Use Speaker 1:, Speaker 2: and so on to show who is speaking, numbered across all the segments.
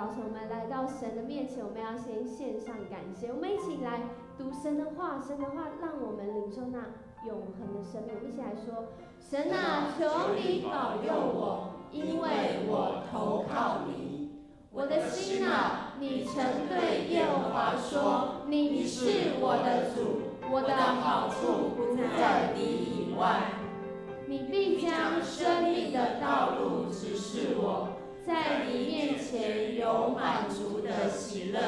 Speaker 1: 早晨我们来到神的面前，我们要先献上感谢。我们一起来读神的话，神的话让我们领受那永恒的生命。我们一起来说：神啊，求你保佑我，因为我投靠你。我的心啊，你曾对耶和华说：你是我的主，我的好处不在你以外。你必将生命的道路指示我，在你面前有满足的喜乐，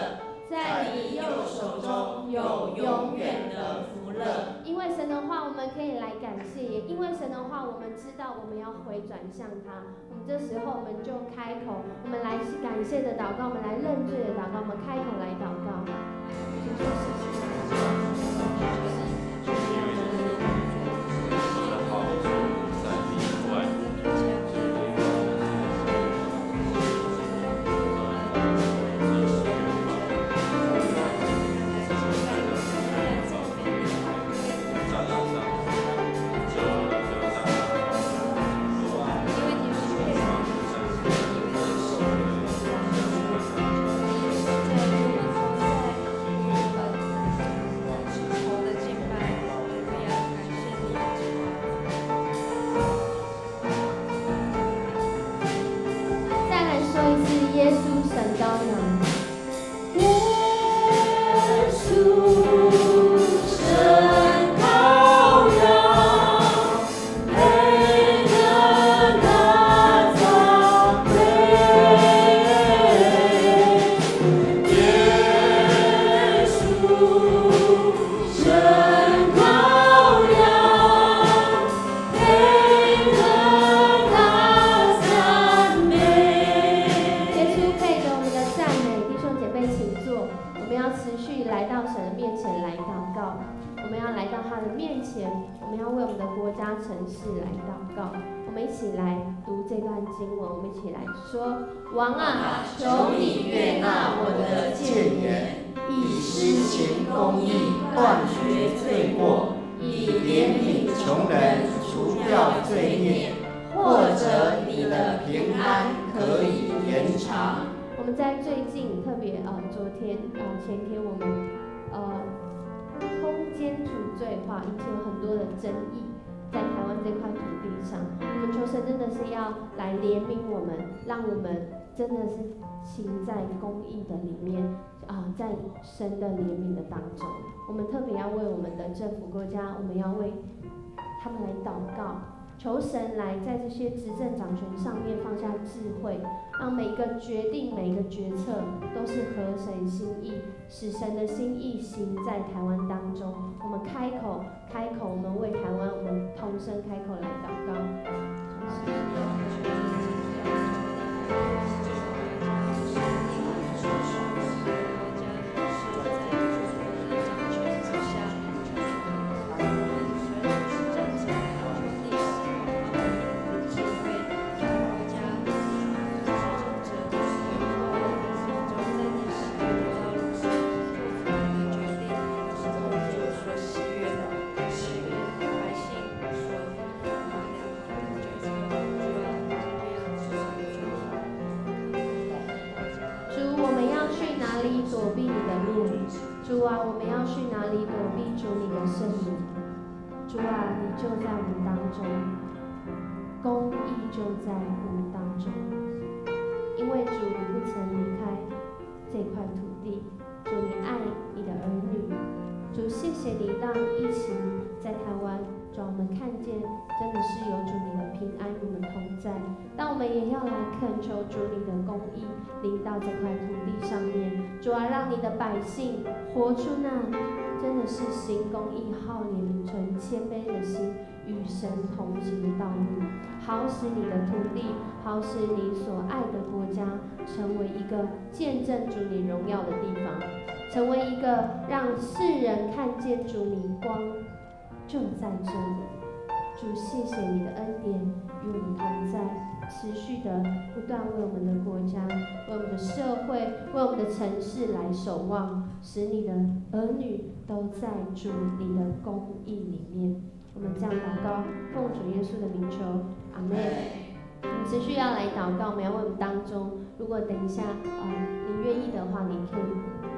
Speaker 1: 在你右手中有永远的福乐。因为神的话，我们可以来感谢；也因为神的话，我们知道我们要回转向他。我们这时候，我们就开口，我们来感谢的祷告，我们来认罪的祷告，我们开口来祷告。就说谢谢王啊，求你悦纳我的谏言，以施行公义，断绝罪过，以怜悯穷人，除掉罪孽，或者你的平安可以延长。我们在最近特别昨天前天我们通奸除罪化引起了很多的争议。在台湾这块土地上，我们求神真的是要来怜悯我们，让我们真的是行在公义的里面在神的怜悯的当中。我们特别要为我们的政府国家，我们要为他们来祷告，求神来在这些执政掌权上面放下智慧，让每一个决定、每一个决策都是合神心意，使神的心意行在台湾当中。我们开口，我们为台湾，我们同声开口来祷告。主啊，我们要去哪里躲避主你的圣名？主啊，你就在我们当中，公义就在我们当中。因为主你不曾离开这块土地，主你爱你的儿女，主谢谢你让疫情在台湾，主我们看见真的是有主你的平安与我们同在。但我们也要来恳求主你的公义临到这块土地上面。主啊，让你的百姓活出那真的是行公义、好怜悯、存谦卑的心，与神同行的道路，好使你的土地，好使你所爱的国家成为一个见证主你荣耀的地方，成为一个让世人看见主你光就在这里。主，谢谢你的恩典与我们同在，持续的不断为我们的国家、为我们的社会、为我们的城市来守望，使你的儿女都在主你的公义里面。我们这样祷告，奉主耶稣的名求，阿们。我们持续要来祷告，我们要为我们当中如果等一下你愿意的话，你可以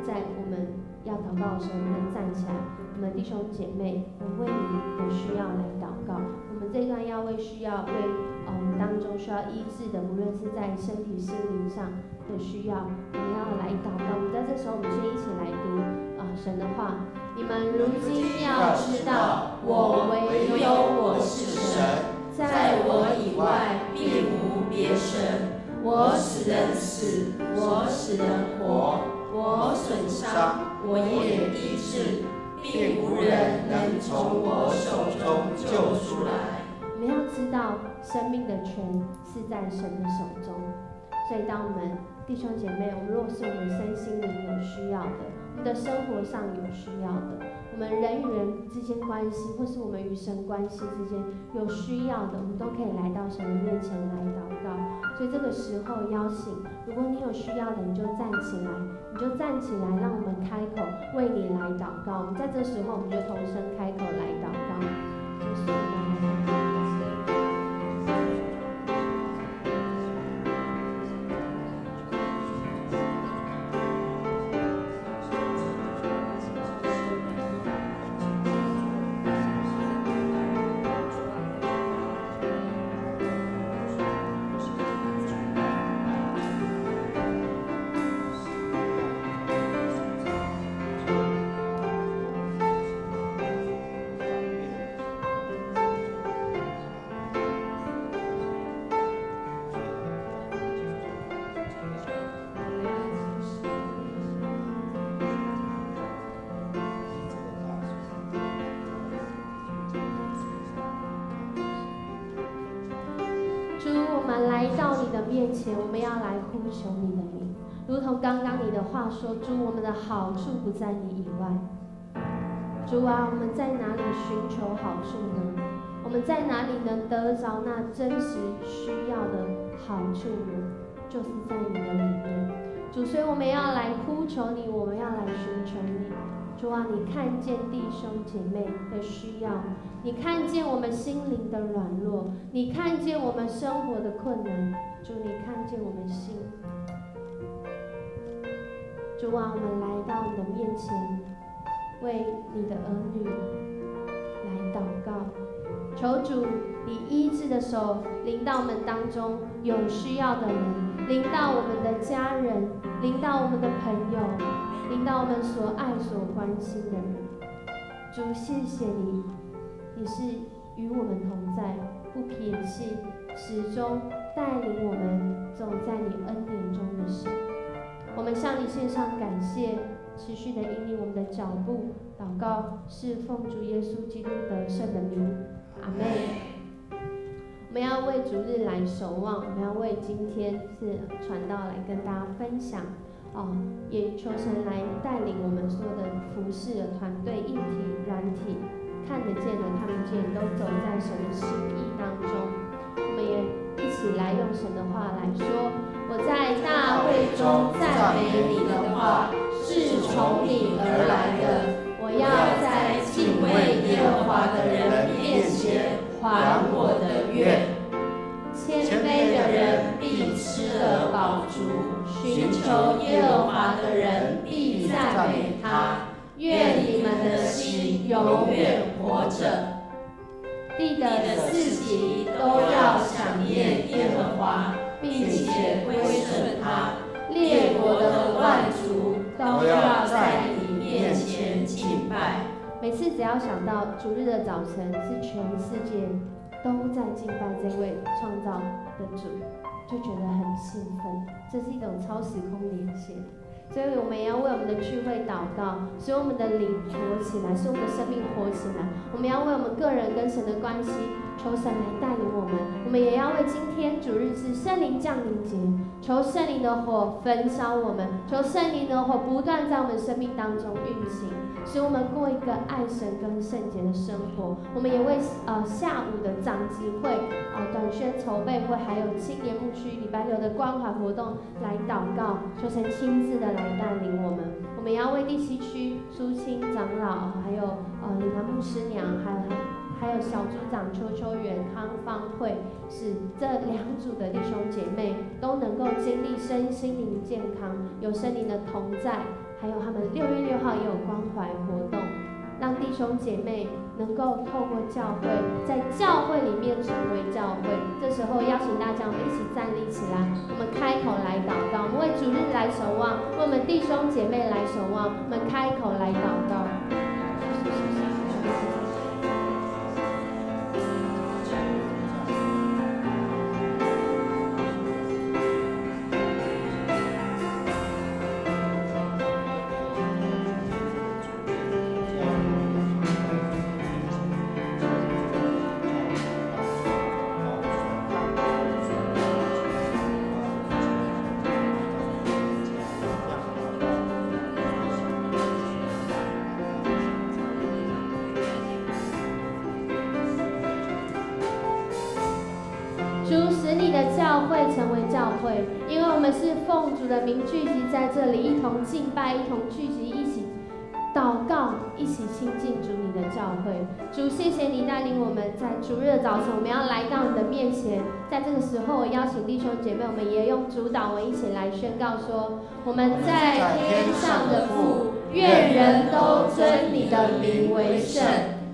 Speaker 1: 在我们要祷告的时候，你能站起来。我们弟兄姐妹，我们为你的需要来祷告。我们这段要为需要为我们当中需要医治的，无论是在身体心灵上的需要，我们要来祷告。我们在这时候，我们先一起来读神的话。你们如今要知道，我唯有我是神，在我以外并无别神。我使人死，我使人活，我损伤，我也医治，并无人能从我手中救出来。我们要知道，生命的权是在神的手中。所以，当我们弟兄姐妹，我们若是我们身心灵有需要的，我们的生活上有需要的，我们人与人之间关系，或是我们与神关系之间有需要的，我们都可以来到神的面前来祷告。所以这个时候邀请，如果你有需要的，你就站起来，让我们开口为你来祷告。我们在这时候，我们就同声开口来祷告。就是来到你的面前，我们要来呼求你的名，如同刚刚你的话说，主，我们的好处不在你以外。主啊，我们在哪里寻求好处呢？我们在哪里能得着那真实需要的好处呢？就是在你的里面。主，所以我们要来呼求你，我们要来寻求你。主啊，你看见弟兄姐妹的需要，你看见我们心灵的软弱，你看见我们生活的困难，主，你看见我们心。主啊，我们来到你的面前，为你的儿女来祷告，求主你医治的手临到我们当中有需要的人，临到我们的家人，临到我们的朋友，临到我们所爱所关心的人。主，谢谢你，你是与我们同在，不撇弃，始终带领我们走在你恩典中的神。我们向你献上感谢，持续的引领我们的脚步。祷告是奉主耶稣基督得胜的名，阿们。我们要为主日来守望，我们要为今天是传道来跟大家分享。也求神来带领我们所有的服事的团队，硬体、软体，看得见的、看不见，都走在神的心意当中。我们也一起来用神的话来说：我在大会中赞美你的话，是从你而来的。我要在敬畏耶和华的人面前还我的愿。谦卑的人必吃得饱足，寻求耶和华的人必赞美他。愿你们的心永远活着。地的四极都要想念耶和华，并且归顺他。列国的万族都要在你面前敬拜。每次只要想到主日的早晨是全世界都在敬拜这位创造的主，就觉得很兴奋，这是一种超时空连线。所以我们也要为我们的聚会祷告，使我们的灵活起来，使我们的生命活起来。我们要为我们个人跟神的关系，求神来带领我们。我们也要为今天主日是圣灵降临节，求圣灵的火焚烧我们，求圣灵的火不断在我们生命当中运行，使我们过一个爱神跟圣洁的生活。我们也为下午的长集会、短宣筹备会，还有青年牧区礼拜六的关怀活动来祷告，求神亲自的来带领我们。我们也要为第7区苏青长老，还有领堂牧师娘，还有小组长邱秋元、康芳慧，使这两组的弟兄姐妹都能够经历身心灵健康，有圣灵的同在，还有他们6月6号也有关怀活动，让弟兄姐妹能够透过教会，在教会里面成为教会。这时候邀请大家，我们一起站立起来，我们开口来祷告，我们为主日来守望，为我们弟兄姐妹来守望，我们开口来祷告。主使你的教会成为教会，因为我们是奉主的名聚集在这里，一同敬拜，一同聚集，一起祷告，一起亲近主你的教会。主，谢谢你带领我们在主日的早晨，我们要来到你的面前。在这个时候，我邀请弟兄姐妹，我们也用主祷文一起来宣告说：我们在天上的父，愿人都尊你的名为圣，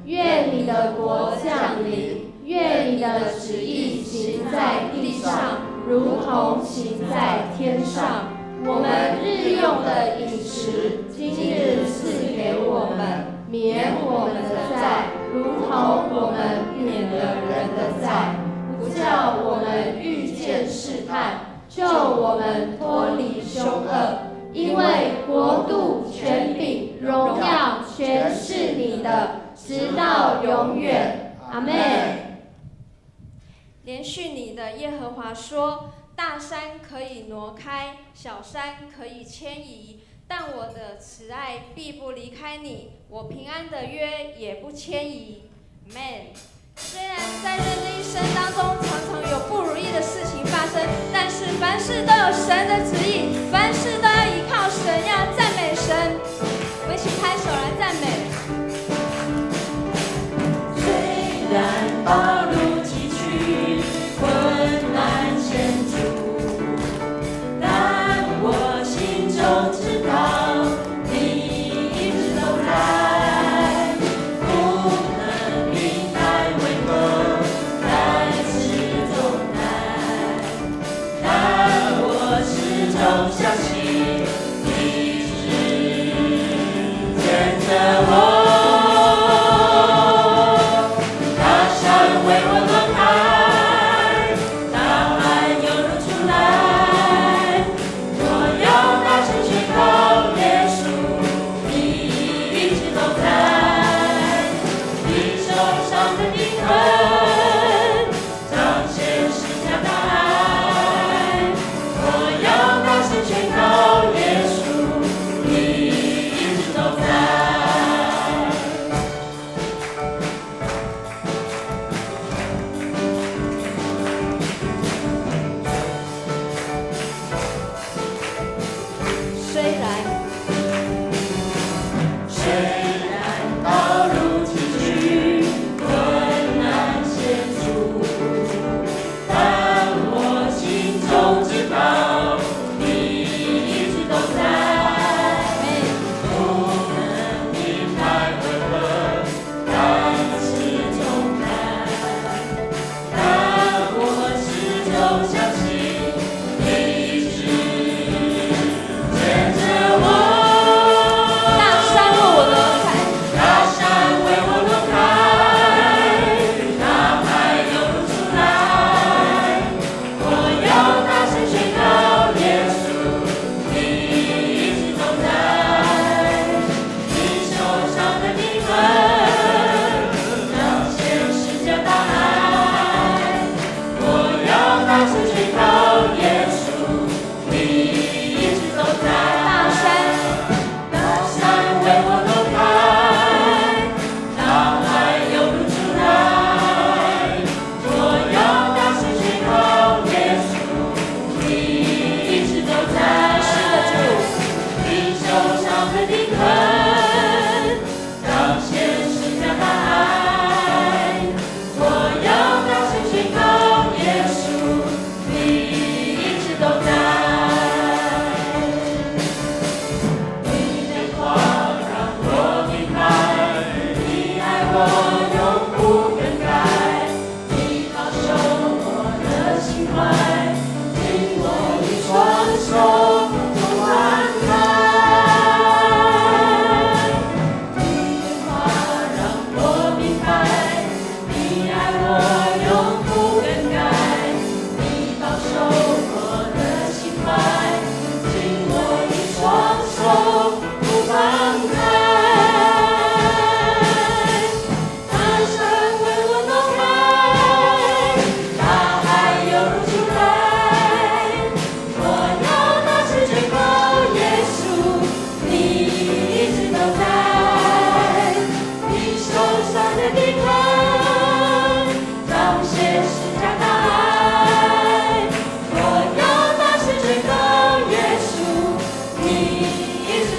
Speaker 1: 愿你的国降临。愿你的旨意行在地上，如同行在天上。我们日用的饮食，今日赐给我们，免我们的债，如同我们免了人的债，不叫我们遇见试探，救我们脱离凶恶。因为国度、权柄、荣耀，全是你的，直到永远。阿们。
Speaker 2: 连续你的耶和华说：大山可以挪开，小山可以迁移，但我的慈爱必不离开你，我平安的约也不迁移。Amen。虽然在人的一生当中，常常有不如意的事情发生，但是凡事都有神的旨意，凡事都要依靠神，要赞美神。我们一起拍手来赞美。
Speaker 3: 虽然道路困难险阻，但我心中知道你一直都在。不能明白为何来世重担，但我始终相信。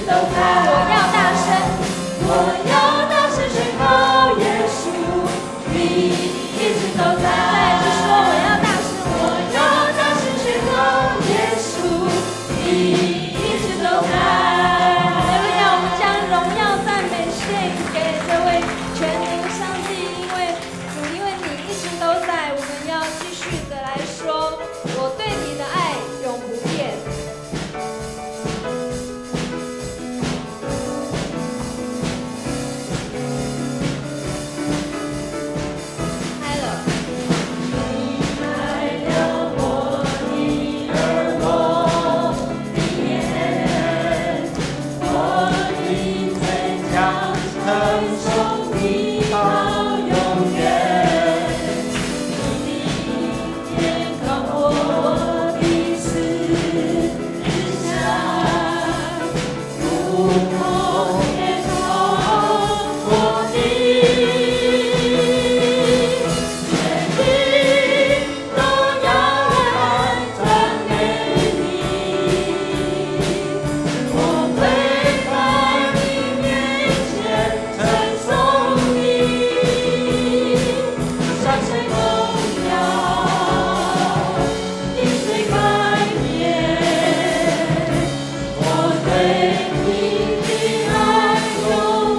Speaker 3: 都在。
Speaker 2: 我要大声，
Speaker 3: 我要大声宣告耶稣，你一直都在。
Speaker 2: 再次说我要大声，
Speaker 3: 我要大声宣告耶稣，你一直都在。
Speaker 2: 哈利路亚！我们将荣耀赞美献给这位全能的上帝，因为主，因为你一直都在。我们要继续的来说，我对你的爱永不变。开了。
Speaker 3: 爱了我的耳朵的眼，我的嘴将称颂你到永远。你的眼高过的四日下，如同天高过地。都要来赞美你，我跪在你面前称颂你，上升荣耀，你最改变，我对你的爱永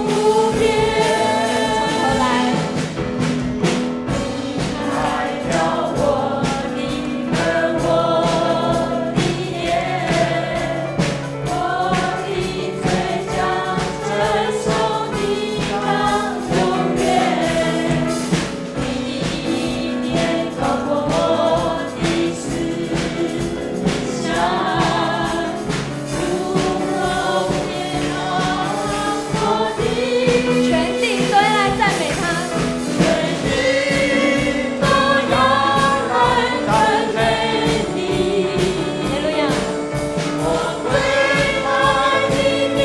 Speaker 3: 不变。
Speaker 2: 从头来。
Speaker 3: 爱了我的耳，我的眼，我的嘴将称颂你到永远。你的眼高过我的思想，如同天高过地。
Speaker 2: 全地都要来赞美他。
Speaker 3: 全地都要来赞美你，
Speaker 2: 哈利路亚！
Speaker 3: 我跪在你面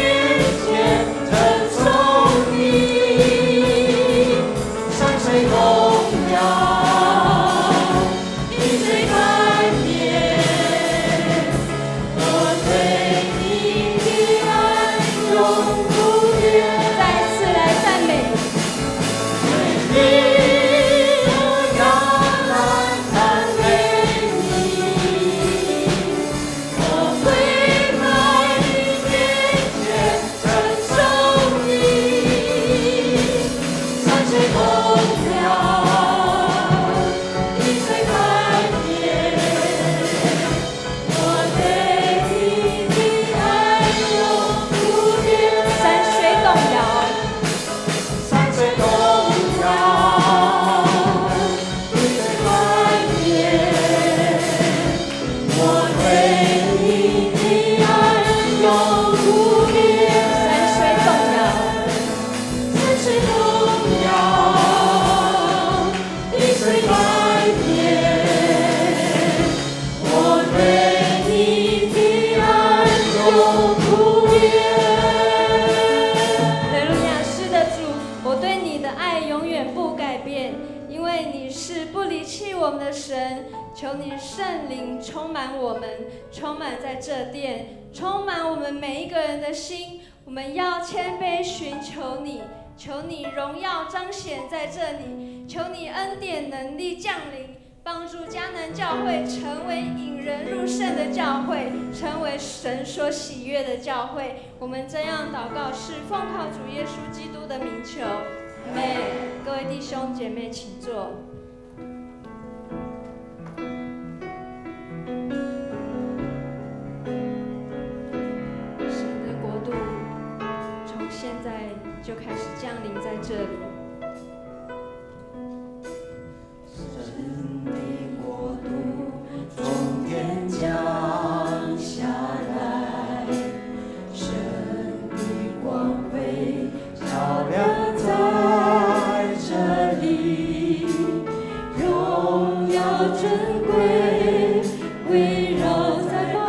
Speaker 3: 前称颂你，上升荣耀，你最改变，我对你的爱永不变。
Speaker 2: 再次来赞美。
Speaker 3: 你都要来赞美你，我跪在你面前称颂你，上升荣耀，你最改变，我对你的爱永不变。
Speaker 2: 山水动摇。
Speaker 3: 山水动摇，你最改变，我对你的爱永不变。
Speaker 2: 山水动摇。
Speaker 3: 山水动摇，你最改变，我对你的爱永不变。
Speaker 2: 哈利路亚！是的，主，我对你的爱永远不改变，因为你是不离弃我们的神。求你圣灵充满我们，充满在这殿，充满我们每一个人的心。我们要谦卑寻求你，求你荣耀彰显在这里，求你恩典能力降临，帮助迦南教会成为引人入胜的教会，成为神所喜悦的教会。我们这样祷告是奉靠主耶稣基督的名求，阿们。各位弟兄姐妹，请坐。神的国度从现在就开始降临在这里。
Speaker 3: 神的国度从天降下来，神的光辉照亮在这里，荣耀尊贵围绕在宝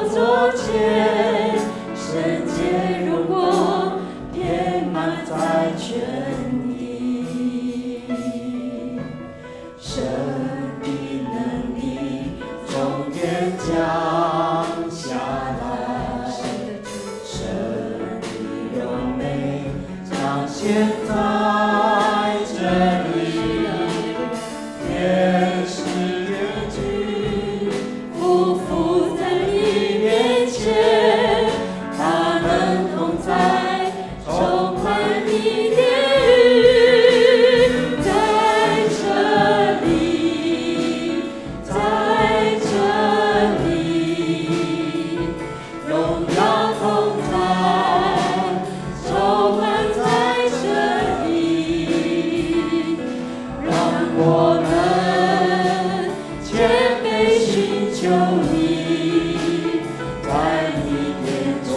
Speaker 3: 座前，圣洁荣光遍满在全地。现在这里，天使联军匍匐在你面前，他们同在，充满你的语，在这里，在这里，荣耀同在，充满在这里，让我们谦卑寻求你，在你殿中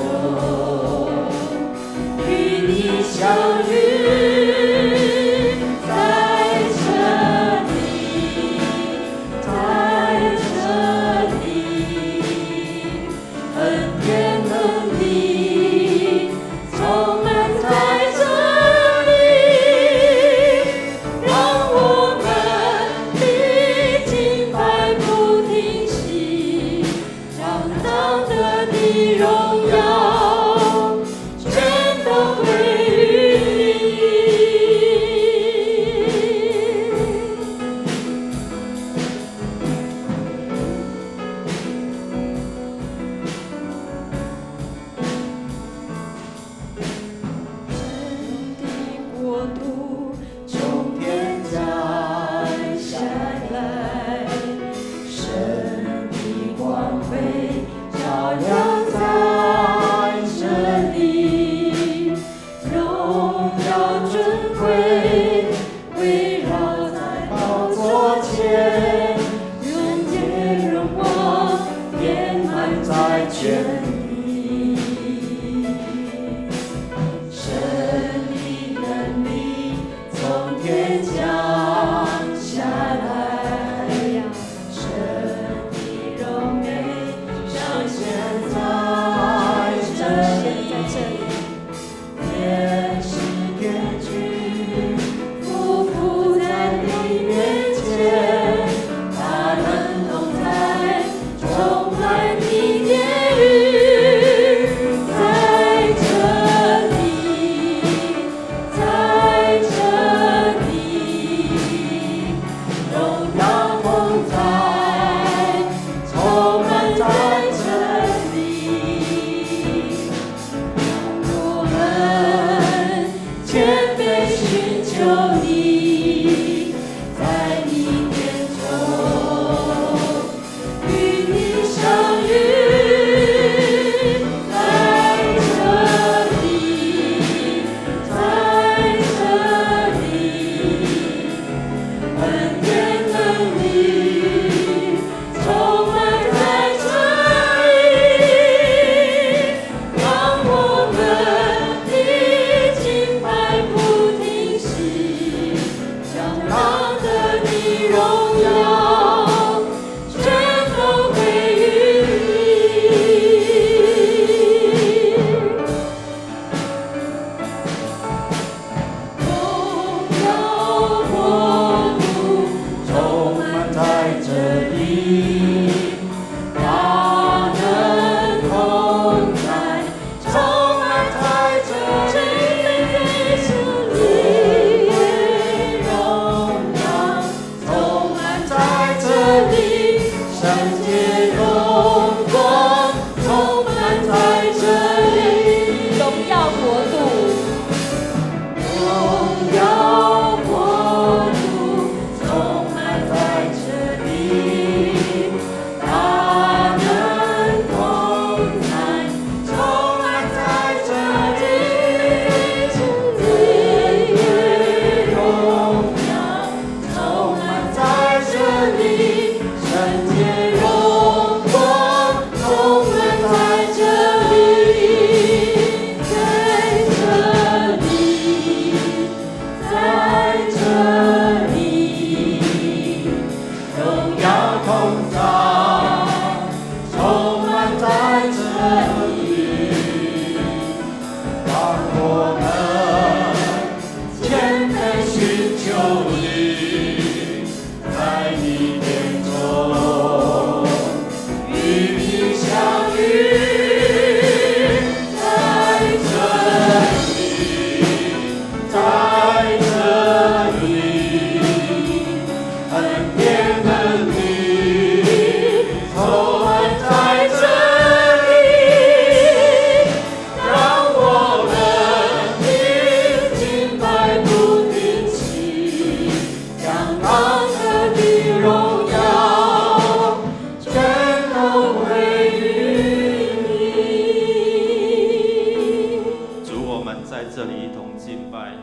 Speaker 4: 在这里一同敬拜，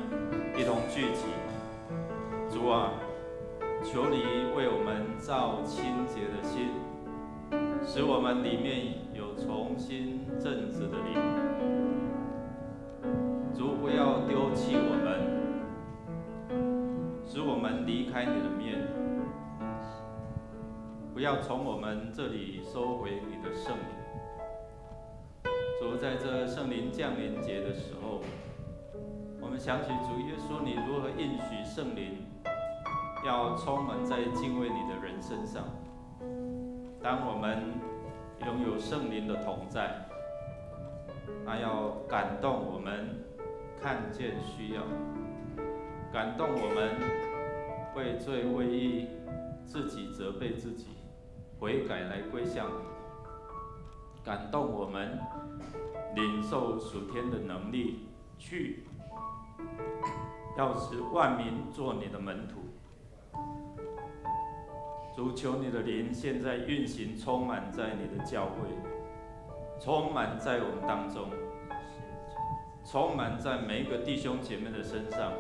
Speaker 4: 一同聚集。主啊，求你为我们造清洁的心，使我们里面有重新正直的灵。主不要丢弃我们，使我们离开你的面，不要从我们这里收回你的圣灵。主，在这圣灵降临节的时候，我们想起主耶稣，你如何应许圣灵要充满在敬畏你的人身上。当我们拥有圣灵的同在，他要感动我们看见需要，感动我们为罪为义自己责备自己，悔改来归向你，感动我们领受属天的能力，去要使万民做你的门徒。主，求你的灵现在运行，充满在你的教会，充满在我们当中，充满在每一个弟兄姐妹的身上，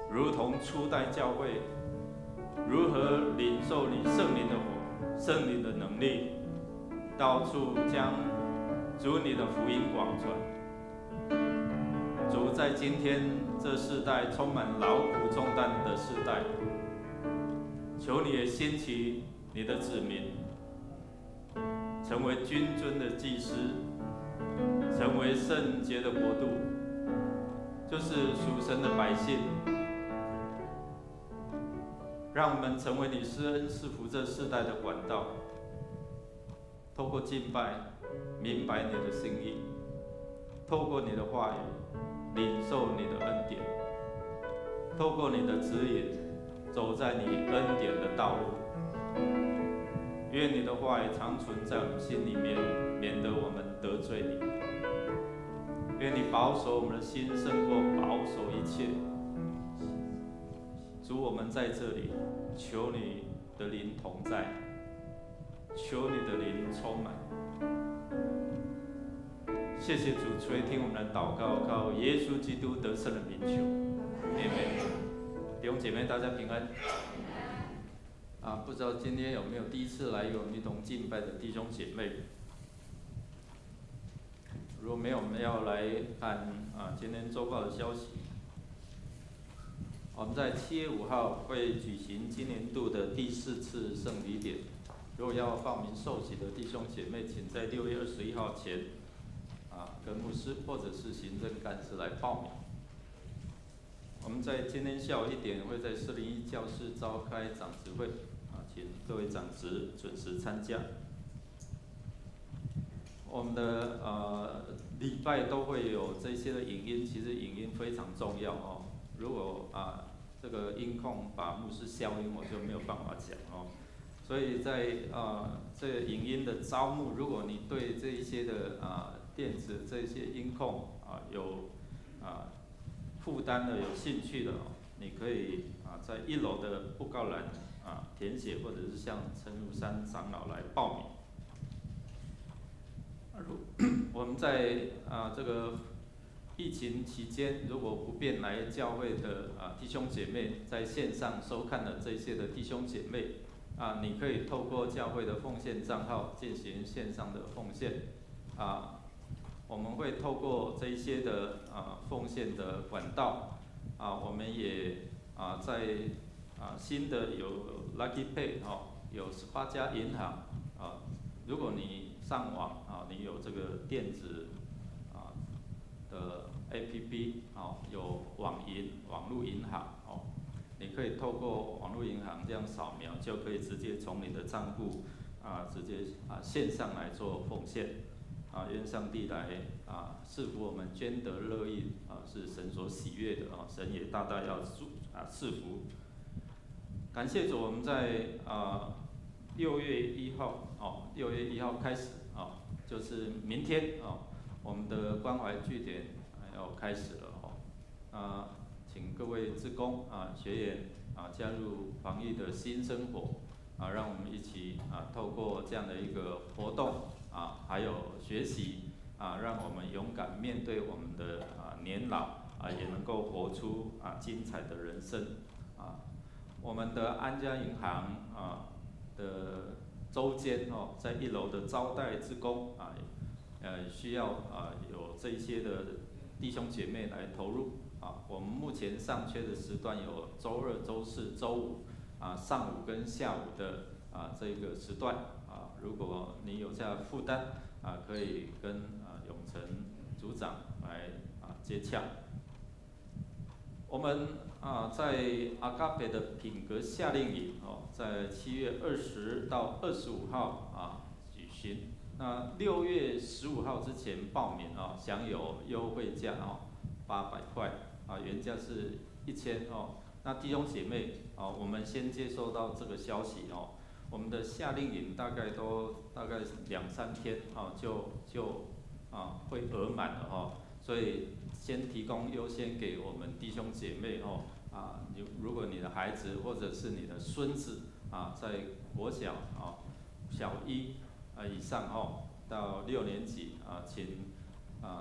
Speaker 4: 如同初代教会如何领受你圣灵的火、圣灵的能力，到处将主你的福音广传。主，在今天这世代充满劳苦重担的世代，求你也兴起你的子民，成为君尊的祭司，成为圣洁的国度，就是属神的百姓。让我们成为你施恩赐福这世代的管道，透过敬拜明白你的心意，透过你的话语领受你的恩典，透过你的指引走在你恩典的道路。愿你的话语常存在我们心里面，免得我们得罪你。愿你保守我们的心胜过保守一切。主，我们在这里，求你的灵同在，求你的灵充满。谢谢主垂听我们的祷告，靠耶稣基督得胜的名求，阿们。弟兄姐妹，大家平安。不知道今天有没有第一次来与我们一同敬拜的弟兄姐妹？如果没有，我们要来看今天周报的消息。我们在7月5号会举行今年度的第4次圣礼典。如果要报名受洗的弟兄姐妹，请在6月21号前跟牧师或者是行政干事来报名。我们在今天下午1点会在401教室召开长执会，请各位长执准时参加。我们的礼拜都会有这些的影音，其实影音非常重要哦。如果这个音控把牧师消音，我就没有办法讲哦。所以在这个影音的招募，如果你对这一些的电子这些音控有负担的、有兴趣的，你可以在1楼的布告栏填写，或者是向陈如山长老来报名。我们在这个疫情期间，如果不便来教会的弟兄姐妹，在线上收看的这些的弟兄姐妹你可以透过教会的奉献账号进行线上的奉献我们会透过这一些的奉献的管道我们也在新的有 Lucky Pay 有18家银行如果你上网你有这个电子的 APP 有网络银行你可以透过网络银行这样扫描，就可以直接从你的账户直接线上来做奉献愿上帝来赐福我们捐得乐意是神所喜悦的神也大大要赐福。感谢主，我们在6月1号6月1号开始就是明天我们的关怀据点要开始了请各位志工学员加入防疫的新生活让我们一起透过这样的一个活动还有学习让我们勇敢面对我们的年老也能够活出精彩的人生我们的安家银行的周间在1楼的招待志工需要有这些的弟兄姐妹来投入我们目前上缺的时段有周2、周4、周5上午跟下午的这个时段如果你有这样的负担可以跟永成组长来接洽。我们在阿嘎北的品格夏令营在7月20到25号举行。那6月15号之前报名享有优惠价800块原价是1000那弟兄姐妹我们先接收到这个消息我们的夏令营大概2-3天就会额满了所以先提供优先给我们弟兄姐妹如果你的孩子或者是你的孙子在国小小1以上到6年级请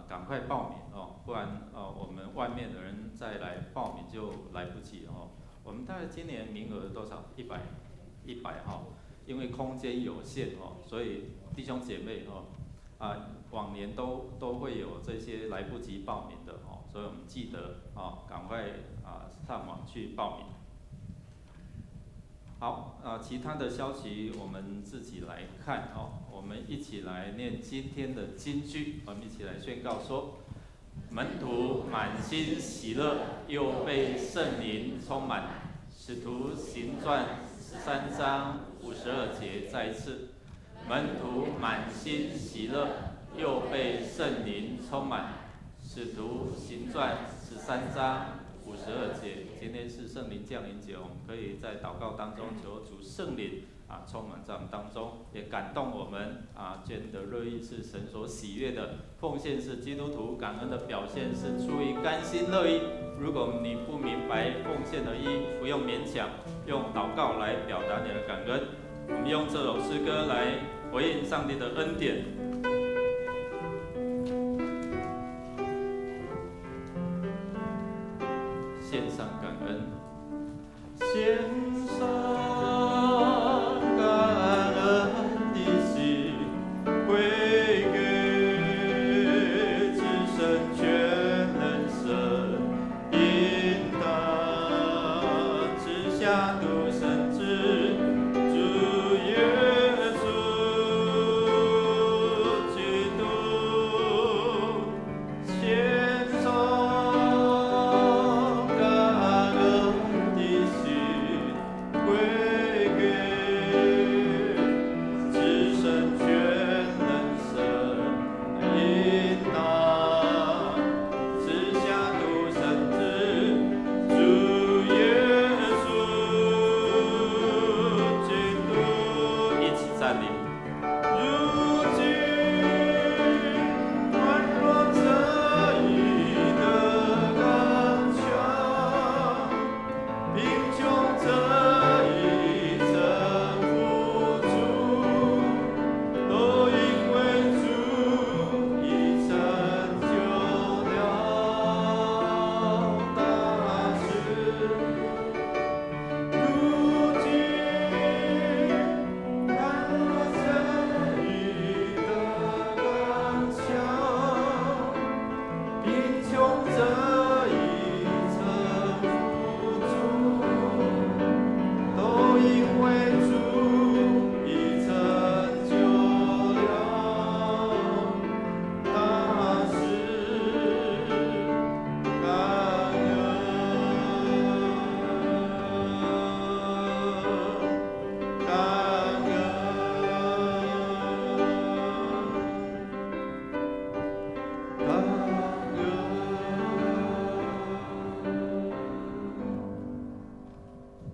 Speaker 4: 赶快报名不然我们外面的人再来报名就来不及我们大概今年名额多少？100因为空间有限所以弟兄姐妹往年都会有这些来不及报名的所以我们记得赶快上网去报名。好其他的消息我们自己来看我们一起来念今天的金句，我们一起来宣告说：门徒满心喜乐，又被圣灵充满。使徒行传13章52节再一次，门徒满心喜乐，又被圣灵充满。使徒行传13章52节，今天是圣灵降临节，我们可以在祷告当中求主圣灵充满在我们当中，也感动我们捐的乐意是神所喜悦的，奉献是基督徒感恩的表现，是出于甘心乐意。如果你不明白奉献的意义，不用勉强，用祷告来表达你的感恩。我们用这首诗歌来回应上帝的恩典。献上感恩，献上感恩的心，归给至圣全能神，应当直下独生子主耶稣基督，献上。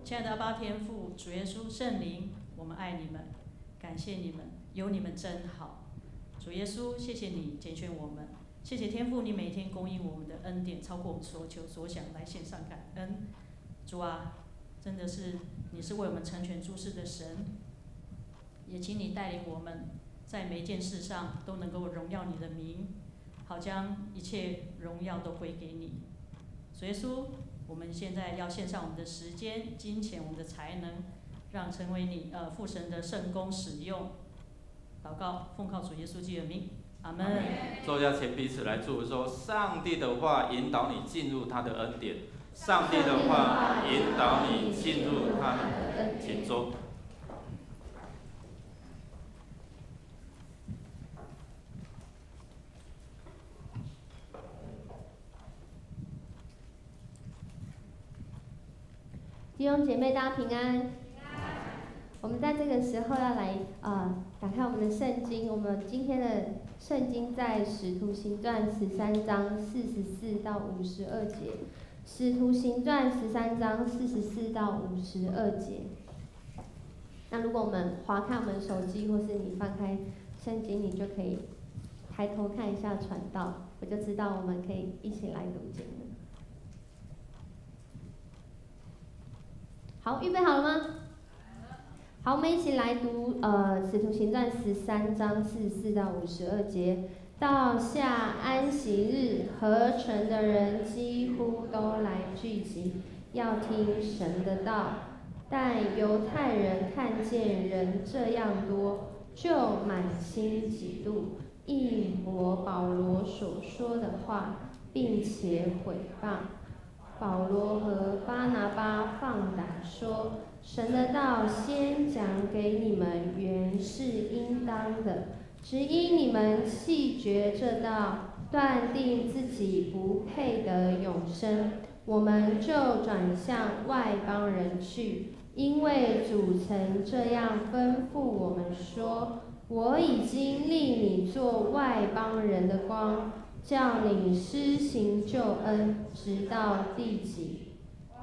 Speaker 3: 亲爱的阿爸天父，主耶稣圣灵，我们爱你们，感谢你们，有你们真好。主耶稣，谢谢你拣选我们，谢谢天父，你每天供应我们的恩典超过我们所求所想，来献上感恩。主啊，真的是你是为我们成全诸事的神，也请你带领我们在每一件事上都能够荣耀你的名。好将一切荣耀都归给你。主耶稣，我们现在要献上我们的时间、金钱、我们的才能，让成为你父神的圣工使用。祷告，奉靠主耶稣基督的名，阿门。
Speaker 4: 坐下前彼此来祝福说：上帝的话引导你进入他的恩典，上帝的话引导你进入他的恩典。请坐。
Speaker 1: 弟兄姐妹，大家平安。我们在这个时候要来打开我们的圣经。我们今天的圣经在使徒行传13章44到52节。使徒行传13章44到52节。那如果我们滑看我们手机，或是你翻开圣经，你就可以抬头看一下传道，我就知道我们可以一起来读经了。好，预备好了吗？好，我们一起来读使徒行传13章44到52节。到下安息日，合城的人几乎都来聚集，要听神的道。但犹太人看见人这样多，就满心嫉妒，应驳保罗所说的话，并且毁谤。保罗和巴拿巴放胆说，神的道先讲给你们，原是应当的，只因你们弃绝这道，断定自己不配得永生，我们就转向外邦人去。因为主曾这样吩咐我们说，我已经立你做外邦人的光，叫你施行救恩，直到地极。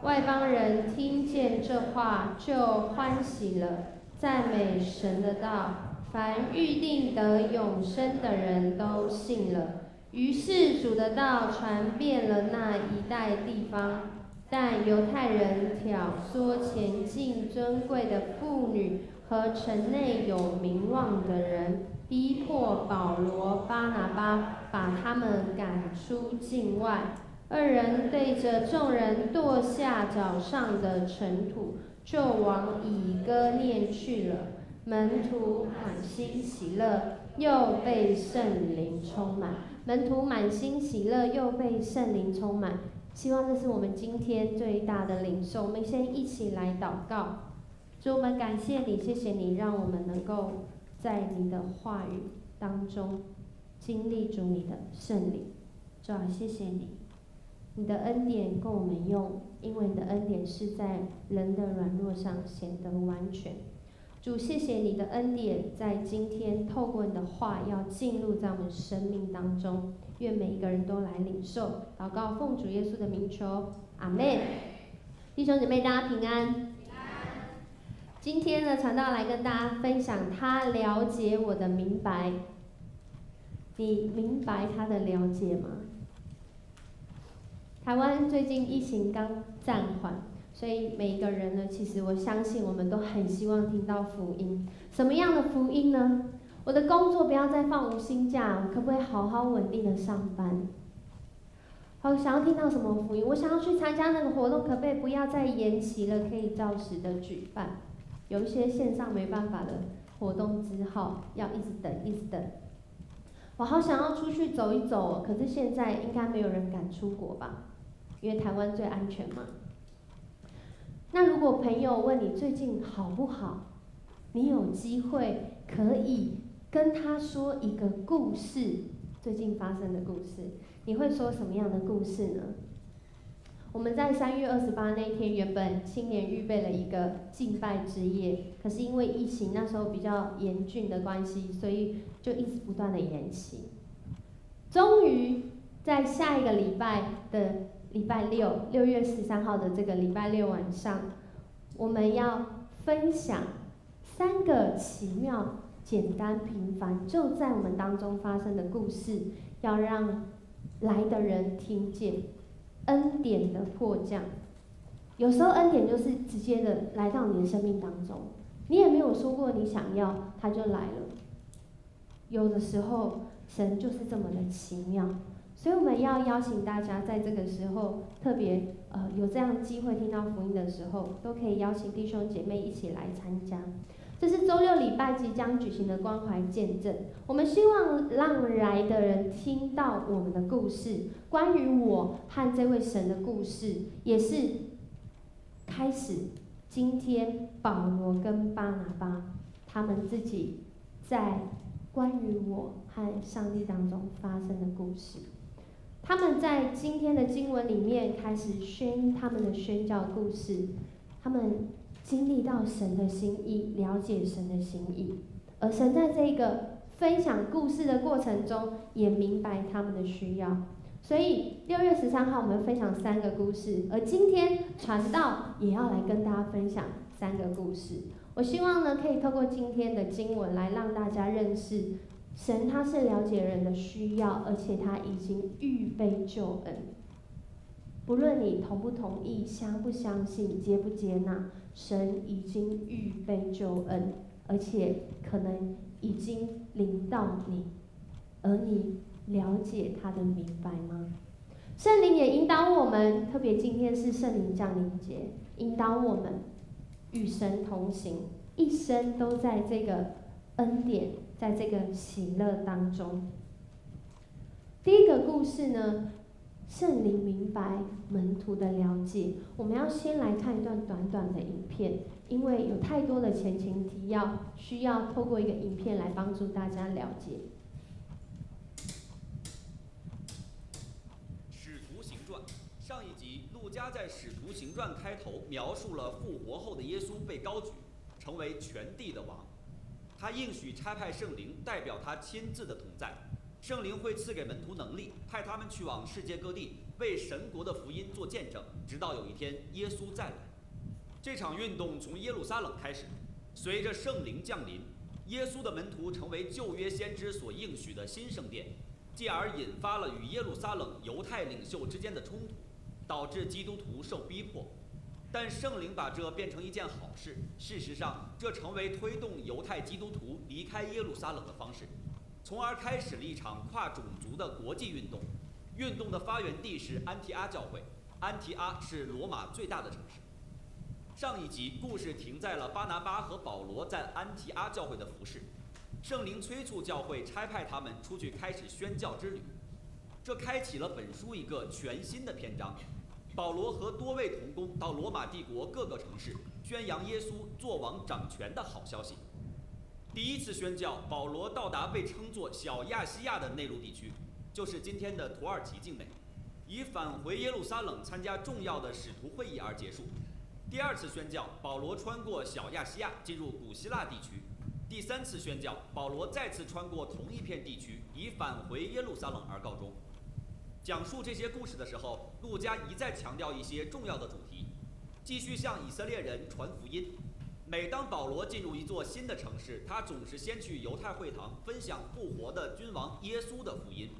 Speaker 1: 外邦人听见这话，就欢喜了，赞美神的道。凡预定得永生的人都信了。于是主的道传遍了那一带地方，但犹太人挑唆前进尊贵的妇女和城内有名望的人，逼迫保罗、巴拿巴，把他们赶出境外。二人对着众人跺下脚上的尘土，就往以哥念去了。门徒满心喜乐，又被圣灵充满。门徒满心喜乐，又被圣灵充满。希望这是我们今天最大的领受。我们先一起来祷告。主，我们感谢你，谢谢你让我们能够在你的话语当中经历主你的圣灵。主啊，谢谢你，你的恩典够我们用，因为你的恩典是在人的软弱上显得完全。主，谢谢你的恩典在今天透过你的话要进入在我们生命当中，愿每一个人都来领受。祷告奉主耶稣的名求，阿们。弟兄姐妹，大家平安。今天呢，传道来跟大家分享他了解我的明白。你明白他的了解吗？台湾最近疫情刚暂缓，所以每一个人呢，其实我相信我们都很希望听到福音。什么样的福音呢？我的工作不要再放无薪假，我可不可以好好稳定的上班？好，想要听到什么福音？我想要去参加那个活动，可不可以不要再延期了？可以照时的举办。有一些线上没办法的活动，只好要一直等，一直等。我好想要出去走一走，可是现在应该没有人敢出国吧？因为台湾最安全嘛。那如果朋友问你最近好不好，你有机会可以跟他说一个故事，最近发生的故事，你会说什么样的故事呢？我们在3月28那一天，原本青年预备了一个敬拜之夜，可是因为疫情那时候比较严峻的关系，所以就一直不断的延期。终于在下一个礼拜的礼拜六，6月13号的这个礼拜六晚上，我们要分享3个奇妙、简单、平凡就在我们当中发生的故事，要让来的人听见恩典的迫降。有时候恩典就是直接的来到你的生命当中，你也没有说过你想要，它就来了。有的时候神就是这么的奇妙。所以我们要邀请大家在这个时候，特别有这样机会听到福音的时候，都可以邀请弟兄姐妹一起来参加。这是周六礼拜即将举行的关怀见证。我们希望让来的人听到我们的故事，关于我和这位神的故事，也是开始今天保罗跟巴拿巴他们自己在关于我和上帝当中发生的故事。他们在今天的经文里面开始他们的宣教故事，他们经历到神的心意，了解神的心意，而神在这个分享故事的过程中，也明白他们的需要。所以6月13号我们分享3个故事，而今天传道也要来跟大家分享3个故事。我希望呢，可以透过今天的经文来让大家认识神，他是了解人的需要，而且他已经预备救恩。不论你同不同意、相不相信、接不接纳，神已经预备救恩，而且可能已经临到你，而你了解他的明白吗？圣灵也引导我们，特别今天是圣灵降临节，引导我们与神同行，一生都在这个恩典，在这个喜乐当中。第一个故事呢，圣灵明白门徒的了解。我们要先来看一段短短的影片，因为有太多的前情提要，需要透过一个影片来帮助大家了解。
Speaker 5: 使徒行传上一集，路加在使徒行传开头描述了复活后的耶稣被高举，成为全地的王。他应许差派圣灵代表他亲自的同在，圣灵会赐给门徒能力，派他们去往世界各地为神国的福音做见证，直到有一天耶稣再来。这场运动从耶路撒冷开始，随着圣灵降临，耶稣的门徒成为旧约先知所应许的新圣殿，继而引发了与耶路撒冷犹太领袖之间的冲突，导致基督徒受逼迫。但圣灵把这变成一件好事，事实上，这成为推动犹太基督徒离开耶路撒冷的方式，从而开始了一场跨种族的国际运动。运动的发源地是安提阿教会，安提阿是罗马最大的城市。上一集故事停在了巴拿巴和保罗在安提阿教会的服事，圣灵催促教会差派他们出去开始宣教之旅，这开启了本书一个全新的篇章。保罗和多位同工到罗马帝国各个城市，宣扬耶稣作王掌权的好消息。第一次宣教，保罗到达被称作小亚细亚的内陆地区，就是今天的土耳其境内，以返回耶路撒冷参加重要的使徒会议而结束。第二次宣教，保罗穿过小亚细亚进入古希腊地区。第三次宣教，保罗再次穿过同一片地区，以返回耶路撒冷而告终。讲述这些故事的时候，路加一再强调一些重要的主题，继续向以色列人传福音。每当保罗进入一座新的城市，他总是先去犹太会堂分享复活的君王耶稣的福音，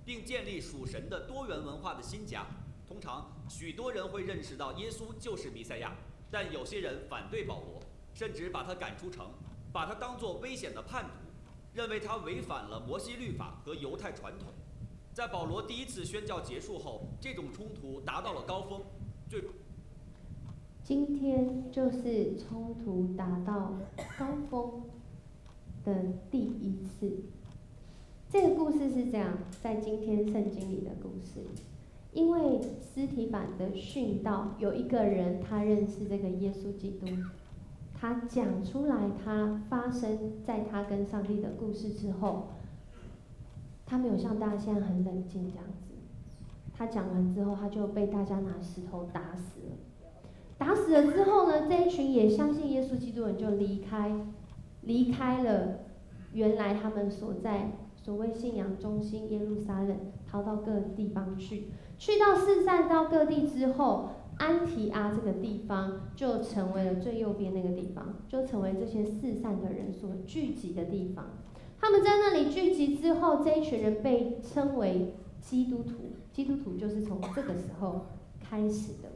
Speaker 5: 并建立属神的多元文化的新家。通常，许多人会认识到耶稣就是弥赛亚，但有些人反对保罗，甚至把他赶出城，把他当作危险的叛徒，认为他违反了摩西律法和犹太传统。在保罗第一次宣教结束后，这种冲突达到了高峰。
Speaker 1: 今天就是冲突达到高峰的第一次。这个故事是这样，在今天圣经里的故事。因为司提反的殉道，有一个人他认识这个耶稣基督，他讲出来他发生在他跟上帝的故事之后，他没有像大家现在很冷静这样子。他讲完之后，他就被大家拿石头打死了。打死了之后呢，这一群也相信耶稣基督的人就离开了原来他们所在所谓信仰中心耶路撒冷，逃到各地方去。去到四散到各地之后，安提阿这个地方就成为了最右边那个地方，就成为这些四散的人所聚集的地方。他们在那里聚集之后，这一群人被称为基督徒。基督徒就是从这个时候开始的。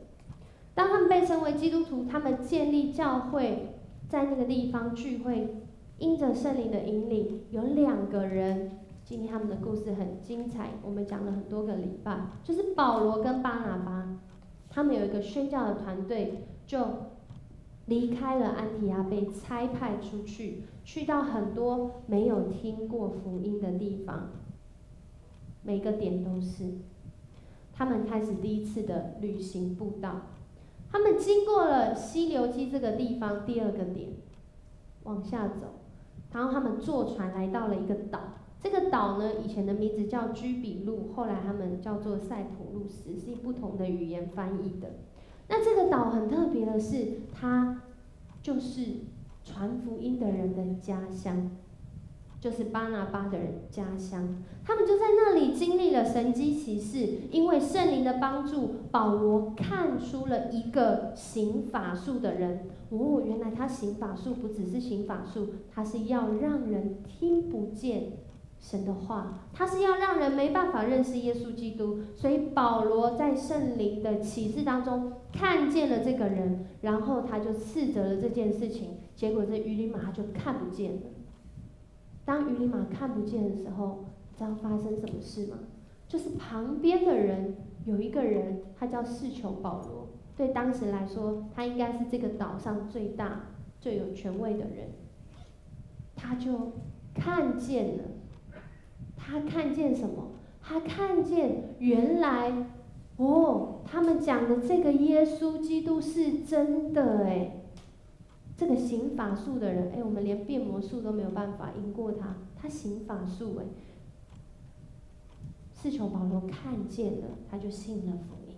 Speaker 1: 当他们被称为基督徒，他们建立教会，在那个地方聚会，因着圣灵的引领，有2个人今天他们的故事很精彩，我们讲了很多个礼拜，就是保罗跟巴拿巴，他们有一个宣教的团队，就离开了安提阿，被差派出去，去到很多没有听过福音的地方，每个点都是。他们开始第一次的旅行步道，他们经过了溪流基这个地方，第二个点，往下走，然后他们坐船来到了一个岛。这个岛呢，以前的名字叫居比路，后来他们叫做塞浦路斯，是不同的语言翻译的。那这个岛很特别的是，它就是传福音的人的家乡，就是巴拿巴的人家乡。他们就在那里经历了神迹奇事，因为圣灵的帮助，保罗看出了一个行法术的人。哦，原来他行法术不只是行法术，他是要让人听不见神的话，他是要让人没办法认识耶稣基督。所以保罗在圣灵的启示当中看见了这个人，然后他就斥责了这件事情，结果这鱼里马他就看不见了。当鱼里马看不见的时候，你知道发生什么事吗？就是旁边的人有一个人，他叫士穷保罗，对当时来说，他应该是这个岛上最大、最有权威的人。他就看见了，他看见什么？他看见原来，他们讲的这个耶稣基督是真的哎。这个行法术的人，我们连变魔术都没有办法赢过他，他行法术哎。士穷保罗看见了，他就信了福音。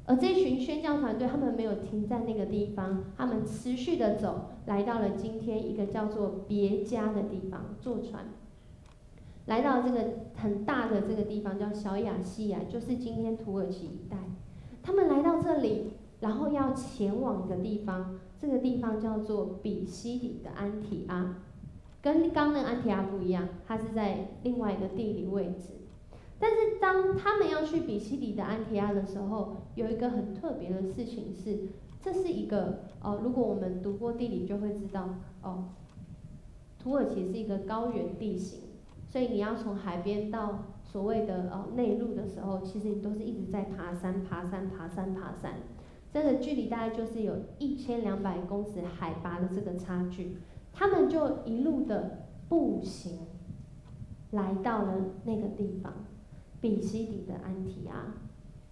Speaker 1: 而这群宣教团队，他们没有停在那个地方，他们持续的走，来到了今天一个叫做别家的地方，坐船，来到这个很大的这个地方叫小亚细亚，就是今天土耳其一带。他们来到这里，然后要前往一个地方，这个地方叫做比西底的安提阿，跟刚那个安提阿不一样，它是在另外一个地理位置。但是当他们要去比西底的安提阿的时候，有一个很特别的事情是，这是一个如果我们读过地理就会知道土耳其是一个高原地形，所以你要从海边到所谓的内陆的时候，其实你都是一直在爬山，这个距离大概就是有1200公尺海拔的这个差距。他们就一路的步行来到了那个地方，比西底的安提阿。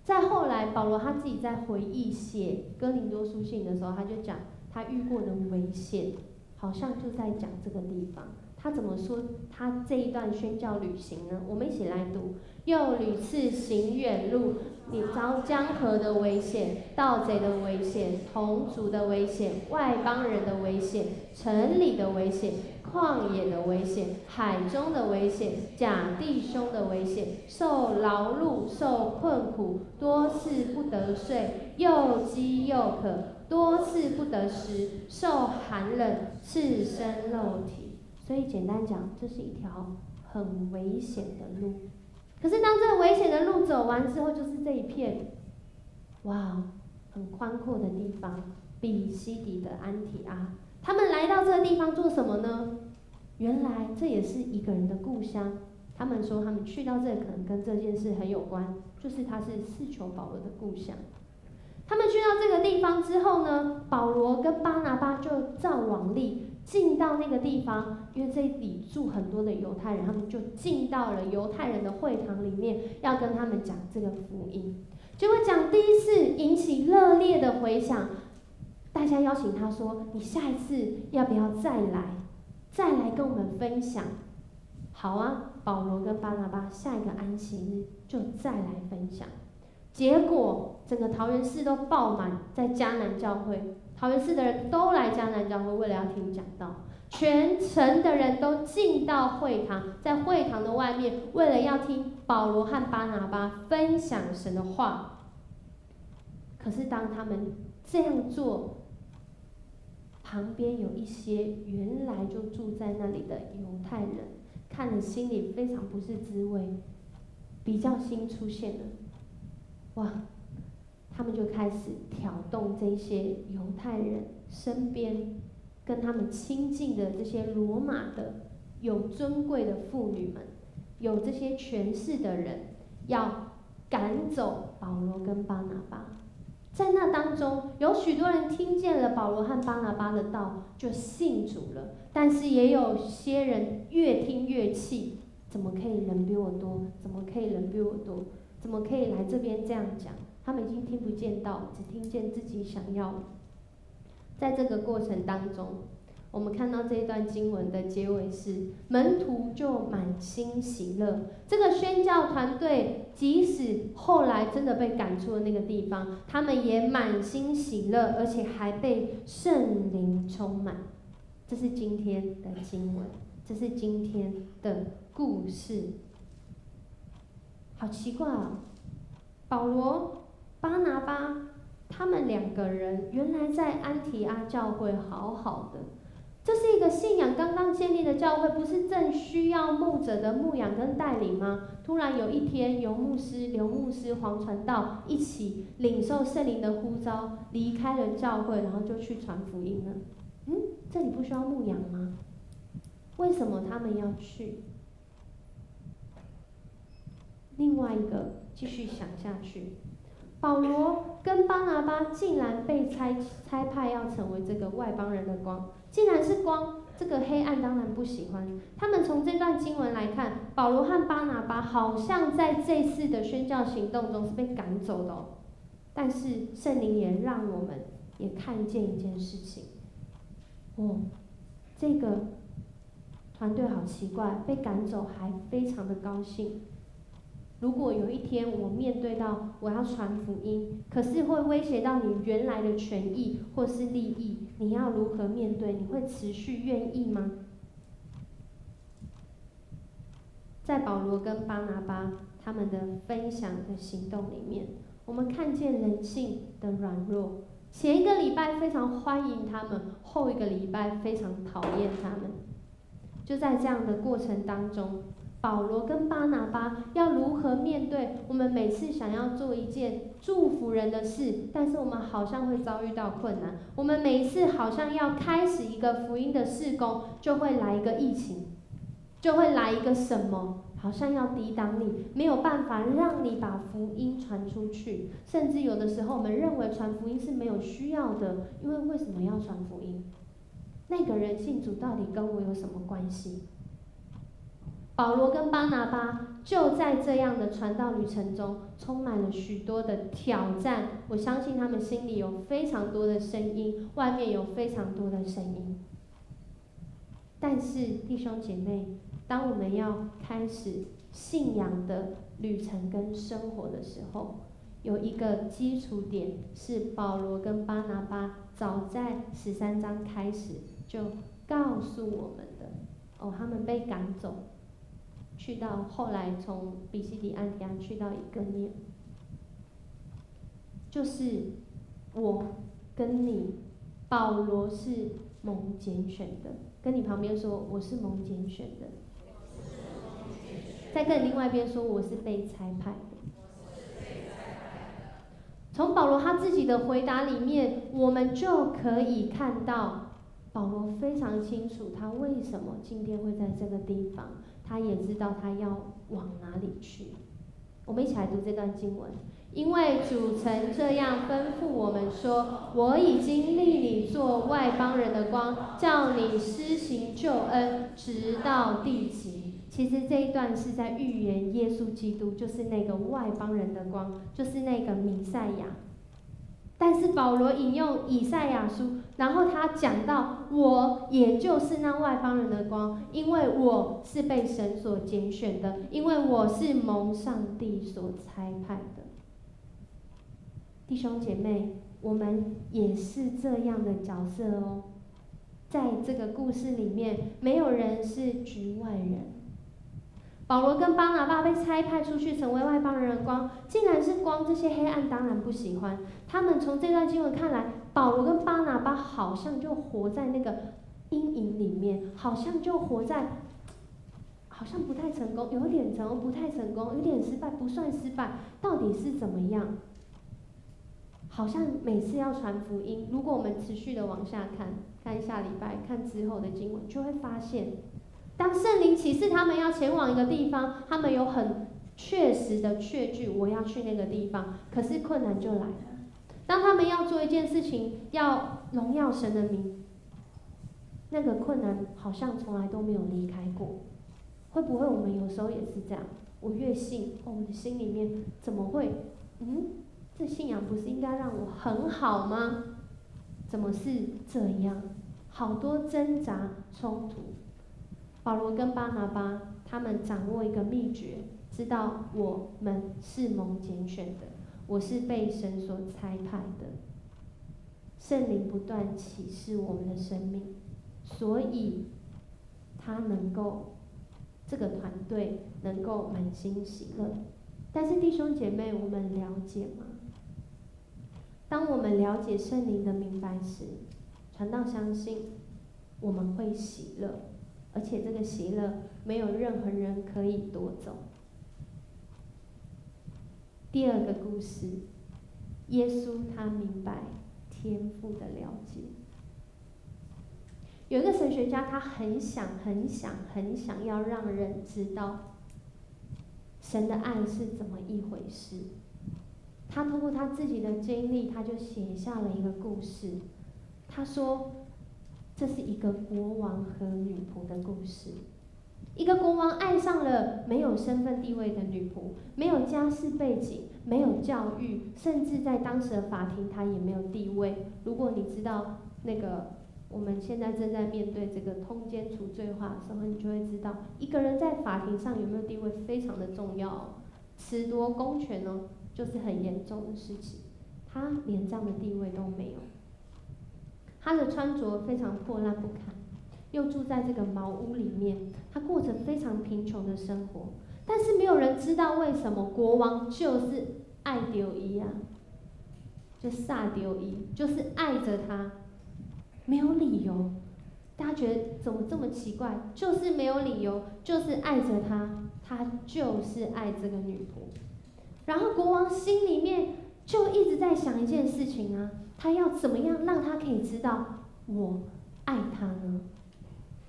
Speaker 1: 再后来，保罗他自己在回忆写哥林多书信的时候，他就讲他遇过的危险，好像就在讲这个地方。他怎么说他这一段宣教旅行呢？我们一起来读：又屡次行远路，你遭江河的危险、盗贼的危险、同族的危险、外邦人的危险、城里的危险、旷野的危险、海中的危险、假弟兄的危险，受劳碌、受困苦，多次不得睡，又饥又渴，多次不得食，受寒冷，赤身露体。所以简单讲，这是一条很危险的路。可是当这个危险的路走完之后，就是这一片，很宽阔的地方，比西底的安提阿。他们来到这个地方做什么呢？原来这也是一个人的故乡。他们说他们去到这可能跟这件事很有关，就是他是士穷保罗的故乡。他们去到这个地方之后呢，保罗跟巴拿巴就照往例进到那个地方，因为这里住很多的犹太人，他们就进到了犹太人的会堂里面，要跟他们讲这个福音。结果讲第一次引起热烈的回响，大家邀请他说：“你下一次要不要再来跟我们分享？”好啊，保罗跟巴拿巴下一个安息日就再来分享。结果整个桃园市都爆满，在迦南教会，桃园市的人都来迦南教会，为了要听讲道。全城的人都进到会堂，在会堂的外面，为了要听保罗和巴拿巴分享神的话。可是当他们这样做，旁边有一些原来就住在那里的犹太人，看了心里非常不是滋味，比较心出现了。他们就开始挑动这些犹太人身边跟他们亲近的这些罗马的有尊贵的妇女们，有这些权势的人要赶走保罗跟巴拿巴。在那当中，有许多人听见了保罗和巴拿巴的道，就信主了。但是也有些人越听越气，怎么可以人比我多？怎么可以人比我多？怎么可以来这边这样讲？他们已经听不见道，只听见自己想要。在这个过程当中，我们看到这一段经文的结尾是，门徒就满心喜乐。这个宣教团队即使后来真的被赶出了那个地方，他们也满心喜乐，而且还被圣灵充满。这是今天的经文，这是今天的故事。好奇怪啊，保罗、巴拿巴他们两个人原来在安提阿教会好好的。这是一个信仰刚刚建立的教会，不是正需要牧者的牧养跟带领吗？突然有一天，刘牧师、黄传道一起领受圣灵的呼召，离开了教会，然后就去传福音了。这里不需要牧养吗？为什么他们要去？另外一个继续想下去，保罗跟巴拿巴竟然被差派要成为这个外邦人的光。既然是光，这个黑暗当然不喜欢。他们从这段经文来看，保罗和巴拿巴好像在这次的宣教行动中是被赶走的哦。但是圣灵也让我们也看见一件事情，这个团队好奇怪，被赶走还非常的高兴。如果有一天我面对到我要传福音，可是会威胁到你原来的权益或是利益，你要如何面对？你会持续愿意吗？在保罗跟巴拿巴他们的分享的行动里面，我们看见人性的软弱。前一个礼拜非常欢迎他们，后一个礼拜非常讨厌他们。就在这样的过程当中，保罗跟巴拿巴要如何面对我们每次想要做一件祝福人的事，但是我们好像会遭遇到困难。我们每一次好像要开始一个福音的事工，就会来一个疫情，就会来一个什么，好像要抵挡你，没有办法让你把福音传出去。甚至有的时候我们认为传福音是没有需要的，因为为什么要传福音？那个人信主到底跟我有什么关系？保罗跟巴拿巴就在这样的传道旅程中，充满了许多的挑战。我相信他们心里有非常多的声音，外面有非常多的声音。但是弟兄姐妹，当我们要开始信仰的旅程跟生活的时候，有一个基础点是保罗跟巴拿巴早在13章开始就告诉我们的。他们被赶走，去到后来从比西底安提阿去到以哥念，就是我跟你，保罗是蒙拣选的，跟你旁边说我是蒙拣选的，再跟另外一边说我是被差派的。从保罗他自己的回答里面，我们就可以看到保罗非常清楚他为什么今天会在这个地方，他也知道他要往哪里去。我们一起来读这段经文。因为主曾这样吩咐我们说，我已经立你做外邦人的光，叫你施行救恩，直到地极。其实这一段是在预言耶稣基督，就是那个外邦人的光，就是那个弥赛亚。但是保罗引用以赛亚书，然后他讲到我也就是那外邦人的光，因为我是被神所拣选的，因为我是蒙上帝所差派的。弟兄姐妹，我们也是这样的角色哦。在这个故事里面，没有人是局外人。保罗跟巴拿巴被差派出去成为外邦人的光，既然是光，这些黑暗当然不喜欢。他们从这段经文看来，保罗跟巴拿巴好像就活在那个阴影里面，好像就活在，好像不太成功，有点成功，不太成功，有点失败，不算失败，到底是怎么样？好像每次要传福音，如果我们持续的往下看，看下礼拜，看之后的经文，就会发现当圣灵启示他们要前往一个地方，他们有很确实的确据，我要去那个地方，可是困难就来了。当他们要做一件事情，要荣耀神的名，那个困难好像从来都没有离开过。会不会我们有时候也是这样？我越信，我们的心里面怎么会？这信仰不是应该让我很好吗？怎么是这样？好多挣扎冲突。保罗跟巴拿巴他们掌握一个秘诀，知道我们是蒙拣选的，我是被神所差派的。圣灵不断启示我们的生命，所以他能够这个团队能够满心喜乐。但是弟兄姐妹，我们了解吗？当我们了解圣灵的明白时，传道相信我们会喜乐，而且这个喜乐没有任何人可以夺走。第二个故事，耶稣他明白天父的了解。有一个神学家，他很想要让人知道神的爱是怎么一回事。他通过他自己的经历，他就写下了一个故事。他说，这是一个国王和女仆的故事。一个国王爱上了没有身份地位的女仆，没有家世背景，没有教育，甚至在当时的法庭他也没有地位。如果你知道那个我们现在正在面对这个通奸除罪化的时候，你就会知道一个人在法庭上有没有地位非常的重要。褫夺公权呢，就是很严重的事情。他连这样的地位都没有，他的穿着非常破烂不堪，又住在这个茅屋里面，他过着非常贫穷的生活。但是没有人知道为什么国王就是爱丢伊啊，就煞丢伊，就是爱着他，没有理由。大家觉得怎么这么奇怪？就是没有理由，就是爱着他，他就是爱这个女仆。然后国王心里面就一直在想一件事情啊，他要怎么样让他可以知道我爱他呢？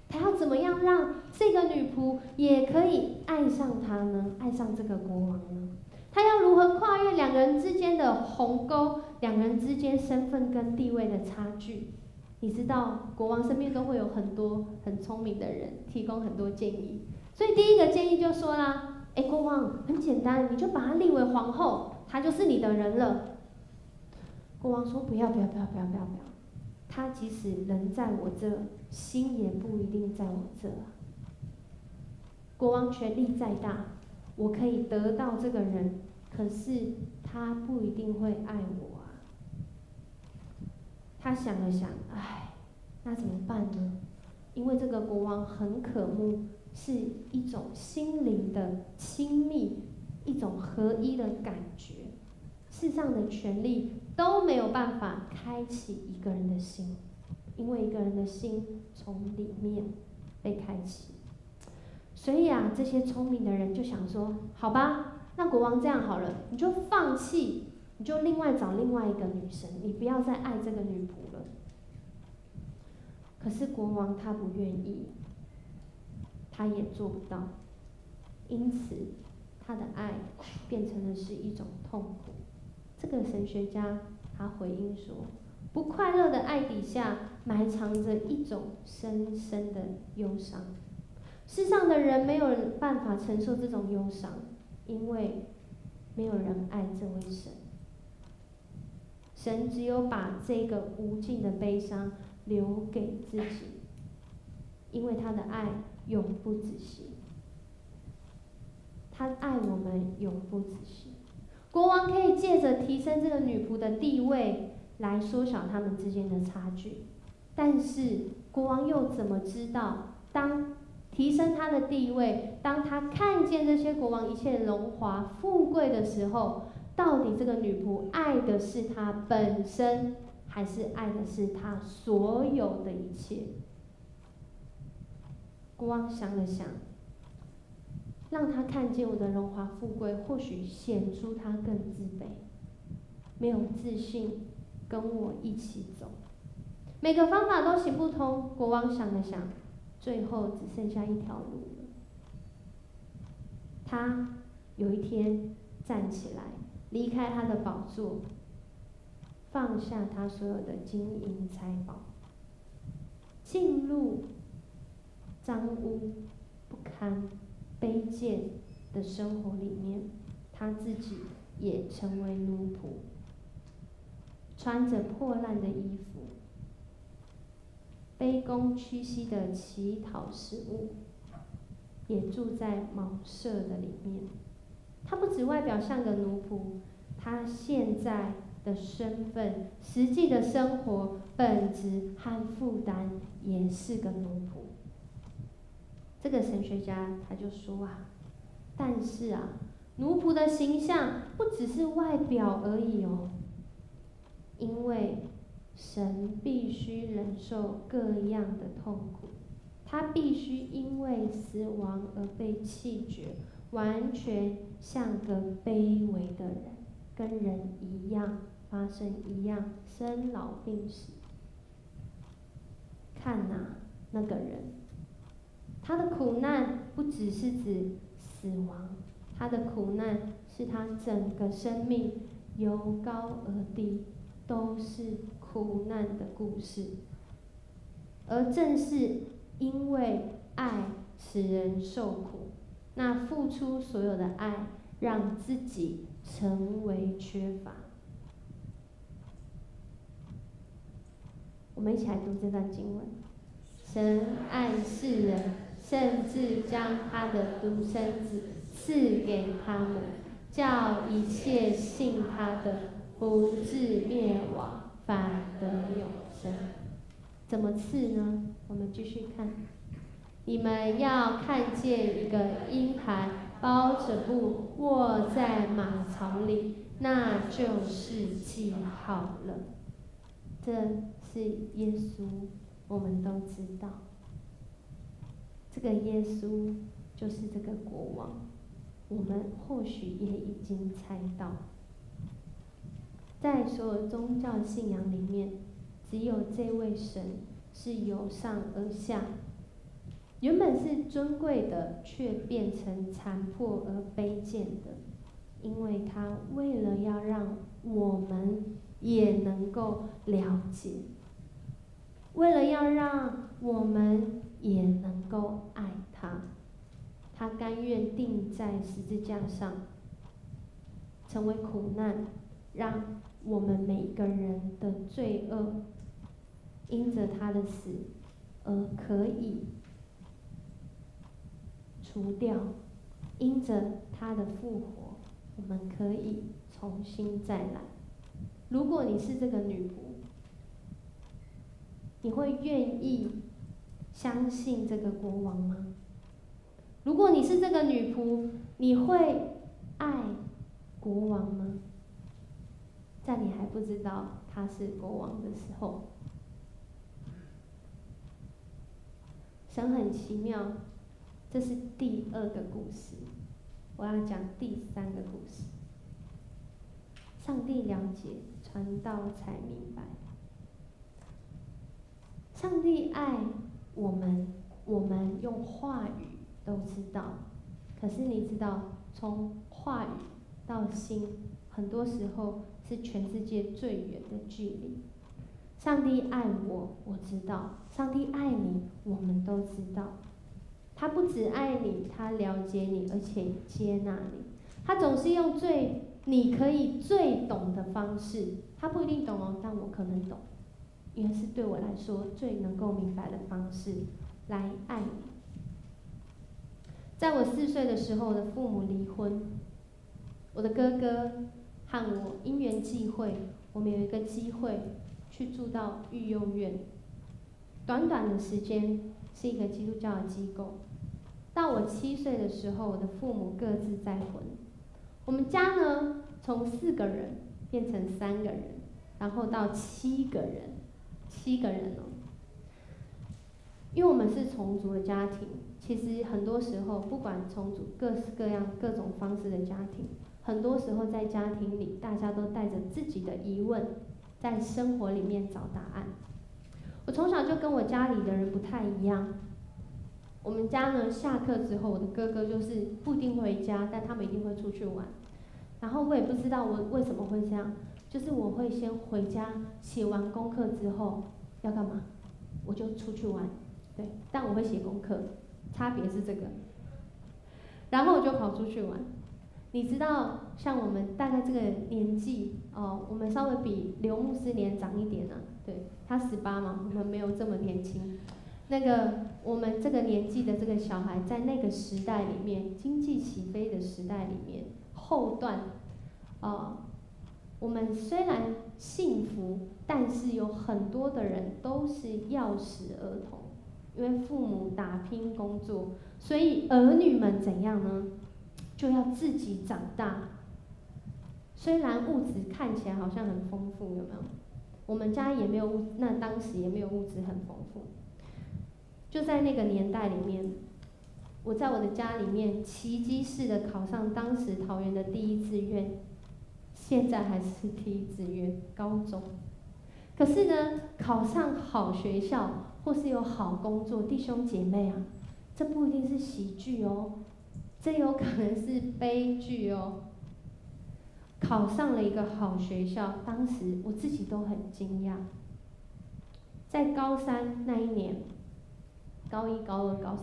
Speaker 1: 他要怎么样让这个女仆也可以爱上他呢？爱上这个国王呢？他要如何跨越两个人之间的鸿沟，两个人之间身份跟地位的差距？你知道，国王身边都会有很多很聪明的人，提供很多建议。所以第一个建议就说啦，国王很简单，你就把她立为皇后，她就是你的人了。国王说不要，他即使人在我这，心也不一定在我这啊。国王权力再大，我可以得到这个人，可是他不一定会爱我啊。他想了想，那怎么办呢？因为这个国王很渴慕，是一种心灵的亲密，一种合一的感觉。世上的权力都没有办法开启一个人的心，因为一个人的心从里面被开启。所以啊，这些聪明的人就想说，好吧，那国王这样好了，你就放弃，你就另外找另外一个女神，你不要再爱这个女仆了。可是国王他不愿意，他也做不到，因此他的爱变成的是一种痛苦。这个神学家他回应说，不快乐的爱底下埋藏着一种深深的忧伤。世上的人没有办法承受这种忧伤，因为没有人爱这位神。神只有把这个无尽的悲伤留给自己，因为他的爱永不止息。他爱我们永不止息。国王可以借着提升这个女仆的地位来缩小他们之间的差距，但是国王又怎么知道，当提升他的地位，当他看见这些国王一切荣华富贵的时候，到底这个女仆爱的是他本身，还是爱的是他所有的一切？国王想了想，让他看见我的荣华富贵，或许显出他更自卑，没有自信跟我一起走。每个方法都行不通，国王想了想，最后只剩下一条路了。他有一天站起来，离开他的宝座，放下他所有的金银财宝，进入脏污不堪、卑贱的生活里面，他自己也成为奴仆，穿着破烂的衣服，卑躬屈膝的乞讨食物，也住在茅舍的里面。他不只外表像个奴仆，他现在的身份、实际的生活本质和负担也是个奴仆。这个神学家他就说啊，但是啊，奴仆的形象不只是外表而已哦，因为神必须忍受各样的痛苦，他必须因为死亡而被弃绝，完全像个卑微的人，跟人一样，发生一样生老病死。看哪，那个人，他的苦难不只是指死亡，他的苦难是他整个生命由高而低都是苦难的故事。而正是因为爱使人受苦，那付出所有的爱，让自己成为缺乏。我们一起来读这段经文。神爱世人，甚至将他的独生子赐给他们，叫一切信他的不至灭亡，反得永生。怎么赐呢？我们继续看。你们要看见一个婴孩包着布卧在马槽里，那就是记号了。这是耶稣，我们都知道。这个耶稣就是这个国王，我们或许也已经猜到。在所有宗教信仰里面，只有这位神是由上而下，原本是尊贵的，却变成残破而卑贱的，因为他为了要让我们也能够了解，为了要让我们也能够爱他，他甘愿钉在十字架上，成为苦难，让我们每个人的罪恶因着他的死而可以除掉，因着他的复活，我们可以重新再来。如果你是这个女仆，你会愿意相信这个国王吗？如果你是这个女仆，你会爱国王吗？在你还不知道他是国王的时候，神很奇妙，这是第二个故事，我要讲第三个故事。上帝了解，传道才明白。上帝爱我们，我们用话语都知道，可是你知道，从话语到心，很多时候是全世界最远的距离。上帝爱我，我知道；上帝爱你，我们都知道。他不只爱你，他了解你，而且接纳你。他总是用你可以最懂的方式，他不一定懂哦，但我可能懂，因为是对我来说最能够明白的方式来爱你。在我4岁的时候，我的父母离婚，我的哥哥和我因缘际会，我们有一个机会去住到育幼院，短短的时间，是一个基督教的机构。到我7岁的时候，我的父母各自再婚。我们家呢，从4个人变成3个人，然后到7个人，7个人哦。因为我们是重组的家庭，其实很多时候，不管重组各式各样、各种方式的家庭，很多时候在家庭里，大家都带着自己的疑问，在生活里面找答案。我从小就跟我家里的人不太一样，我们家呢下课之后，我的哥哥就是不一定回家，但他们一定会出去玩。然后我也不知道我为什么会这样，就是我会先回家写完功课之后要干嘛，我就出去玩，对，但我会写功课，差别是这个。然后我就跑出去玩。你知道，像我们大概这个年纪哦，我们稍微比刘牧师年长一点啊，对，他18嘛，我们没有这么年轻。那个我们这个年纪的这个小孩，在那个时代里面，经济起飞的时代里面，后段，我们虽然幸福，但是有很多的人都是钥匙儿童，因为父母打拼工作，所以儿女们怎样呢？就要自己长大。虽然物质看起来好像很丰富，有没有？我们家也没有物，那当时也没有物质很丰富。就在那个年代里面，我在我的家里面奇迹式的考上当时桃园的第1志愿，现在还是第1志愿高中。可是呢，考上好学校或是有好工作，弟兄姐妹啊，这不一定是喜剧哦，这有可能是悲剧哦。考上了一个好学校，当时我自己都很惊讶。在高3那一年，高1、高2、高3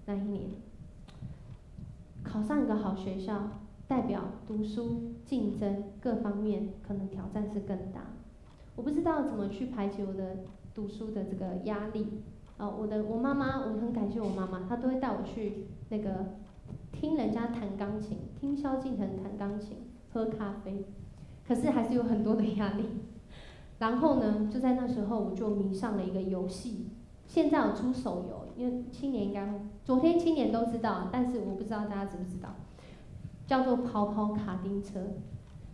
Speaker 1: 那一年，考上一个好学校，代表读书、竞争各方面可能挑战是更大。我不知道怎么去排解我的读书的这个压力。我妈妈，我很感谢我妈妈，她都会带我去那个听人家弹钢琴，听萧敬腾弹钢琴，喝咖啡。可是还是有很多的压力。然后呢，就在那时候我就迷上了一个游戏。现在有出手游，因为青年应该会，昨天青年都知道，但是我不知道大家知不知道，叫做跑跑卡丁车，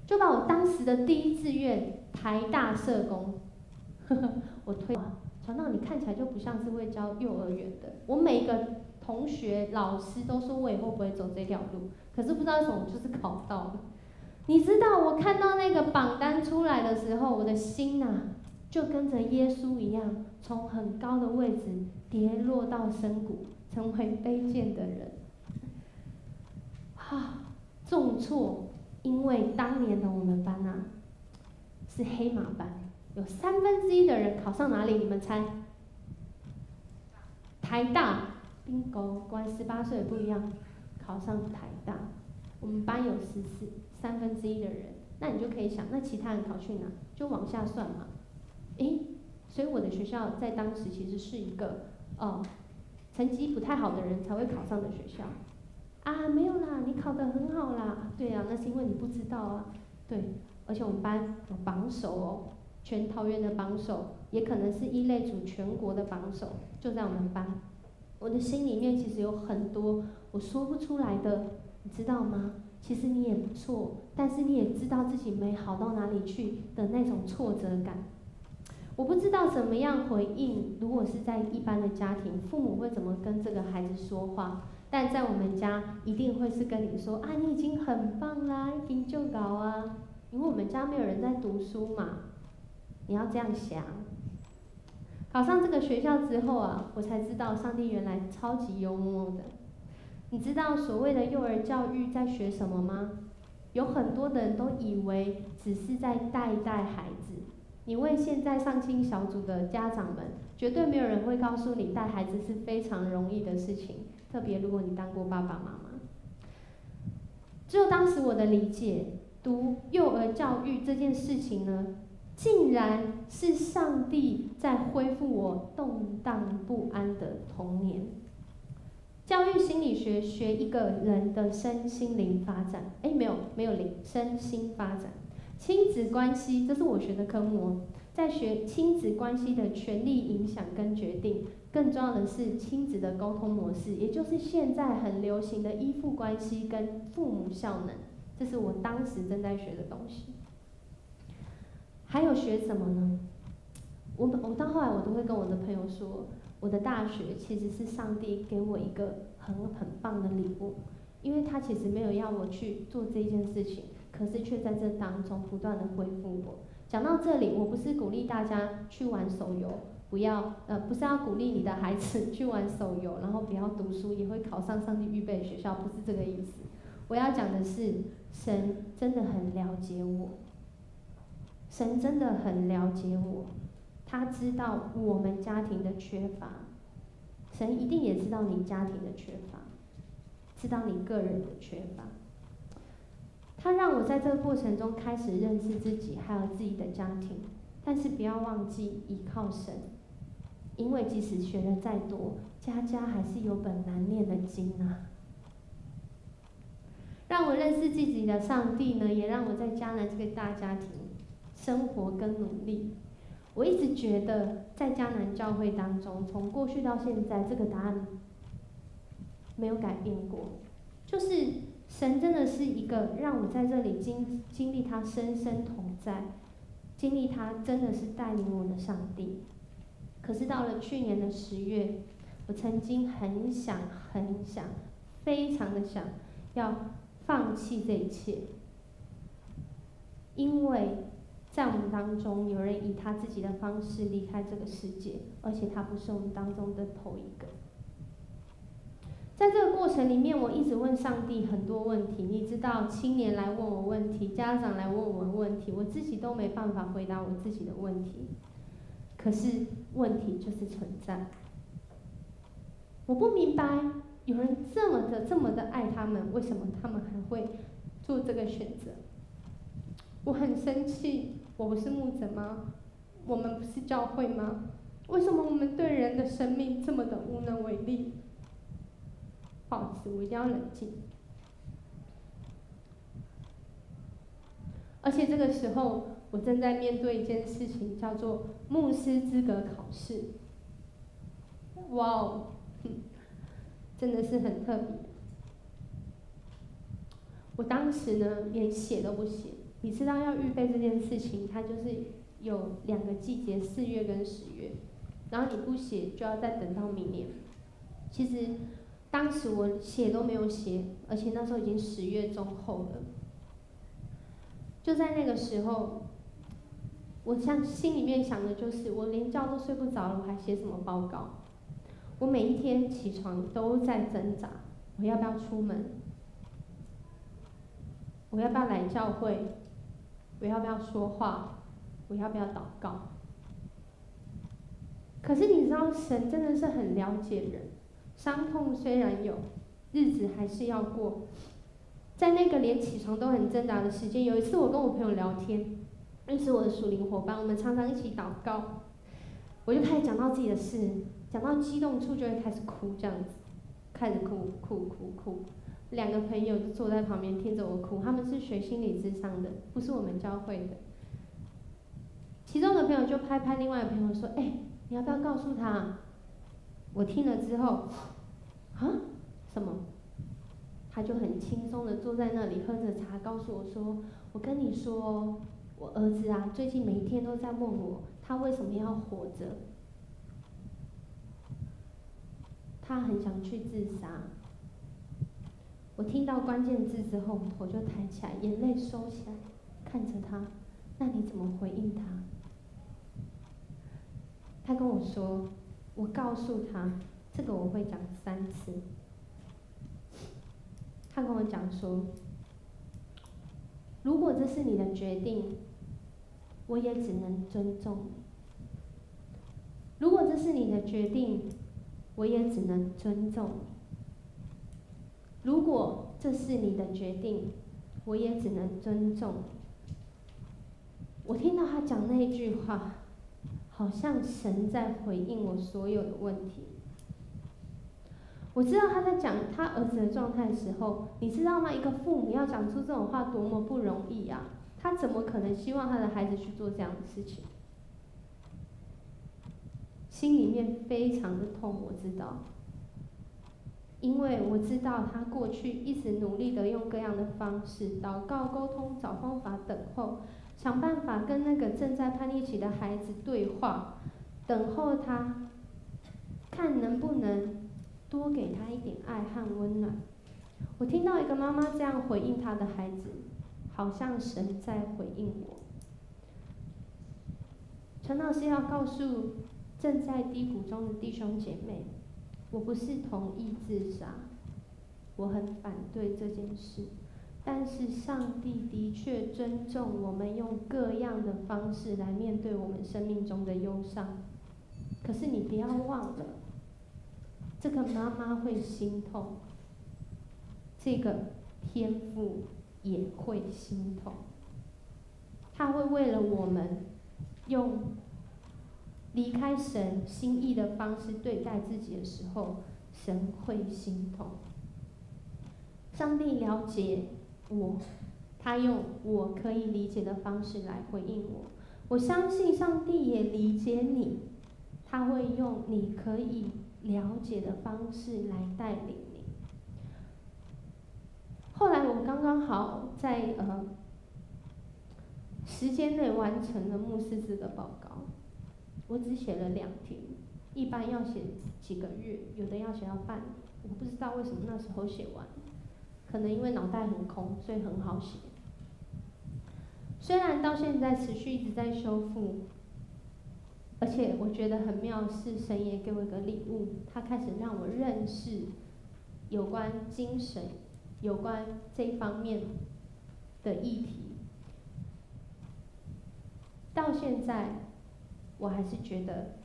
Speaker 1: 就把我当时的第1志愿台大社工，我推传到你看起来就不像是会教幼儿园的，我每一个同学老师都说我以后不会走这条路，可是不知道为什么我就是考到了。你知道我看到那个榜单出来的时候，我的心啊，就跟着耶稣一样，从很高的位置跌落到深谷，成为卑贱的人。重挫，因为当年的我们班啊，是黑马班，有1/3的人考上哪里？你们猜？台大 ，bingo， 果然18岁也不一样，考上台大。我们班有1/3的人，那你就可以想，那其他人考去哪？就往下算嘛。所以我的学校在当时其实是一个成绩不太好的人才会考上的学校。没有啦，你考得很好啦。对啊，那是因为你不知道啊。对，而且我们班有榜首哦，全桃园的榜首，也可能是一类组全国的榜首，就在我们班。我的心里面其实有很多我说不出来的，你知道吗？其实你也不错，但是你也知道自己没好到哪里去的那种挫折感。我不知道怎么样回应，如果是在一般的家庭，父母会怎么跟这个孩子说话？但在我们家一定会是跟你说你已经很棒啦，已经就搞啊，因为我们家没有人在读书嘛，你要这样想。考上这个学校之后啊，我才知道上帝原来超级幽默的。你知道所谓的幼儿教育在学什么吗？有很多的人都以为只是在带孩子。你问现在上亲小组的家长们，绝对没有人会告诉你带孩子是非常容易的事情，特别如果你当过爸爸妈妈。只有当时我的理解，读幼儿教育这件事情呢，竟然是上帝在恢复我动荡不安的童年。教育心理学学一个人的身心灵发展，没有灵，身心发展。亲子关系，这是我学的科目哦，在学亲子关系的权利影响跟决定，更重要的是亲子的沟通模式，也就是现在很流行的依附关系跟父母效能，这是我当时正在学的东西。还有学什么呢？我到后来我都会跟我的朋友说，我的大学其实是上帝给我一个很棒的礼物，因为他其实没有要我去做这件事情，可是却在这当中不断的恢复我。讲到这里，我不是鼓励大家去玩手游，不是要鼓励你的孩子去玩手游，然后不要读书，也会考上上帝预备的学校，不是这个意思。我要讲的是，神真的很了解我，神真的很了解我，他知道我们家庭的缺乏，神一定也知道你家庭的缺乏，知道你个人的缺乏。他让我在这个过程中开始认识自己，还有自己的家庭，但是不要忘记依靠神，因为即使学的再多，家家还是有本难念的经啊。让我认识自己的上帝呢，也让我在迦南这个大家庭生活跟努力。我一直觉得在迦南教会当中，从过去到现在，这个答案没有改变过，就是神真的是一个让我在这里经历他深深同在，经历他真的是带领我的上帝。可是到了去年的10月，我曾经很想，非常的想要放弃这一切，因为在我们当中有人以他自己的方式离开这个世界，而且他不是我们当中的头一个。在这个过程里面，我一直问上帝很多问题，你知道，青年来问我问题，家长来问我问题，我自己都没办法回答我自己的问题。可是问题就是存在，我不明白有人这么的爱他们，为什么他们还会做这个选择？我很生气，我不是牧者吗？我们不是教会吗？为什么我们对人的生命这么的无能为力？不好意思，我一定要冷静。而且这个时候，我正在面对一件事情，叫做牧师资格考试。哇哦，真的是很特别。我当时呢，连写都不写。你知道要预备这件事情，它就是有2个季节，4月跟10月，然后你不写就要再等到明年。其实当时我写都没有写，而且那时候已经10月中后了。就在那个时候，我心里面想的就是，我连觉都睡不着了，我还写什么报告？我每一天起床都在挣扎，我要不要出门？我要不要来教会？我要不要说话？我要不要祷告？可是你知道，神真的是很了解人，伤痛虽然有，日子还是要过。在那个连起床都很挣扎的时间，有一次我跟我朋友聊天，认识我的属灵伙伴，我们常常一起祷告，我就开始讲到自己的事，讲到激动处就会开始哭，这样子，开始哭。2个朋友就坐在旁边听着我哭，他们是学心理咨商的，不是我们教会的。其中的朋友就拍拍另外的朋友说：“你要不要告诉他？”我听了之后，什么？他就很轻松的坐在那里喝着茶，告诉我说：“我跟你说，我儿子啊，最近每一天都在问我，他为什么要活着？他很想去自杀。”我听到关键字之后，头就抬起来，眼泪收起来，看着他。那你怎么回应他？他跟我说：“我告诉他，这个我会讲3次。”他跟我讲说：“如果这是你的决定，我也只能尊重你。如果这是你的决定，我也只能尊重你。如果这是你的决定，我也只能尊重你。”我听到他讲那一句话，好像神在回应我所有的问题。我知道他在讲他儿子的状态的时候，你知道吗？一个父母要讲出这种话多么不容易啊！他怎么可能希望他的孩子去做这样的事情？心里面非常的痛，我知道，因为我知道他过去一直努力的用各样的方式祷告、沟通、找方法、等候，想办法跟那个正在叛逆期的孩子对话，等候他，看能不能多给他一点爱和温暖。我听到一个妈妈这样回应她的孩子，好像神在回应我。陈老师要告诉正在低谷中的弟兄姐妹，我不是同意自杀，我很反对这件事。但是上帝的确尊重我们用各样的方式来面对我们生命中的忧伤。可是你不要忘了，这个妈妈会心痛，这个天父也会心痛。他会为了我们用离开神心意的方式对待自己的时候，神会心痛。上帝了解我，他用我可以理解的方式来回应我。我相信上帝也理解你，他会用你可以了解的方式来带领你。后来我刚刚好在时间内完成了牧师这个报告，我只写了2天，一般要写几个月，有的要写到半年。我不知道为什么那时候写完，可能因为脑袋很空，所以很好写。虽然到现在持续一直在修复，而且我觉得很妙是神也给我一个礼物，他开始让我认识有关精神、有关这一方面的议题。到现在，我还是觉得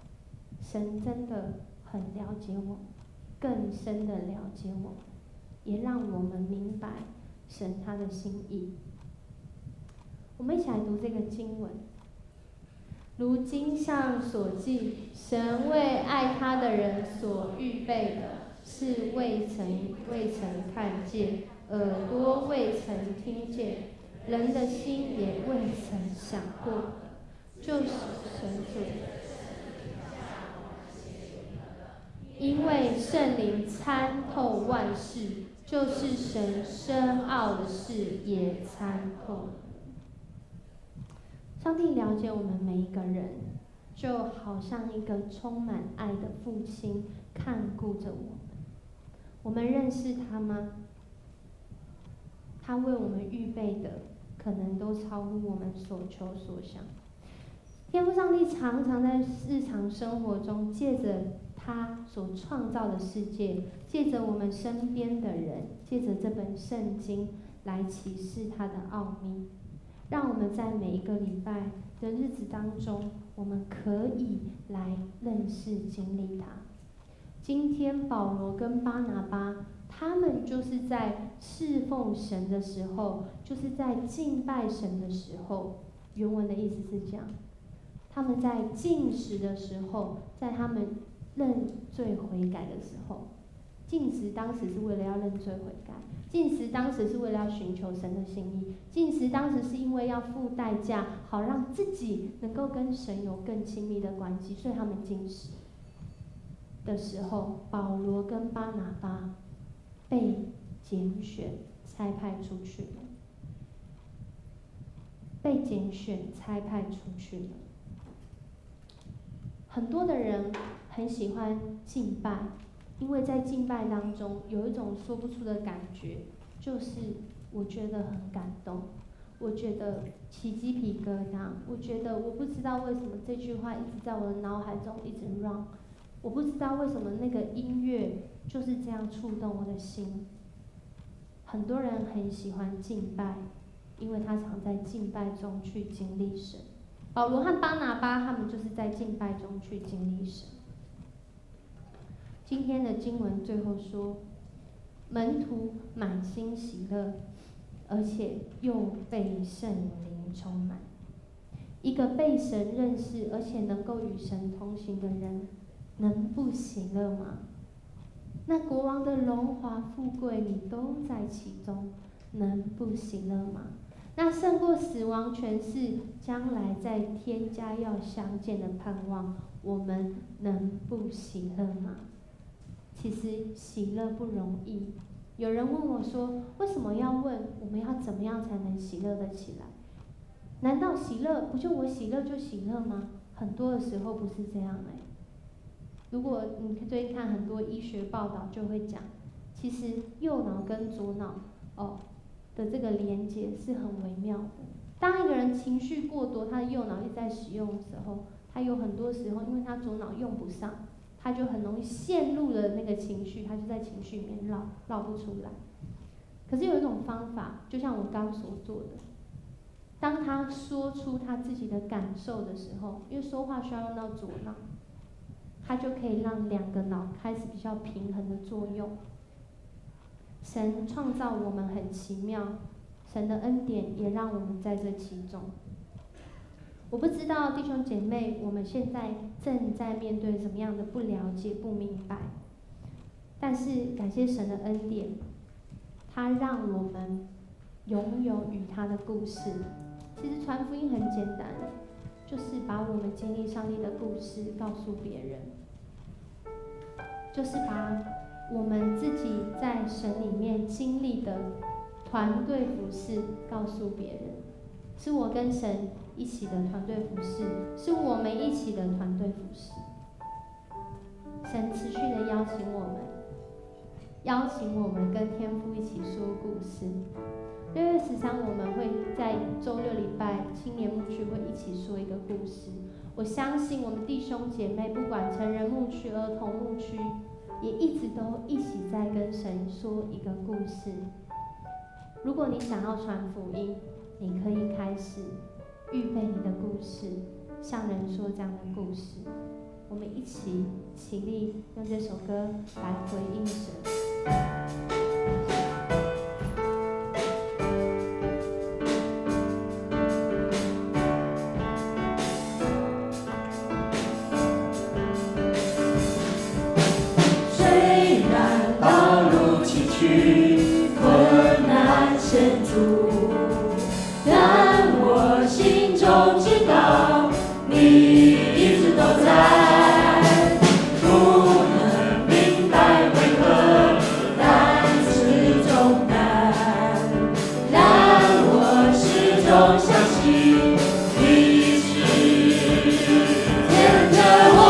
Speaker 1: 神真的很了解我，更深的了解我，也让我们明白神他的心意。我们一起来读这个经文。如经上所记，神为爱他的人所预备的，是未曾看见，耳朵未曾听见，人的心也未曾想过的，就是神所。因为圣灵参透万事，就是神深奥的事也参透。上帝了解我们每一个人，就好像一个充满爱的父亲看顾着我们。我们认识他吗？他为我们预备的，可能都超乎我们所求所想。天父上帝常常在日常生活中，借着他所创造的世界，借着我们身边的人，借着这本圣经来启示他的奥秘，让我们在每一个礼拜的日子当中，我们可以来认识经历他。今天保罗跟巴拿巴，他们就是在侍奉神的时候，就是在敬拜神的时候，原文的意思是这样。他们在禁食的时候，在他们认罪悔改的时候，禁食当时是为了要认罪悔改，禁食当时是为了要寻求神的心意，禁食当时是因为要付代价，好让自己能够跟神有更亲密的关系，所以他们禁食的时候，保罗跟巴拿巴被拣选差派出去了，被拣选差派出去了。很多的人很喜欢敬拜，因为在敬拜当中有一种说不出的感觉，就是我觉得很感动，我觉得起鸡皮疙瘩，我觉得我不知道为什么这句话一直在我的脑海中一直 run， 我不知道为什么那个音乐就是这样触动我的心。很多人很喜欢敬拜，因为他常在敬拜中去经历神。保罗和巴拿巴他们就是在敬拜中去经历神。今天的经文最后说，门徒满心喜乐，而且又被圣灵充满。一个被神认识而且能够与神同行的人，能不喜乐吗？那国王的荣华富贵你都在其中，能不喜乐吗？那胜过死亡权势，将来在天家要相见的盼望，我们能不喜乐吗？其实喜乐不容易。有人问我说，为什么要问我们要怎么样才能喜乐得起来？难道喜乐不就我喜乐就喜乐吗？很多的时候不是这样如果你最近看很多医学报道，就会讲，其实右脑跟左脑的这个连接是很微妙的。当一个人情绪过多，他的右脑一直在使用的时候，他有很多时候，因为他左脑用不上，他就很容易陷入了那个情绪，他就在情绪里面绕不出来。可是有一种方法，就像我刚所做的，当他说出他自己的感受的时候，因为说话需要用到左脑，他就可以让两个脑开始比较平衡的作用。神创造我们很奇妙，神的恩典也让我们在这其中。我不知道弟兄姐妹，我们现在正在面对什么样的不了解、不明白，但是感谢神的恩典，他让我们拥有与他的故事。其实传福音很简单，就是把我们经历上帝的故事告诉别人，就是把我们自己在神里面经历的团队服事告诉别人，是我跟神一起的团队服事，是我们一起的团队服事。神持续的邀请我们跟天父一起说故事。6月13我们会在周六礼拜青年牧区会一起说一个故事。我相信我们弟兄姐妹，不管成人牧区、儿童牧区，也一直都一起在跟神说一个故事。如果你想要传福音，你可以开始预备你的故事，向人说这样的故事。我们一起起立，用这首歌来回应神。
Speaker 6: 虽然道路崎岖，困难险阻，但我心中知道，你一直都在。不能明白为何担此重担，但我始终相信你是牵着我。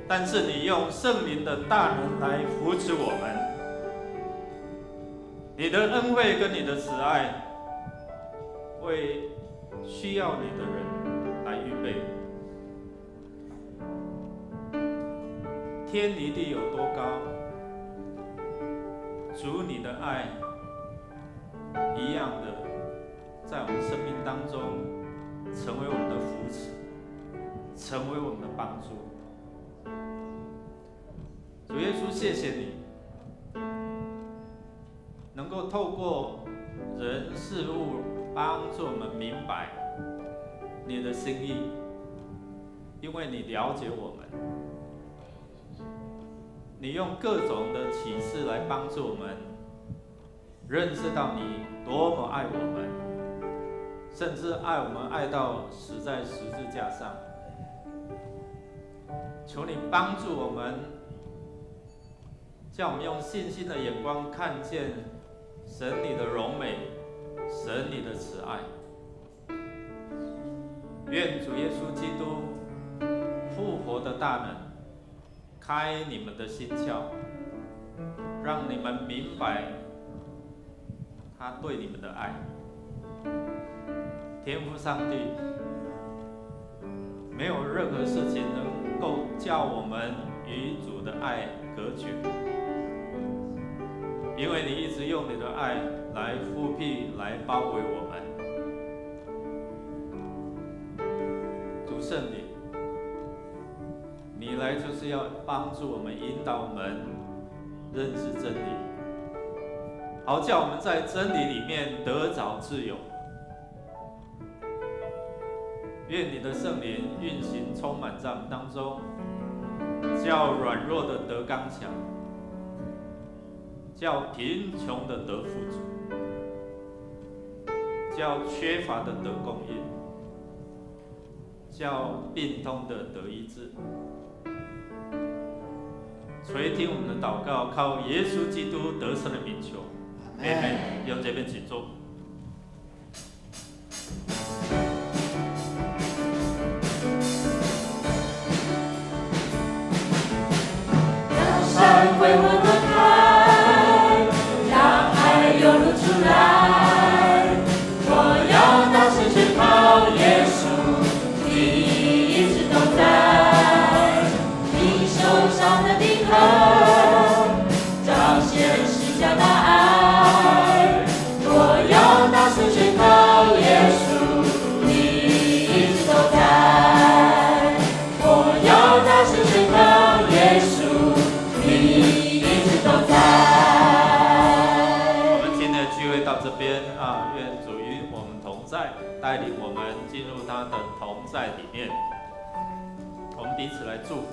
Speaker 4: 但是你用圣灵的大能来扶持我们，你的恩惠跟你的慈爱，为需要你的人来预备。天离地有多高，主你的爱一样的，在我们生命当中成为我们的扶持，成为我们的帮助。主耶稣，谢谢你，能够透过人事物帮助我们明白你的心意，因为你了解我们，你用各种的启示来帮助我们认识到你多么爱我们，甚至爱我们爱到死在十字架上。求你帮助我们，叫我们用信心的眼光看见神你的荣美，神你的慈爱。愿主耶稣基督复活的大能开你们的心窍，让你们明白他对你们的爱。天父上帝，没有任何事情能够叫我们与主的爱隔绝，因为你一直用你的爱来复辟，来包围我们。主圣灵，你来就是要帮助我们，引导我们认识真理，好叫我们在真理里面得着自由。愿你的圣灵运行充满在我们当中，叫软弱的得刚强，叫贫穷的得富足，叫缺乏的得供应，叫病痛的得医治。垂听我们的祷告，靠耶稣基督得胜的名求。阿们。用这边请坐。
Speaker 6: 山为我挪开，让爱流露出来。我要大声宣告，耶稣，你一直都在。你受伤的钉痕，彰显十架大爱。我要大声宣告，耶稣，你一直都在。我要大声宣告，耶稣。
Speaker 4: 我们今天的聚会到这边啊，愿主与我们同在，带领我们进入他的同在里面。我们彼此来祝福。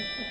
Speaker 6: 我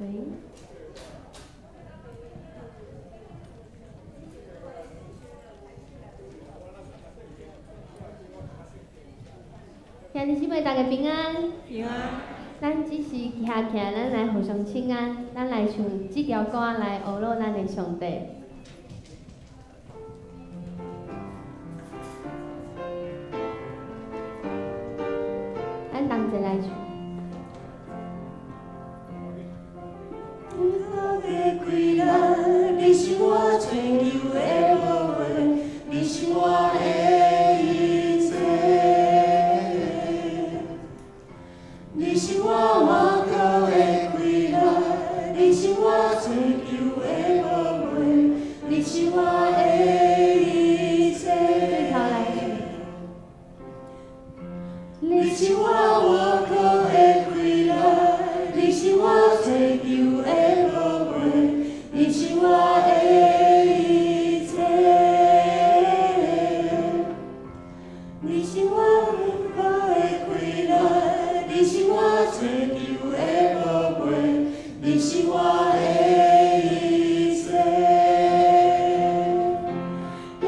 Speaker 1: 对。兄弟姊妹，大家平安。
Speaker 6: 平安。
Speaker 1: 咱只是徛起来，咱来互相请安，咱来唱这条歌来学乐咱的上帝。咱同齐来唱。
Speaker 6: 你是我最求的无话，你是我的一切，你是我万国的归来，你是我最求的无话，你是我的一切，你是我万国的归来，你是我最求的无话。你是我的一切，你是我永恒的归来，你是我最求的无话，你是我的一切。耶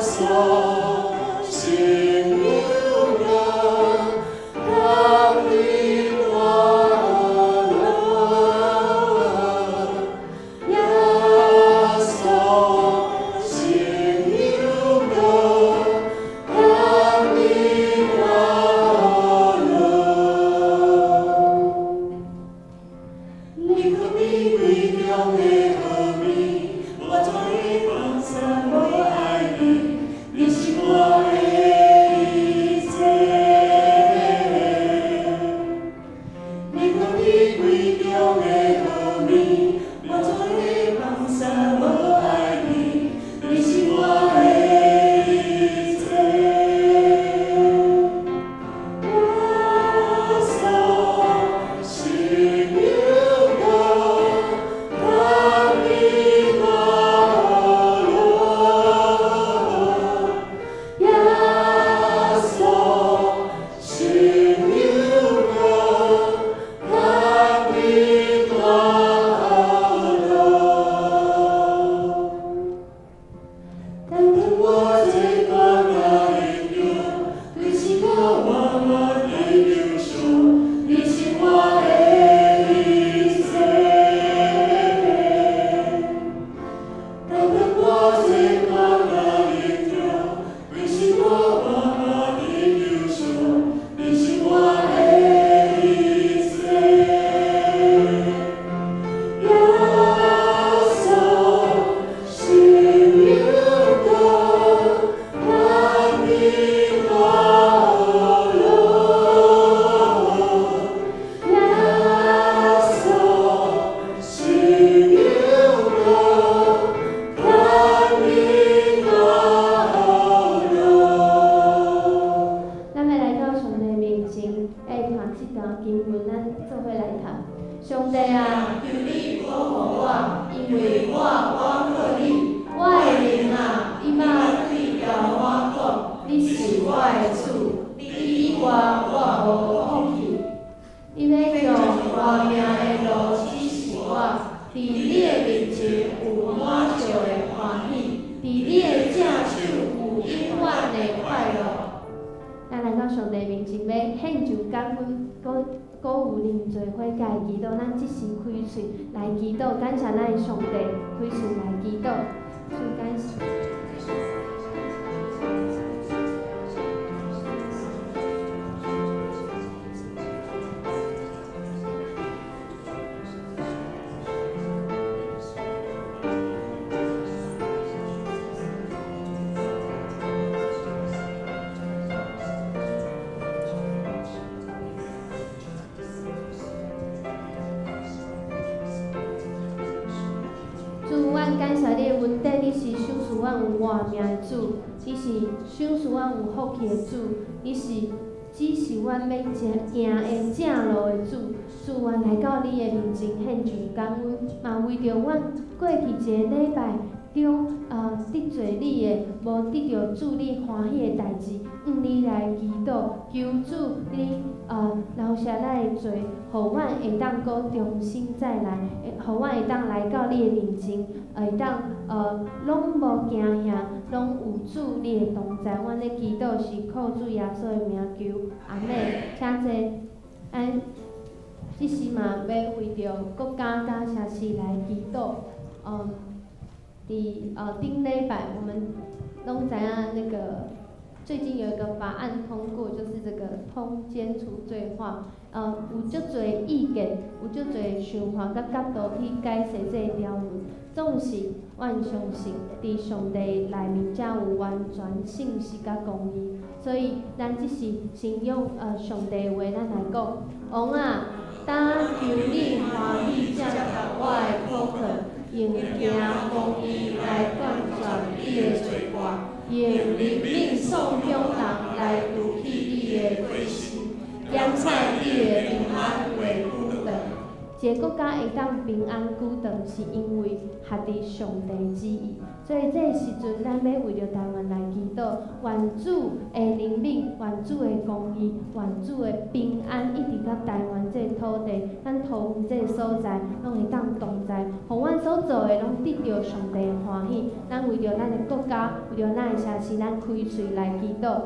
Speaker 6: 稣，心有人，他领我。
Speaker 1: 来祈祷，感谢咱的上帝，开始来祈祷，所以感谢。感谢你的恩典，你是赏赐阮有活命的主，你是赏赐阮有福气的主，你是指示阮要行的正路的主。主，阮来到你的面前献上感恩，嘛为着阮过去一个礼拜中得罪你的，无得到主你欢喜的代志，你来祈祷，求主你饶赦咱的罪，互阮会当搁重新再来，互阮会当来到你的面前，会当拢无惊吓，拢有主你的同在。阮的祈祷是靠主耶稣的名求，阿门。请坐，即时嘛要为着国家甲城市来祈祷。顶礼拜我们拢知影那个最近有一个法案通过，就是这个通奸除罪化。有足侪意见，有足侪想法甲角度去解释这个条文。总是阮相信，伫上帝内面才有完全信息甲公义。所以咱即是先用上帝的话，咱来讲：王啊，但求你欢喜接纳我的口渴。用行公义来断绝你的罪过，用灵命送向人来除去你的罪行，减少你的平安为苦等。一个国家会当平安久长，是因为合伫上帝旨意。所以这时阵，咱要为着台湾来祈祷，愿主的灵命、愿主的公义、愿主的平安，一直到台湾这土地，咱桃园这所在，拢会当同在，互阮所做的拢得到上帝的欢喜。咱为着咱的国家，为着咱的城市，咱开喙来祈祷。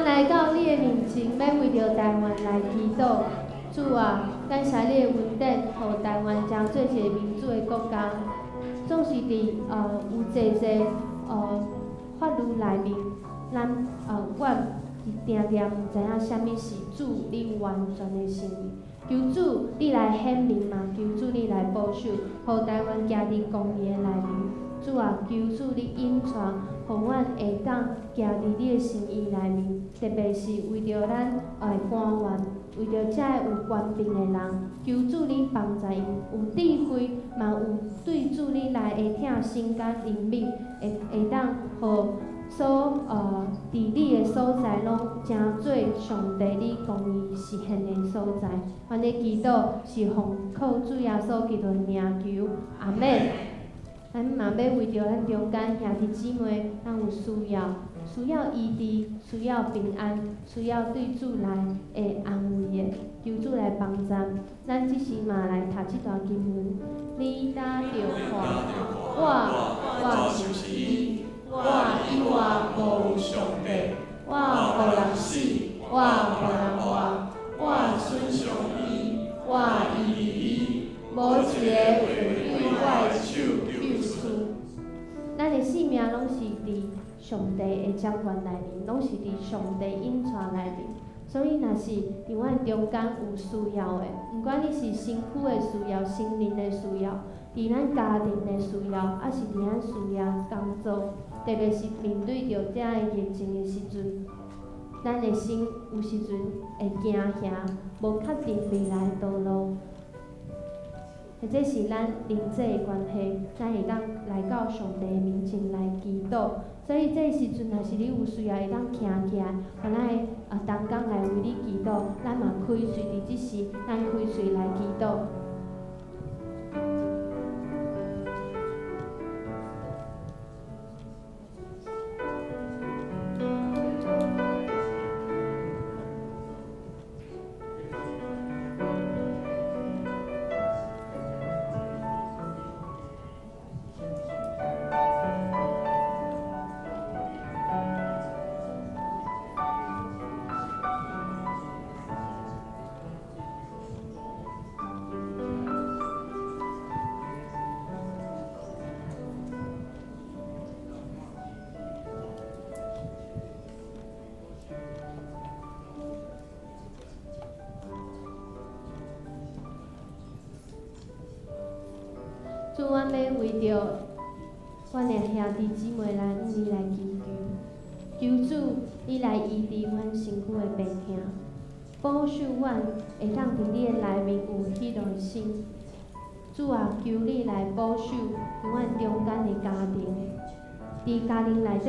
Speaker 1: 来到你的面前，要为着台湾来祈祷。主啊，感谢你的恩典，互台湾成做一个民主的国家。总是伫有济法律内面，咱阮定定毋知影啥物是主你完全的心意。求主你来显明嘛，求主你来保守，互台湾行伫公义的内面。主啊，求主你引带，互阮会当行伫你的心意内面，特别是为着咱官员，为着遮有权柄的人，求主你帮助因有智慧，嘛有对主你来会听心甲灵敏，会当互所伫你的所在拢成做上帝你公义实现的所在。阮的祈祷是奉靠主耶稣基督的名求，阿门。咱嘛要为着咱中间兄弟姊妹，咱有需要医治，需要平安，需要对主来会安慰的，求主来帮助。咱即时嘛来读即段经文。你打着话，我就是伊，我以外无上帝，我互人死，我互人活，我顺从伊，我依赖伊，无一个会对我的手。咱的性命拢是伫上帝的掌管内面，拢是伫上帝引带内面。所以，若是伫阮中间有需要的，毋管你是身躯的需要、心灵的需要，伫咱家庭的需要，还是伫咱事业、工作，特别是面对着遮个疫情的时阵，咱的心有时阵会惊吓，无确定未来道路。或者是咱灵际的关系，咱会当来到上帝面前来祈祷。所以这时阵，若是你有需要，会当徛起来，咱会同工来为你祈祷。咱嘛开喙伫即时，咱开喙来祈祷。主，阮要为着阮的兄弟姊妹来向你来祈求，求主你来医治阮身躯的病痛，保守阮会当伫你的内面有喜乐的心。主啊，求你来保守阮中间的家庭，伫家庭内底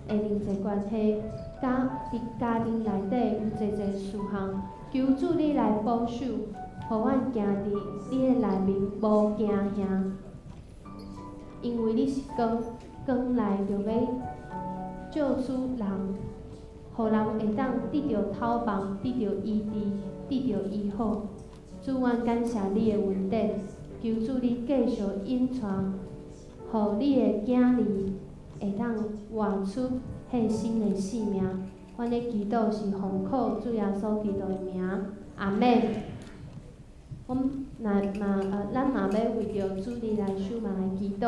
Speaker 1: 的人际关系，伫家庭内底有侪事项，求主你来保守，互阮行伫你的内面无惊吓。因为你是光来就要救出人，互人会当得到透房，得到医治，得到医好。主，阮感谢你的恩典，求主你继续引传，互你的囝儿会当活出迄新的生命。阮的祈祷是奉靠主耶稣基督的名，阿门。咱嘛要为着主你来守望来祈祷。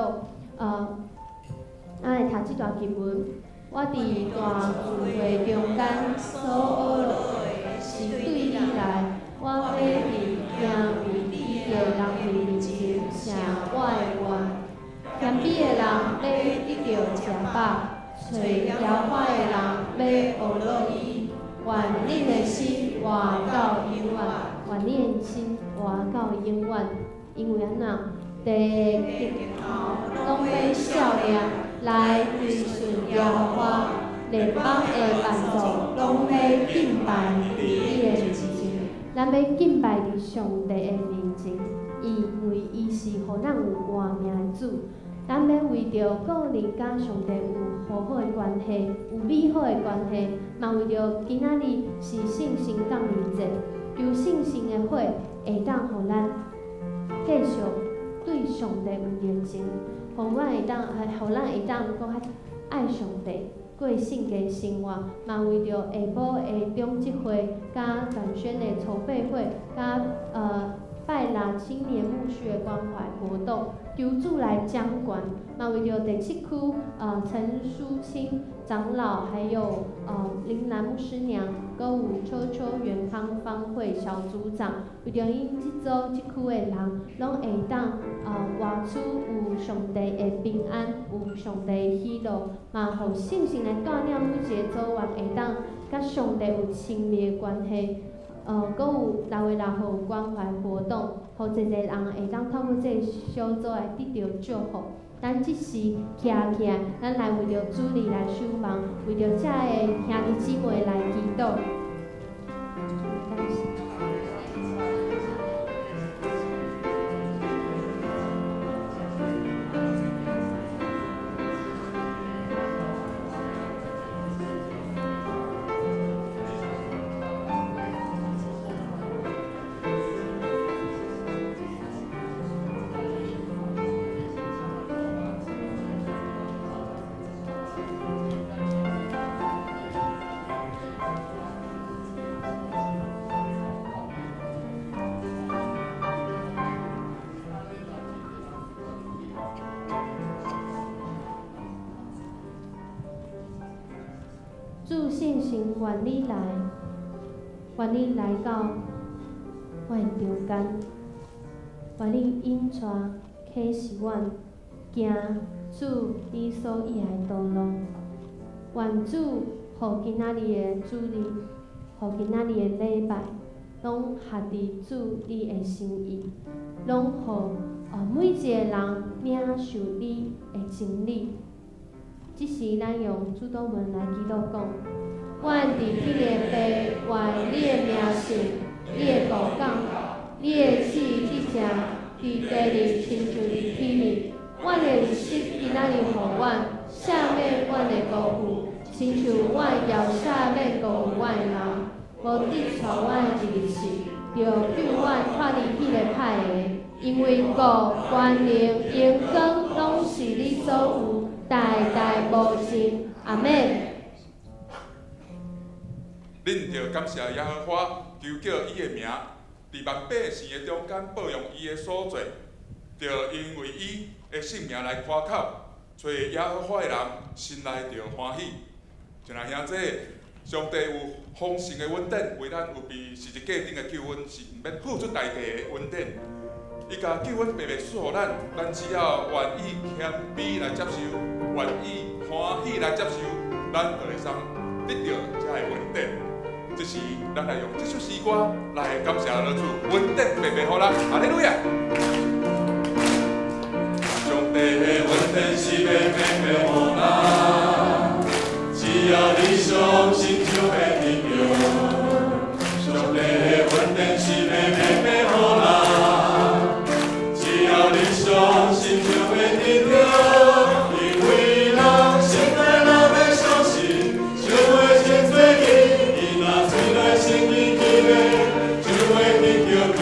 Speaker 1: 咱来读即段经文。我伫大聚会中间所学落的，是对你来，我要伫行为你着人面前成我的愿。谦卑的人要得到食饱，找摇摆的人要学乐意。愿恁的心活到永远，愿恁的心活到永远。因为安怎？地日头拢要笑脸来归顺耶和华，列邦的万族拢要敬拜伫你的面前。咱要敬拜伫上帝的面前，因为伊是互咱有活命的主。咱要为着个人甲上帝有和好的关系，有美好的关系，嘛为着今仔日是圣神降临节，求圣神的火会当互咱继续对上帝有热情，互咱会当搁较爱上帝，过圣洁生活，嘛为着下晡的中职会、甲短宣的筹备会、甲拜六青年牧区的关怀活动，求主来掌管，嘛为着第7区陈淑清长老，还有林兰牧师娘，搁有秋秋元康方会小组长，为着因即区的人，拢会当活出有上帝的平安，有上帝的喜乐，嘛互圣神来带领每一个组员会当甲上帝有亲密的关系。搁有6月6号关怀活动，互侪人会当透过这个小组来得到祝福。咱即时徛起来，咱来为着主你来守望，为着遮个兄弟姊妹来祈祷。感谢。主圣神，愿你来，愿你来到阮中间，愿你引带启示阮行主你所喜爱的道路。愿主互今仔日的主日，互今仔日的礼拜，拢合伫主你的心意，拢互每一个人领受你的真理。即时咱用主祷文来祈祷讲：阮伫迄个地，愿你的名信，你的道讲，你的旨你正，伫地里亲像伫天里。阮的日息今仔日互阮，赦免阮的过负，亲像阮也赦免过负阮的人，无抵触阮的日时，就救阮脱离迄个歹个。因为国、权力、荣光，拢是你所有，代代无尽。阿门。
Speaker 7: 恁着感谢耶和华，求叫伊的名伫万百姓的中间保养伊的所做，着因为伊的性命来夸口，找耶和华的人心内着欢喜。像咱兄弟，上帝有丰盛的恩典，为咱有比是一价顶的救恩，是毋免付出代价的恩典。伊甲救阮白白赐予咱，咱只要愿意谦卑来接受，愿意欢喜来接受，咱就会当得到这个恩典。这是咱来用这首诗歌来感谢老主，恩典白白予咱，哈利路亚！上帝的恩典是白白予咱，只要你相信就会得到。上帝的恩典是白白予咱，只要你相信就会得到，因为人心内若要相信，就会真做伊，伊若嘴内承认伊的，就会得到救。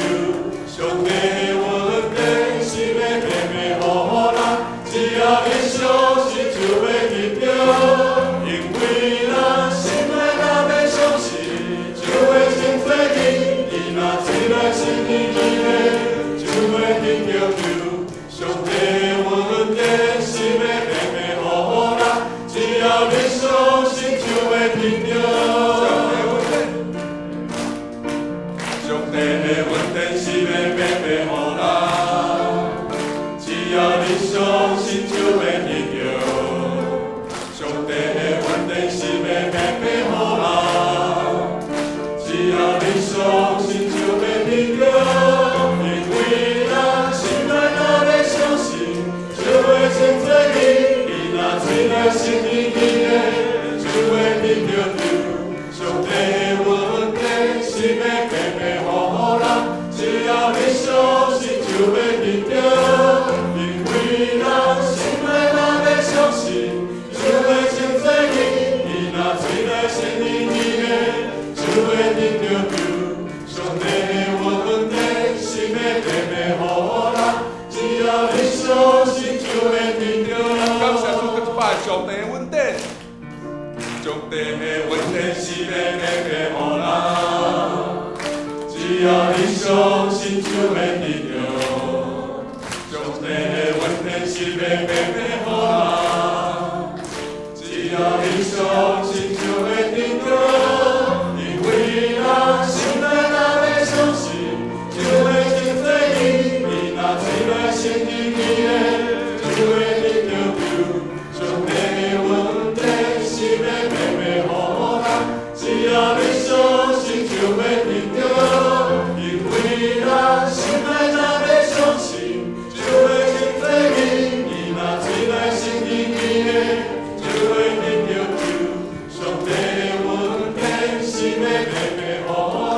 Speaker 7: 上帝的恩典是要白白予咱，只要你相信就会得到，因为人心内若要相信，就会真做伊，伊若嘴内承认伊的，就会得到救。上帝的恩典是要白白予咱，只要你相信就会得到。上帝的恩典是要白白予咱，只要你相信就会得到。上帝的恩典是要白白予咱，只要你相信就会得到，因为咱心内若要相信，就会真做伊，伊若嘴内承认伊的，就会得到救。上帝的恩典是要白白予咱，只要你相信就会得到，因为咱心内若要相信，就会真做伊，伊若嘴内承认伊的，就会得到救。上帝的恩典是要白白予咱，只要你相信就会得到。感谢主，搁一摆上帝的恩典，上帝的恩典是要白白予咱，只要你相信就会得到。上帝的恩典是要白白予咱，只要你相信就会得到，因为咱心内若要相信，就会真做伊，伊若嘴内承认伊的，就会得到救。上帝的恩典是要白白予咱，只要你相信就会得到，因为咱心内若要相信，就会真做伊，伊若嘴内承认伊的，就会得到救。上帝的恩典是要白白予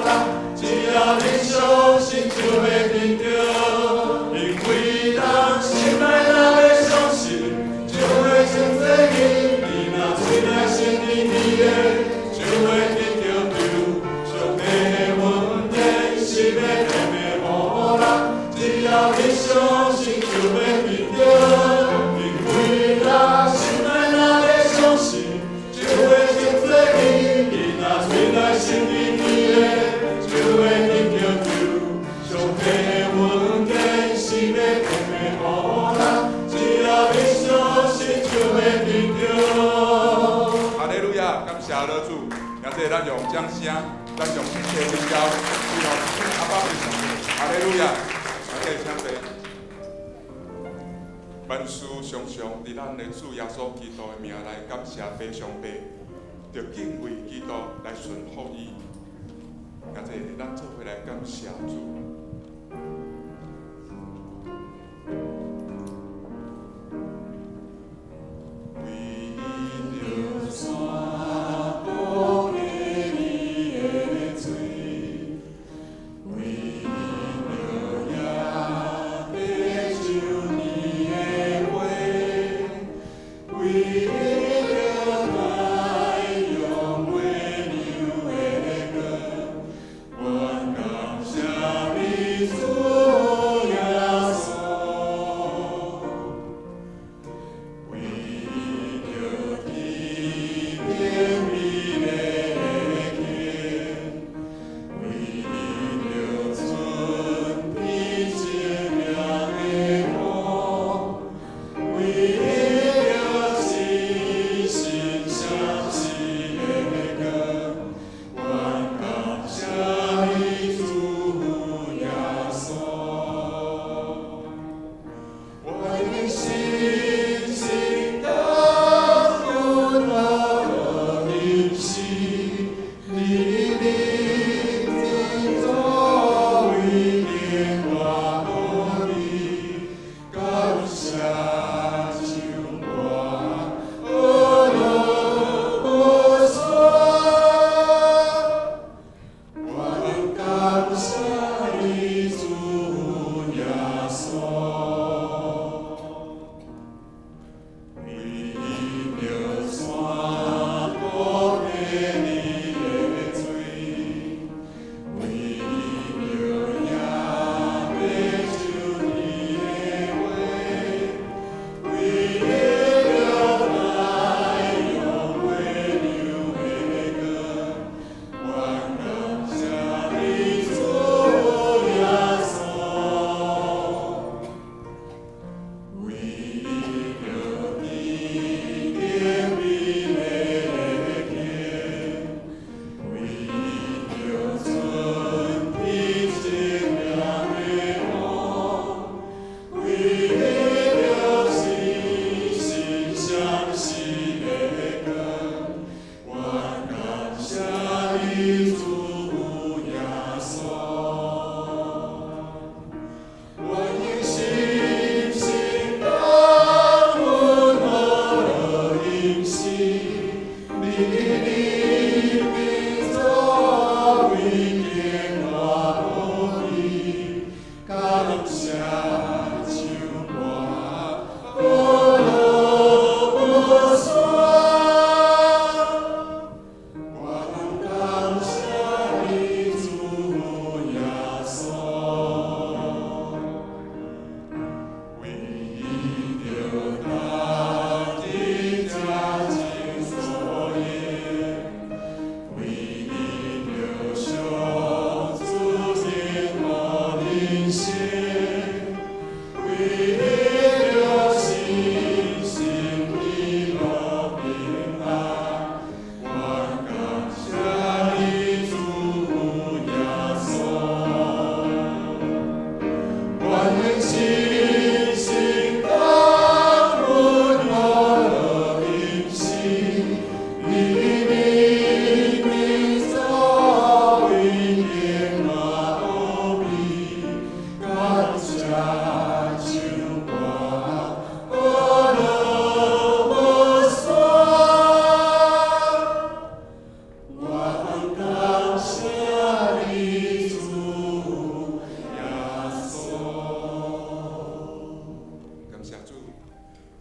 Speaker 7: 咱，只要你相信就会得到，因为咱心内若要相信，就会真做伊，伊若嘴内承认伊的，就会得到救。上帝的恩典是要白白予咱，只要你相信就会得到，因为咱心内若要相信，就会真做伊，伊若嘴内承认伊的，就会得到救。上帝的恩典是要白白予咱，只要你相信就会得到。哈利路亚，感谢老主，也即咱用掌声，咱用一切荣耀，最后阿爸为上帝，哈利路亚，感谢上帝。万事常常伫咱的主耶稣基督的名来感谢父上帝，着敬畏基督来顺服伊，也即咱做伙来感谢主。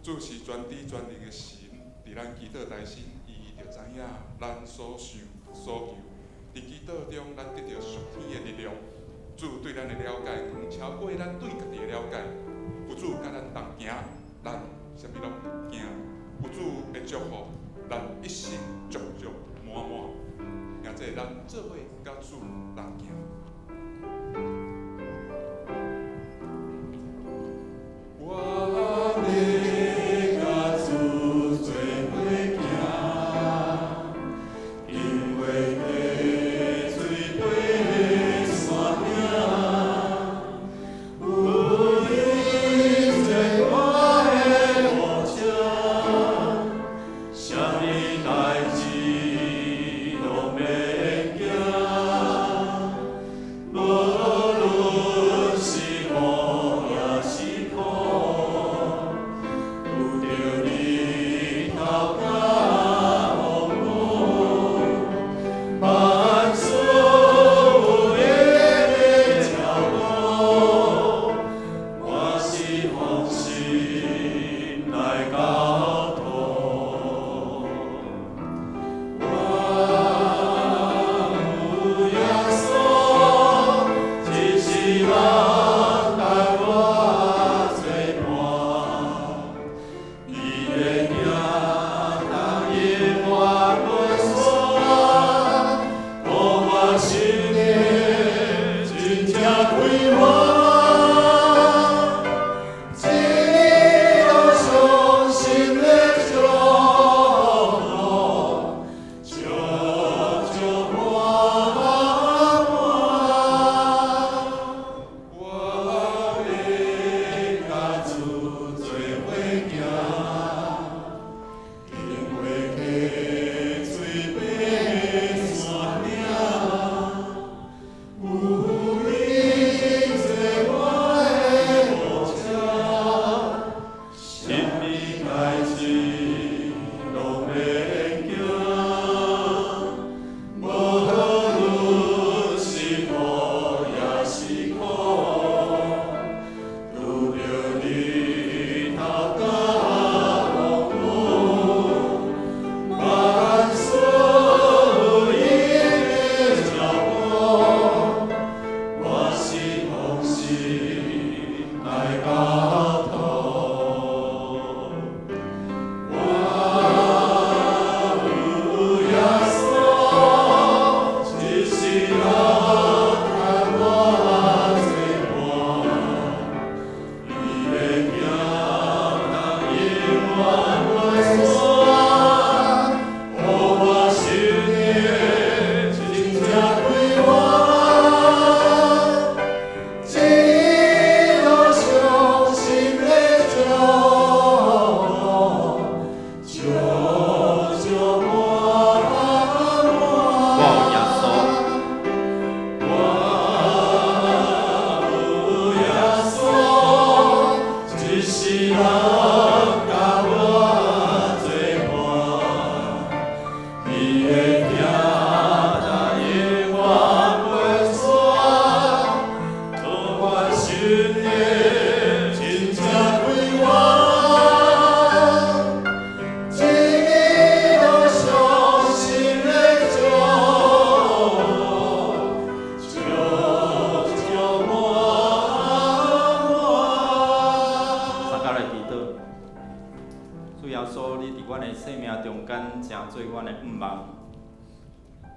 Speaker 7: 主是全知全能的神，伫咱祈祷内心，伊就知影咱所想所求。伫祈祷中，咱得到属天的力量。主对咱的了解远超过咱对家己的了解。有主甲咱同行，咱啥物拢毋惊。有主的祝福，咱一生足足满满。现在咱做伙甲主同行。我要甲主做伙行，因为溪水过山岭，有伊做我的牧者，啥物代志拢免惊，无论是好也是苦。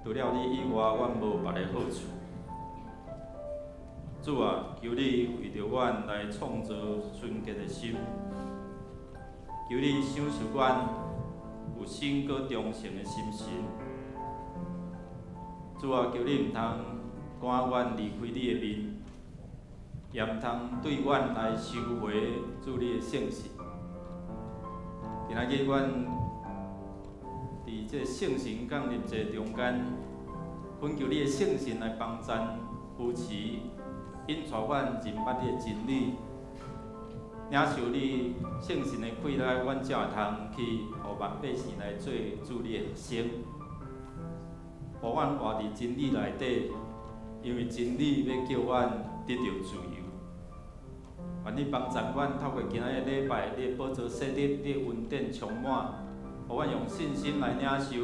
Speaker 7: 除了你以外，阮无别个好处。主啊，求你为着阮来创造纯洁的心，求你赏赐阮有新搁忠诚的心神。主啊，求你毋通赶阮离开你的面，也毋通对阮来收回主你的圣神。今仔日阮伫这圣神甲入节中间，恳求你的圣神来帮咱扶持，引带阮认捌你的真理，领受你圣神的气力，阮才会通去互万百姓来做主你的学生，互阮活伫真理内底，因为真理要叫阮得到自由。
Speaker 4: 愿你帮助阮透过今仔日礼拜，你的宝座设立，你的恩典充满，互阮用信心来领受，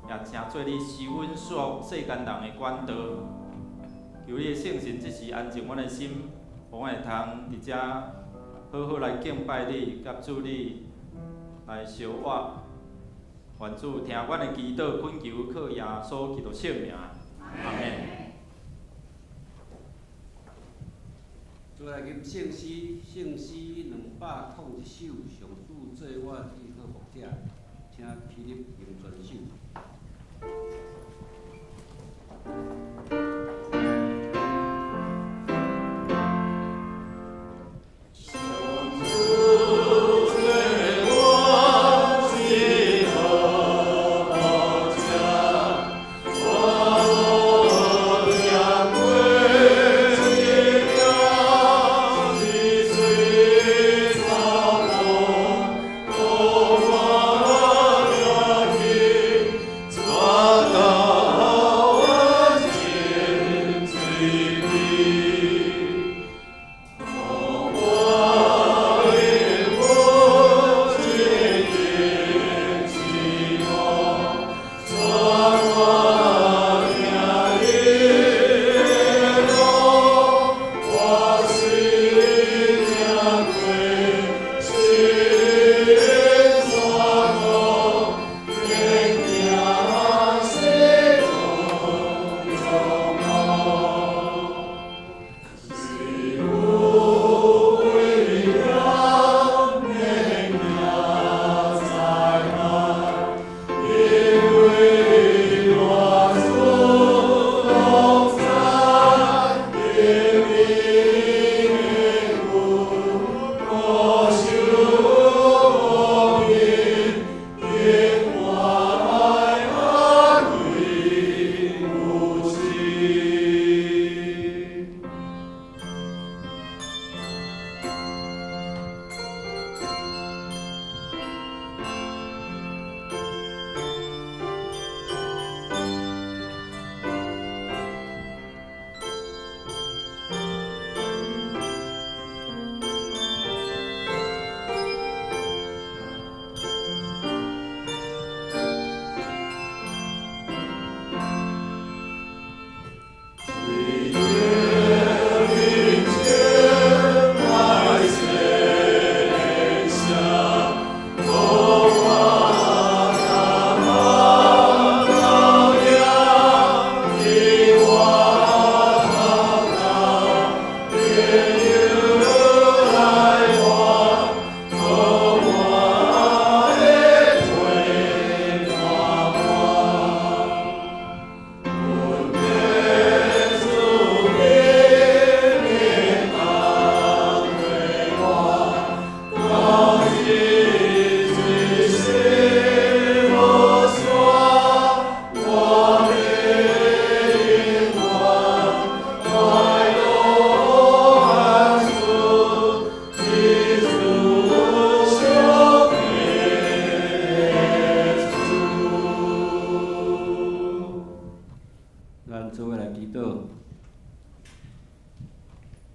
Speaker 4: 也成做你收阮所有世间人的管道。求你的圣神即时安静阮的心，互阮会通伫遮好好来敬拜你，甲主你来相活。愿主听阮的祈祷，恳求靠耶稣基督圣名，阿门。
Speaker 8: 再来吟圣诗291首，上主做我最好牧者，请起立吟全首。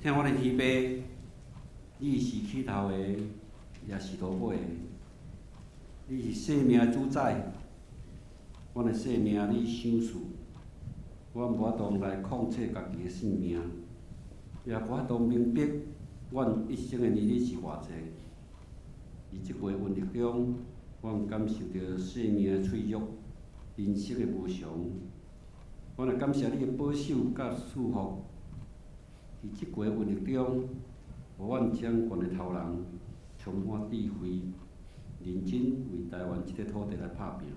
Speaker 8: 听我的天父，你是起头的，也是落尾的。你是生命的主宰，阮的生命你想事，阮无法度来控制家己的性命，也无法度明白阮一生的年日是偌济。伫即月瘟疫中，阮感受到生命的脆弱，人生的无常。阮也感谢你的保守甲祝福。伫即月瘟疫中，互阮掌权的头人充满智慧，认真为台湾即个土地来拍拼。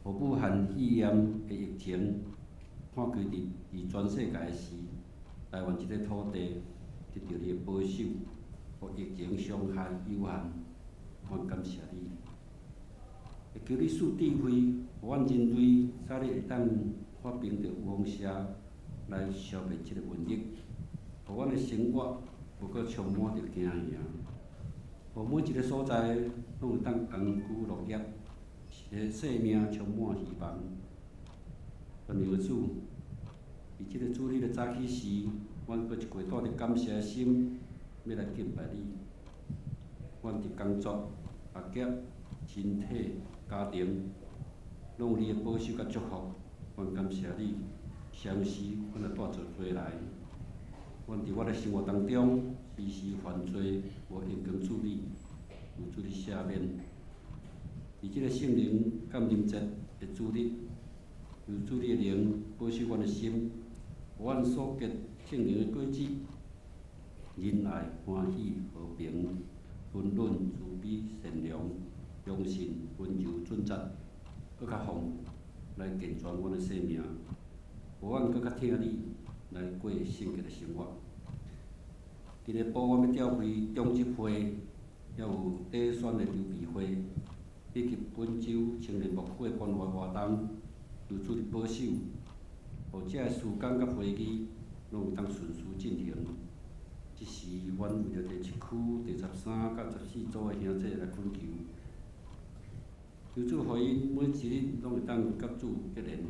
Speaker 8: 互武汉肺炎的疫情看开伫全世界的时，台湾即个土地得到你的保守，互疫情伤害有限。阮感谢你，会求你赐智慧，互阮人类早日会当发明着有方式来消灭即个瘟疫，互阮的生活无搁充满着惊吓，互每一个所在拢会当安居乐业，生命充满希望。愿有主，伫即个主日的早起时，阮搁一过带着感谢的心，要来敬拜你。阮伫工作、学业、身体、家庭，拢有你的保守甲祝福。阮感谢你，常时阮来带做做来。阮伫我的生活当中，时时犯罪，无应光主你，有主你赦免。伫即个圣灵感恩节的主日，有主你的灵保守阮的心，互阮所结圣灵的果子，仁爱、欢喜、和平、温润、慈悲、善良、忠信、温柔、准则，搁较丰来健全阮的生命，互阮搁较听你来过圣洁的生活。伫个保阮要召开中级会，还有底选的筹备会，以及本周青年牧会关怀活动，有主的保守，互遮个事工甲会议拢有当顺序进行。即时，阮为着第1区、第13甲14组的兄弟来恳求，求主互因每一日拢会当甲主结连，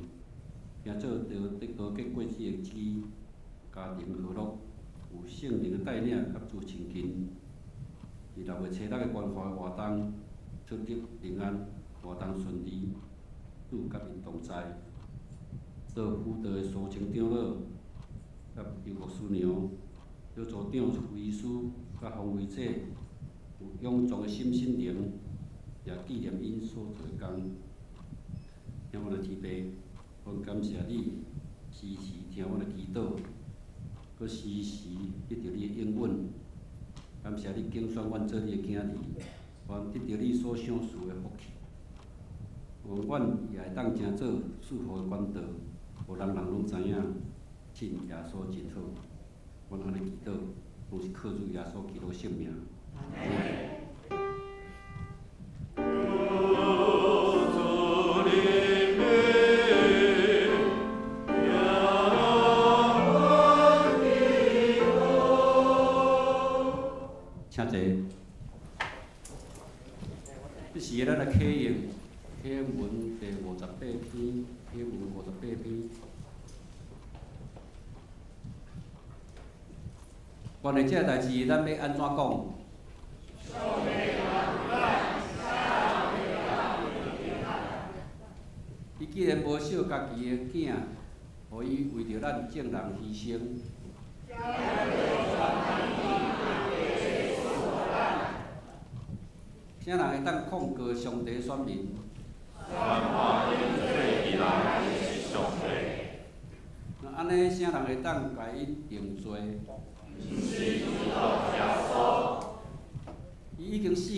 Speaker 8: 并做着多结果子的枝，家庭和乐，有圣灵的带领甲主亲近。伫6月初6的关怀活动，出入平安，活动顺利，主甲因同在。做辅导的苏清长老甲邱国师娘，小组长胡医师甲方伟姐，有勇壮的心心灵，也纪念因所做的工。向阮的天父，阮感谢你，时时听阮的祈祷，搁时时得到你的应允。感谢你拣选阮做你的囝儿，愿得到你所赏赐的福气。愿阮也会当成做祝福的管道，互人人拢知影，信耶稣真好。阮安尼祈祷，拢是靠主耶稣基督圣名。请坐。这时咱来启用启文第58篇，启文58篇。关于这代志，咱要安怎讲？伊既然无惜家己的囝，互伊为着咱众人牺牲。啥人会当控告上帝选民？
Speaker 4: 凡话因罪以来是上帝。
Speaker 8: 那安尼，啥人会当甲伊定罪？
Speaker 4: 是基督耶稣。
Speaker 8: 伊已经死，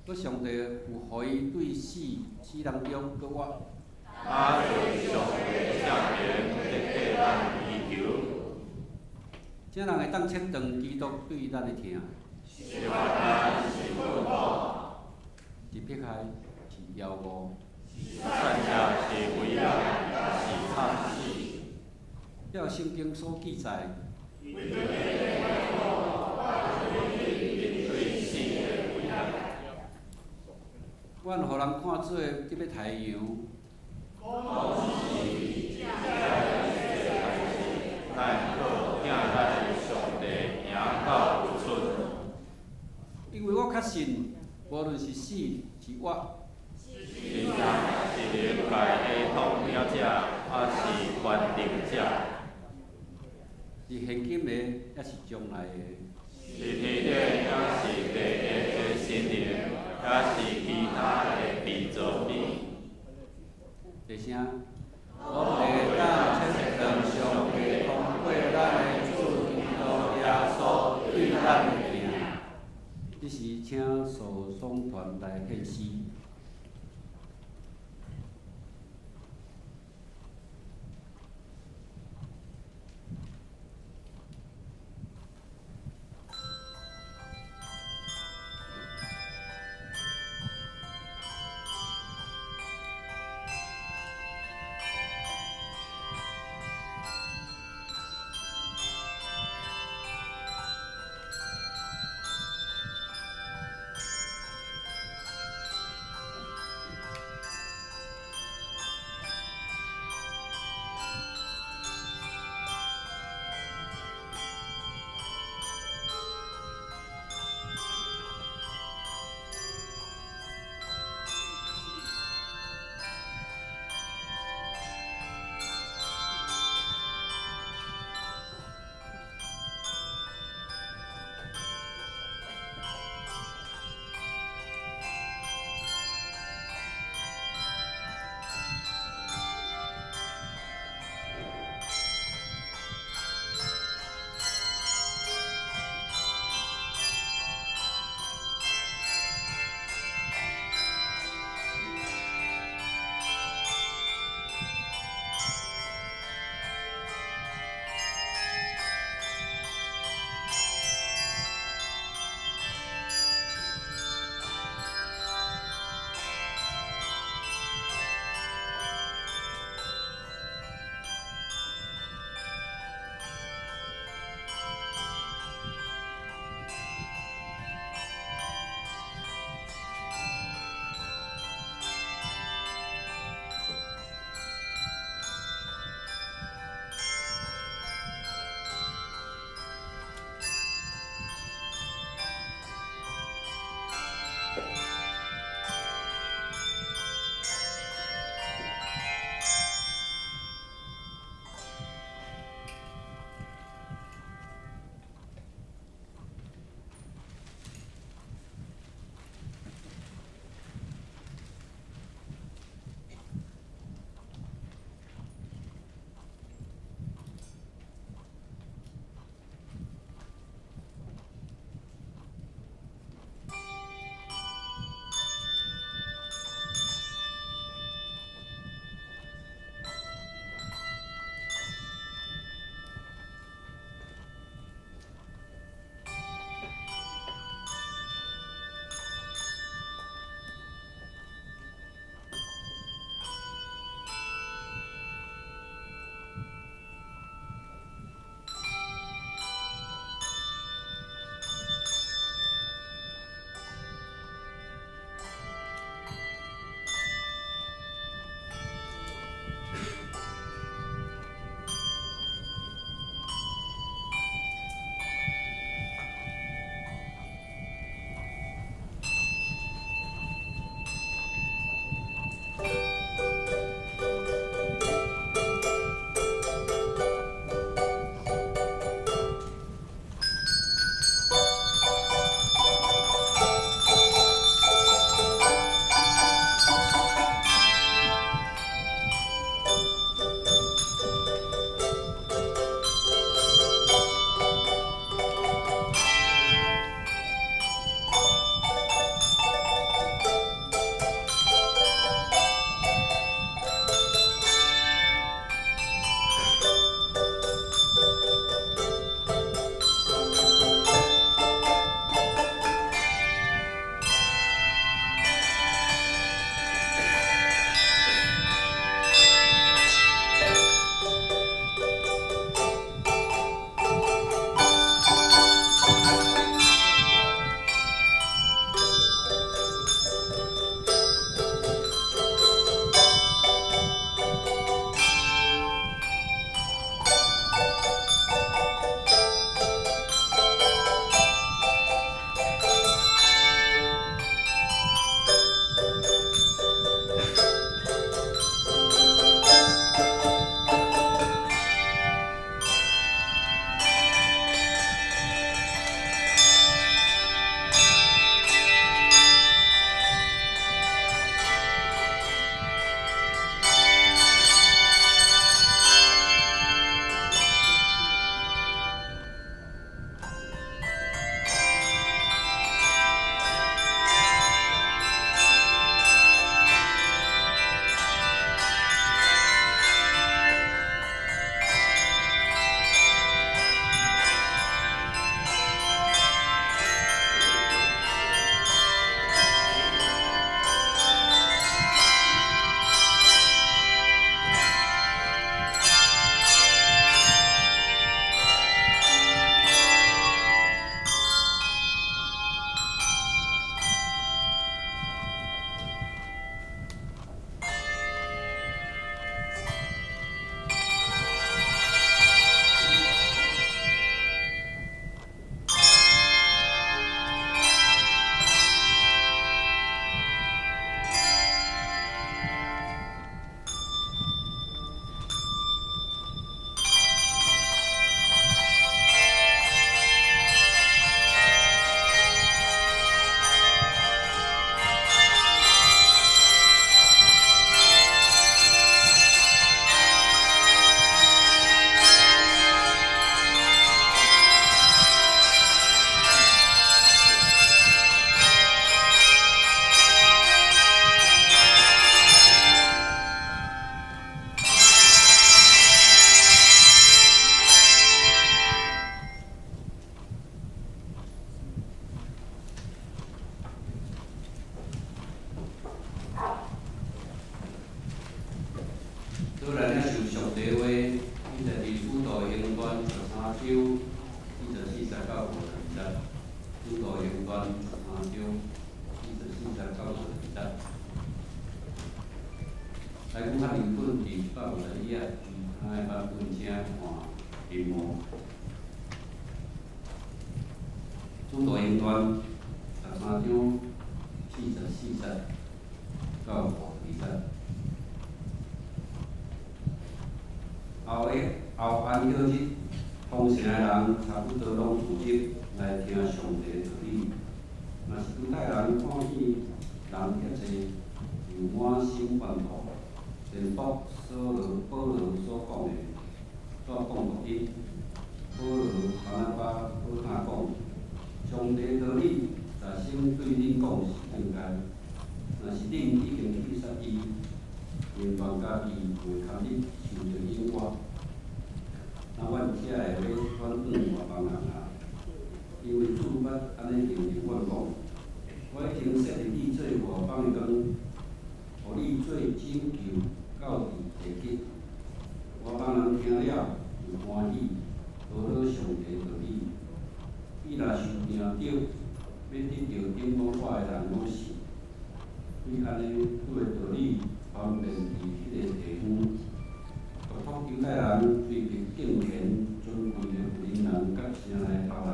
Speaker 8: 搁上帝有互伊对死人中搁活。
Speaker 4: 他对上帝下言在替咱祈求。
Speaker 8: 啥人会当切断基督对咱的疼？
Speaker 4: 是法咱是愤怒。
Speaker 8: 是迫害，是妖恶，
Speaker 4: 善者是危害，是惨死。
Speaker 8: 了圣经所记载，阮互人看做得要太阳，
Speaker 4: 咱可听咱上帝行到有出。
Speaker 8: 因为我确信，无论是死是活，
Speaker 4: 是人是灵界的统领者，还是权定者，
Speaker 8: 是现今的，也是将来的。
Speaker 4: 是天顶，也是地下的神灵，也是其他的被造物。
Speaker 8: 第声，我袂当切断上帝通过咱的主基督耶稣对咱的疼。这时，请受颂团来献诗。在拄较离婚伫到了以后，他会把文章换屏幕。主导演团13章44节到52节。后安息日，丰城的人差不多拢聚集来听上帝道理。若是犹太人看见人遐济，就满心烦恼，全部保罗所讲的，怎讲录音？保罗、巴拿巴好他讲，上帝道理在先对恁讲是应该。若是恁已经去杀伊，连全家己袂堪你受着因我。那阮遮会要反转外邦人啊，因为主捌安尼命令阮讲，我已经设立你做外邦的工，互你做拯救到地地极。外邦人听了就欢喜，讨好上帝道理。你若是定着要得到顶方话的人拢是，你安尼主的道理方便伫迄个地方。独托犹太人追求敬虔尊贵的福音人，甲城内头人，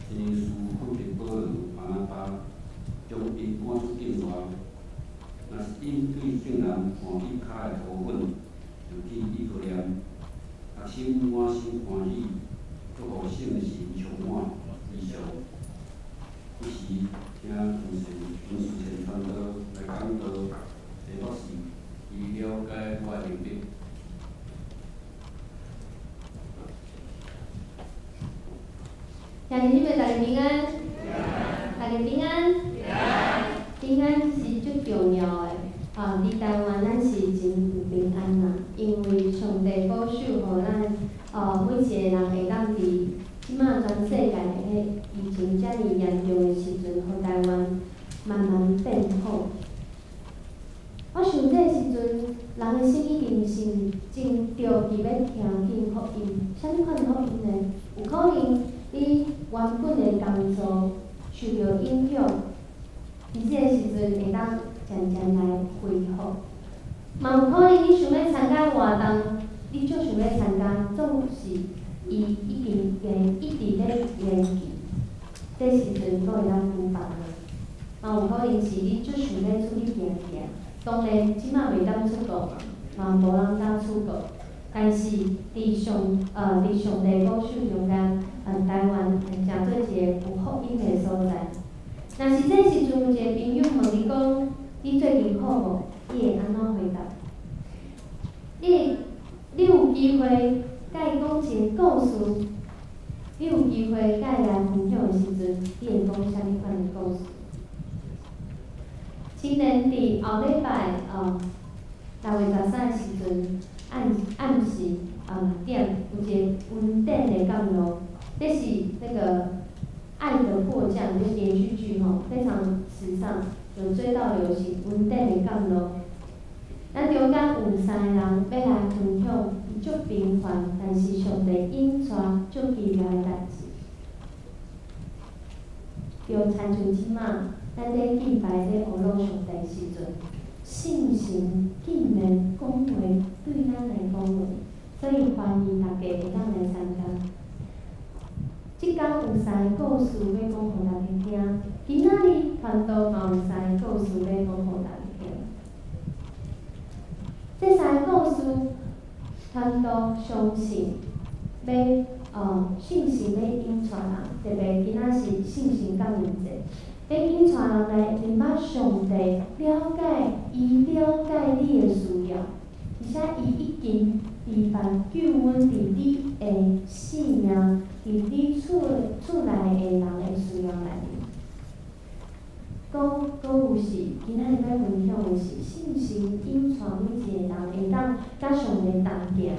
Speaker 8: 真事不得保罗、巴拿巴，将因赶出境外。若是因对圣人换去骹的好粉，就去以色列，学心满心欢喜，祝福圣神充满以上。即时听陈事前传道来讲道，题目是以了解我的能力。
Speaker 1: 兄弟姊妹，大家平安，大家平安，平安是最重要的。伫台湾咱是真有平安啦，因为上帝保守互咱每一个人会当伫即马全世界迄疫情遮尔严重的时阵，互台湾慢慢变好。我想这时阵，人的心一定是真着急要听见福音，啥物款福音呢？有可能你原本的工作受到影响，伫即个时阵会当渐渐来恢复。嘛有可能你想要参加活动，你就想要参加，总是伊已经一直咧延期，这时阵都会当补办了。嘛有可能是你就想要出去行行，当然即马袂当出国嘛，无人当出国。但是伫上帝保守中间，台湾诚做一个有福音的所在。若是这时阵有一个朋友问你讲，你最近好无？你会安怎回答？你有机会甲伊讲一个故事，你有机会甲伊来分享的时阵，你会讲啥物款的故事？今年伫后礼拜6月13的时阵，暗时6点有一个温电的降落，这是那个《爱的迫降》就是连续剧吼，非常时尚，有追到流行。温电的降落，咱中间有3个人要来分享足平凡，但是上帝隐藏足奇妙的代志。就亲像即马，咱咧敬拜咧学老上帝时阵，信心竟然讲话对咱来讲话，所以欢迎大家会当来参加。即天有3个故事要讲互大家听，今仔日传道嘛有3个故事要讲互大家听。这3个故事，传道相信要信心要引传人，特别今仔是信心感恩节，要引传人来明白上帝，了解伊了解你的需要，而且伊已经备办救恩伫你的性命，伫你厝内的人的需要内面。搁有是今仔日要分享的是信心引传每一个人会当甲上帝同行。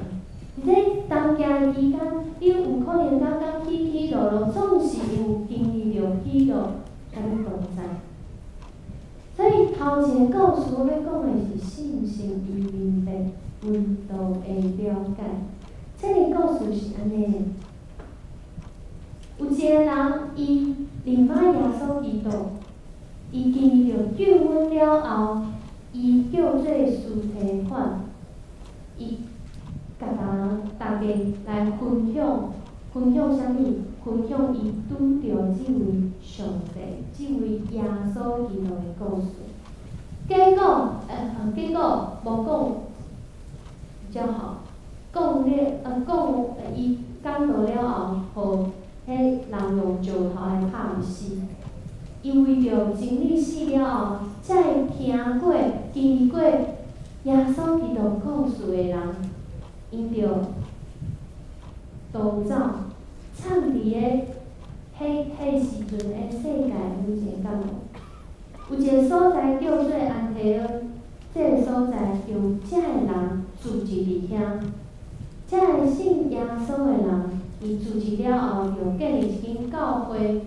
Speaker 1: 伫咧同行期间，你有可能刚刚起起落落，总是有经历着起落，甲你同在。所以头一个故事我要讲的是信心与明白、温度的了解。这个故事是安尼的：有一个人，伊认识耶稣基督，伊经历着救恩了后，伊叫做事体款，伊甲大家来分享啥物？分享伊拄着即位上帝、即位耶稣基督的故事。结果无讲比较好，伊讲到了后，迄人用石头来拍伊死。因为着经历死了后，才会经历过耶稣基督故事的人，因着逃走，藏伫迄时阵的世界有一个角落，有一个所在叫做安提阿，这个所在由遮个人聚集伫遐，遮个信耶稣的人，伊聚集了后，就建立一间教会。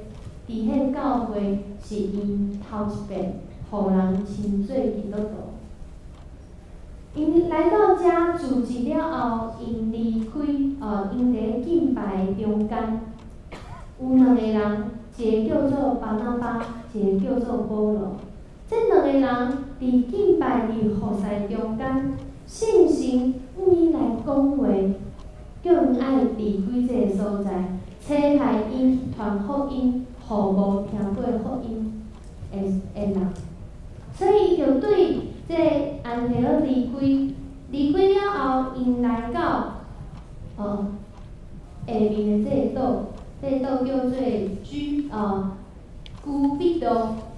Speaker 1: 伫迄教会是因头一遍，互人称做基督徒。因来到遮聚集了后，因离开因伫敬拜中间，有两个人，一个叫做巴拿巴，一个叫做保罗。这两个人伫敬拜伫服侍中间，信心有因来讲话，叫因爱离开这个所在，差派因传福音。互无听过福音的人，所以伊就对这安提阿离开了后，因来到下面的这个岛，这个岛叫做古比多，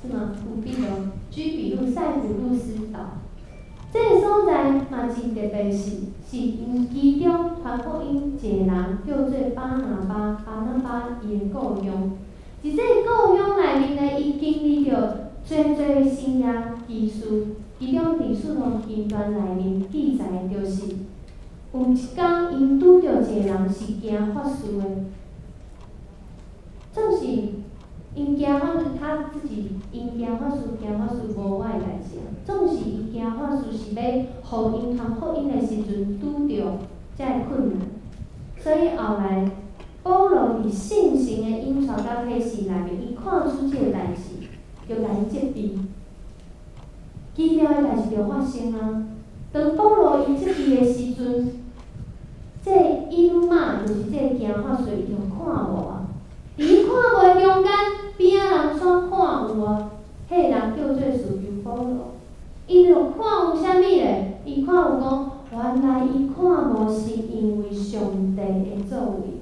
Speaker 1: 是吗？古比多，居比路塞浦路斯岛。这个所在嘛真特别是因其中传福音一个人叫做巴拿巴伊的故乡。伫这个故乡内面呢，伊经历着侪信仰奇事，其中伫《使徒行传》内面记载就是有一天因拄着一个人是行法术的，总是因行法术他自己因行法术无我的代志啊，总是伊行法术是要互因传福音的时阵拄着遮个困难，所以后来。保罗伫信心的引传到启示内面，伊看出即个代志，就来责备。奇妙的代志就发生啊！当保罗伊责备的时阵，这伊鲁玛就是这个行法术就看无啊。伫伊看无的中间，边仔人煞看有啊。迄个人叫做使徒保罗，伊就看有啥物咧？伊看有讲，原来伊看无是因为上帝的作为。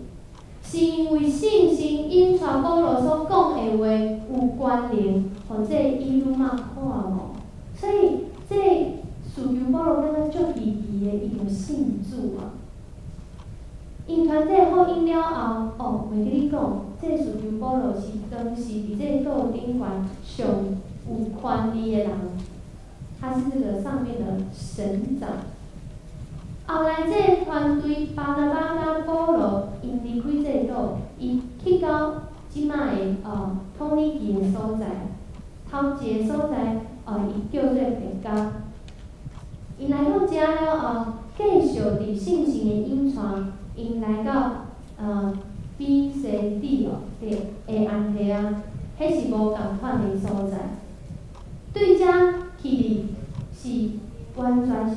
Speaker 1: 是因为信心因传保罗所讲的话有关联，互这伊鲁玛看无，所以这使徒保罗感觉足奇异的，伊就信主啊。因传这福音了后，袂记你讲，这使徒保罗是当时伫这岛顶悬上有权力的人，他是这个上面的省长。后来，这个团队巴拿巴甲保罗因离开这个岛，伊去到即摆的土耳其的所在，头一个所在伊叫做别家。因来到遮了后，继续伫信心的引传，因来到比西底的安提阿，迄是无共款的所在。对遮去是完全是。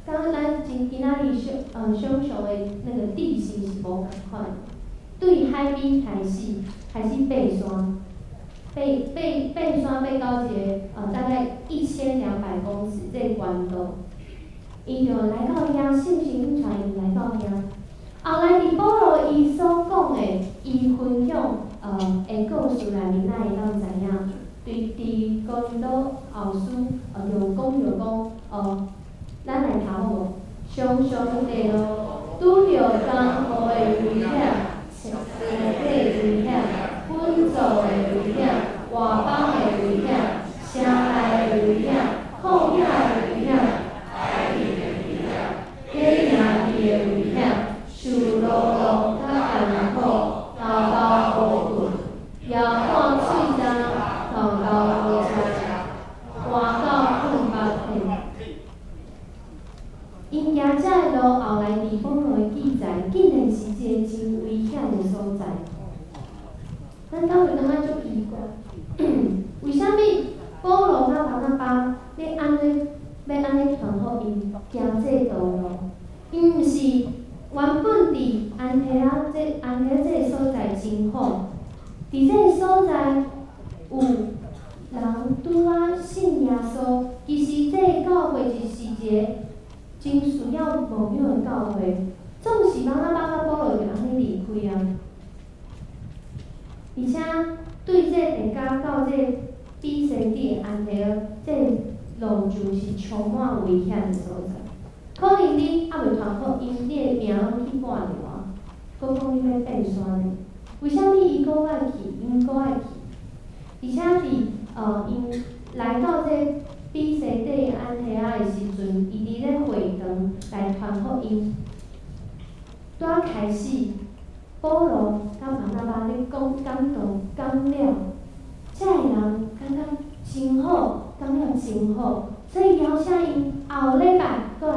Speaker 1: 刚咱今仔日想象的那个地形是无共款，对海边开始爬山，爬山爬到一个大概1200公尺这个高度，伊就来到遐，信心传伊来到遐。后来伫保罗伊所讲的，伊分享的故事内面，咱会当知影，伫哥林多后书就讲咱来读好无？常常地咯，拄着艰苦的危险、生活的危险、奋斗的危险、外邦的危险、城内的危险、旷野的危险、海里的危险、野营地的危险、受劳碌较艰苦、偷乌困、也看水灯、偷无食，换到困目片。因行遮个路后来伫保罗的记载，竟然是一个真危险的所在。咱敢会感觉足奇怪？为啥物保罗甲巴拿巴咧安尼真好。伫这个所在有人拄仔信耶稣，其实这个教会就是一个真需要牧养的教会。总是巴拿巴甲保罗就安尼离开啊，而且对这地甲到这比西底安提阿，这路途是充满危险的所在。可能你还袂传好因，你的名拢去半路啊，搁讲你要变山呢？为虾米伊搁爱去？因搁爱去？而且因来到这比西底安提阿的时阵，伊伫咧会堂来传福音。拄仔开始，保罗甲巴拿巴咧讲感动讲了，遮个人感觉真好，讲了真好，所以邀请因后礼拜过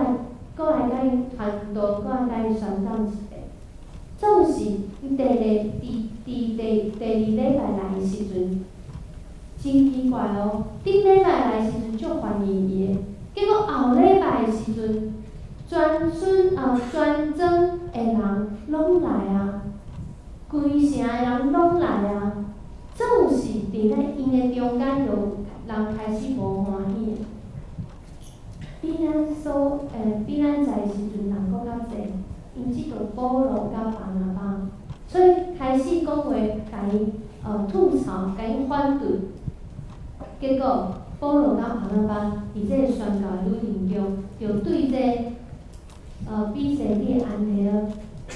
Speaker 1: 来甲因传道，过来甲因宣讲一下。总是第二礼拜来的时阵，真奇怪哦，顶礼拜来的时阵足欢迎伊的，结果后礼拜的时阵。专庄的人拢来啊，规城的人拢来啊，总是伫咧因的中间，就人开始无欢喜。比咱在的时阵人搁较济，因即个保罗甲巴拿巴，所以开始讲话，甲伊吐槽，甲伊反对。结果保罗甲巴拿巴伫这个宣教的旅程中，就对这比西底安提阿赶去，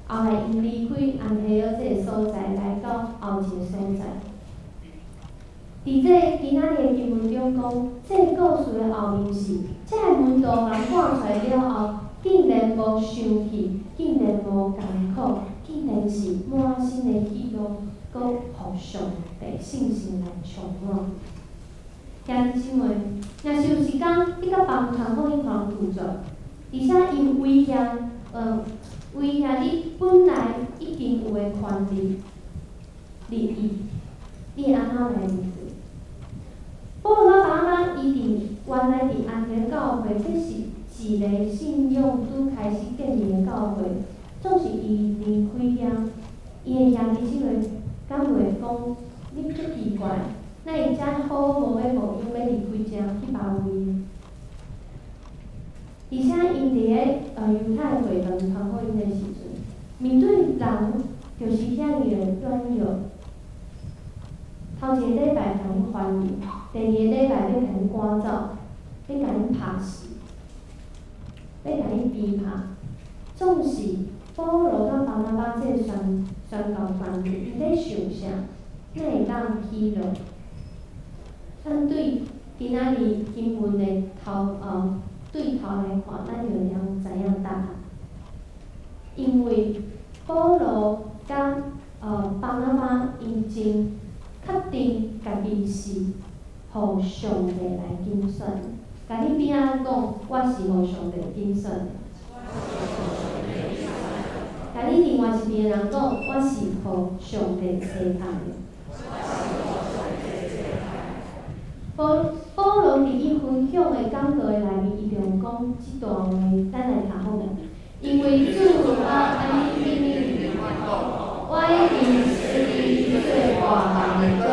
Speaker 1: 后来因离开安提阿这个所在，来到后一个所在。伫这今仔日的经文中讲，这个故事的后面是，这个门徒人赶出来了后，竟然无生气，竟然无艰苦，竟然是满心的喜乐，搁互上帝信心来充满。兄弟姊妹，若是有一天你甲别人传福音，互人拒绝。而且因威胁你本来已经有的权利益，你会安怎来面对？保罗甲巴拿巴伊原来伫安提教会，这是一个信仰拄开始建立的教会，总是伊离开遐，伊的兄弟姊妹敢袂讲你足奇怪，那伊遮好无要无用要离开遮去别位？而且因伫咧犹太会堂传福音的时阵，面对人就是遐尔的软弱。头一个礼拜甲因欢迎，第二个礼拜要甲因赶走，要甲因拍死，要甲因逼拍。总是保罗甲巴拿巴这个宣教团队，伊咧想啥，哪会当喜乐？咱对今仔日经文的对头来看，咱就能知影答案。因为保罗甲巴拿巴因真确定家己是互上帝来拣选，甲你边仔讲，我是互上帝拣选的。甲你另外一边人讲，我是互上帝差派的。保罗伫伊分享的讲道的内面，伊就讲即段话，咱来读好无？因为主安尼命令我已经使你做大项的工，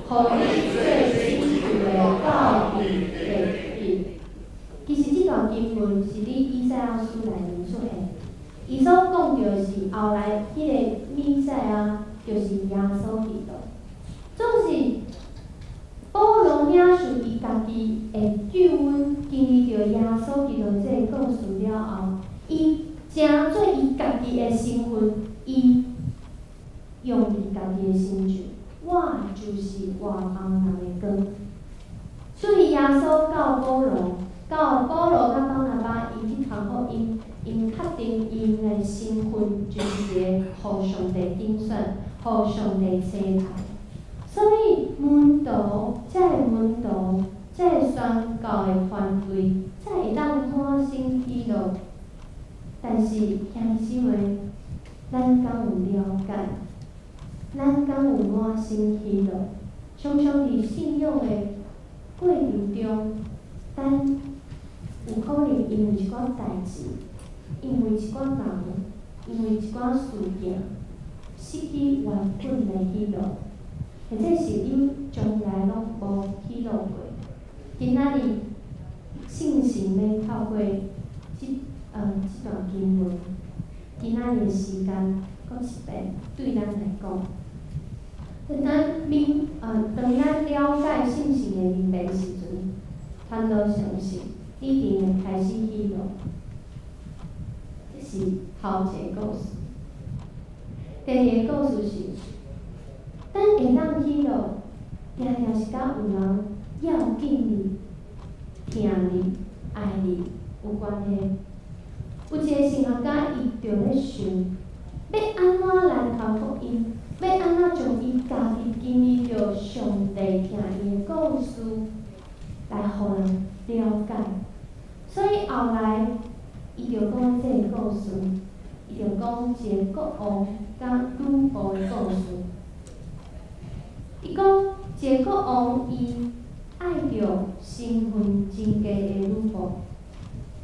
Speaker 1: 互你做清楚的教义地义。其实即段经文是伫以赛亚书内面出现，伊所讲着是后来迄个弥赛亚，就是耶稣基督。总是保罗领受伊家己的救恩，经历着耶稣基督这个故事了后，伊成做伊家己的身份，伊用伊家己的心志，我就是外邦人的光。所以耶稣教保罗甲巴拿巴，伊去传福音，因确定因的身份就是一个互上帝拣选、互上帝差派。所以这个宣教的团队，才会当满心喜乐。但是兄弟姊妹，咱敢有了解？咱敢有满心喜乐？常常伫信仰的过程中，咱有可能因为一寡代志，因为一寡人，因为一寡事件，失去原本的喜乐，或者是你从来拢无喜乐过。今仔日信心要透过这段经文，今仔日的时间，搁一遍对咱来讲，当咱了解信心的明白时阵，咱都相信一定会开始喜乐。这是头一个故事。第二个故事是，咱会当喜乐，定定是甲有人要紧你、疼你、爱你有关系。有一个神学家，伊就咧想，要安怎来传福音？要安怎将伊家己经历着上帝疼伊的故事，来互人了解？所以后来，伊就讲这个故事，伊就讲一个国王甲吕布的故事。伊讲一个国王，伊爱着身份真低的吕布。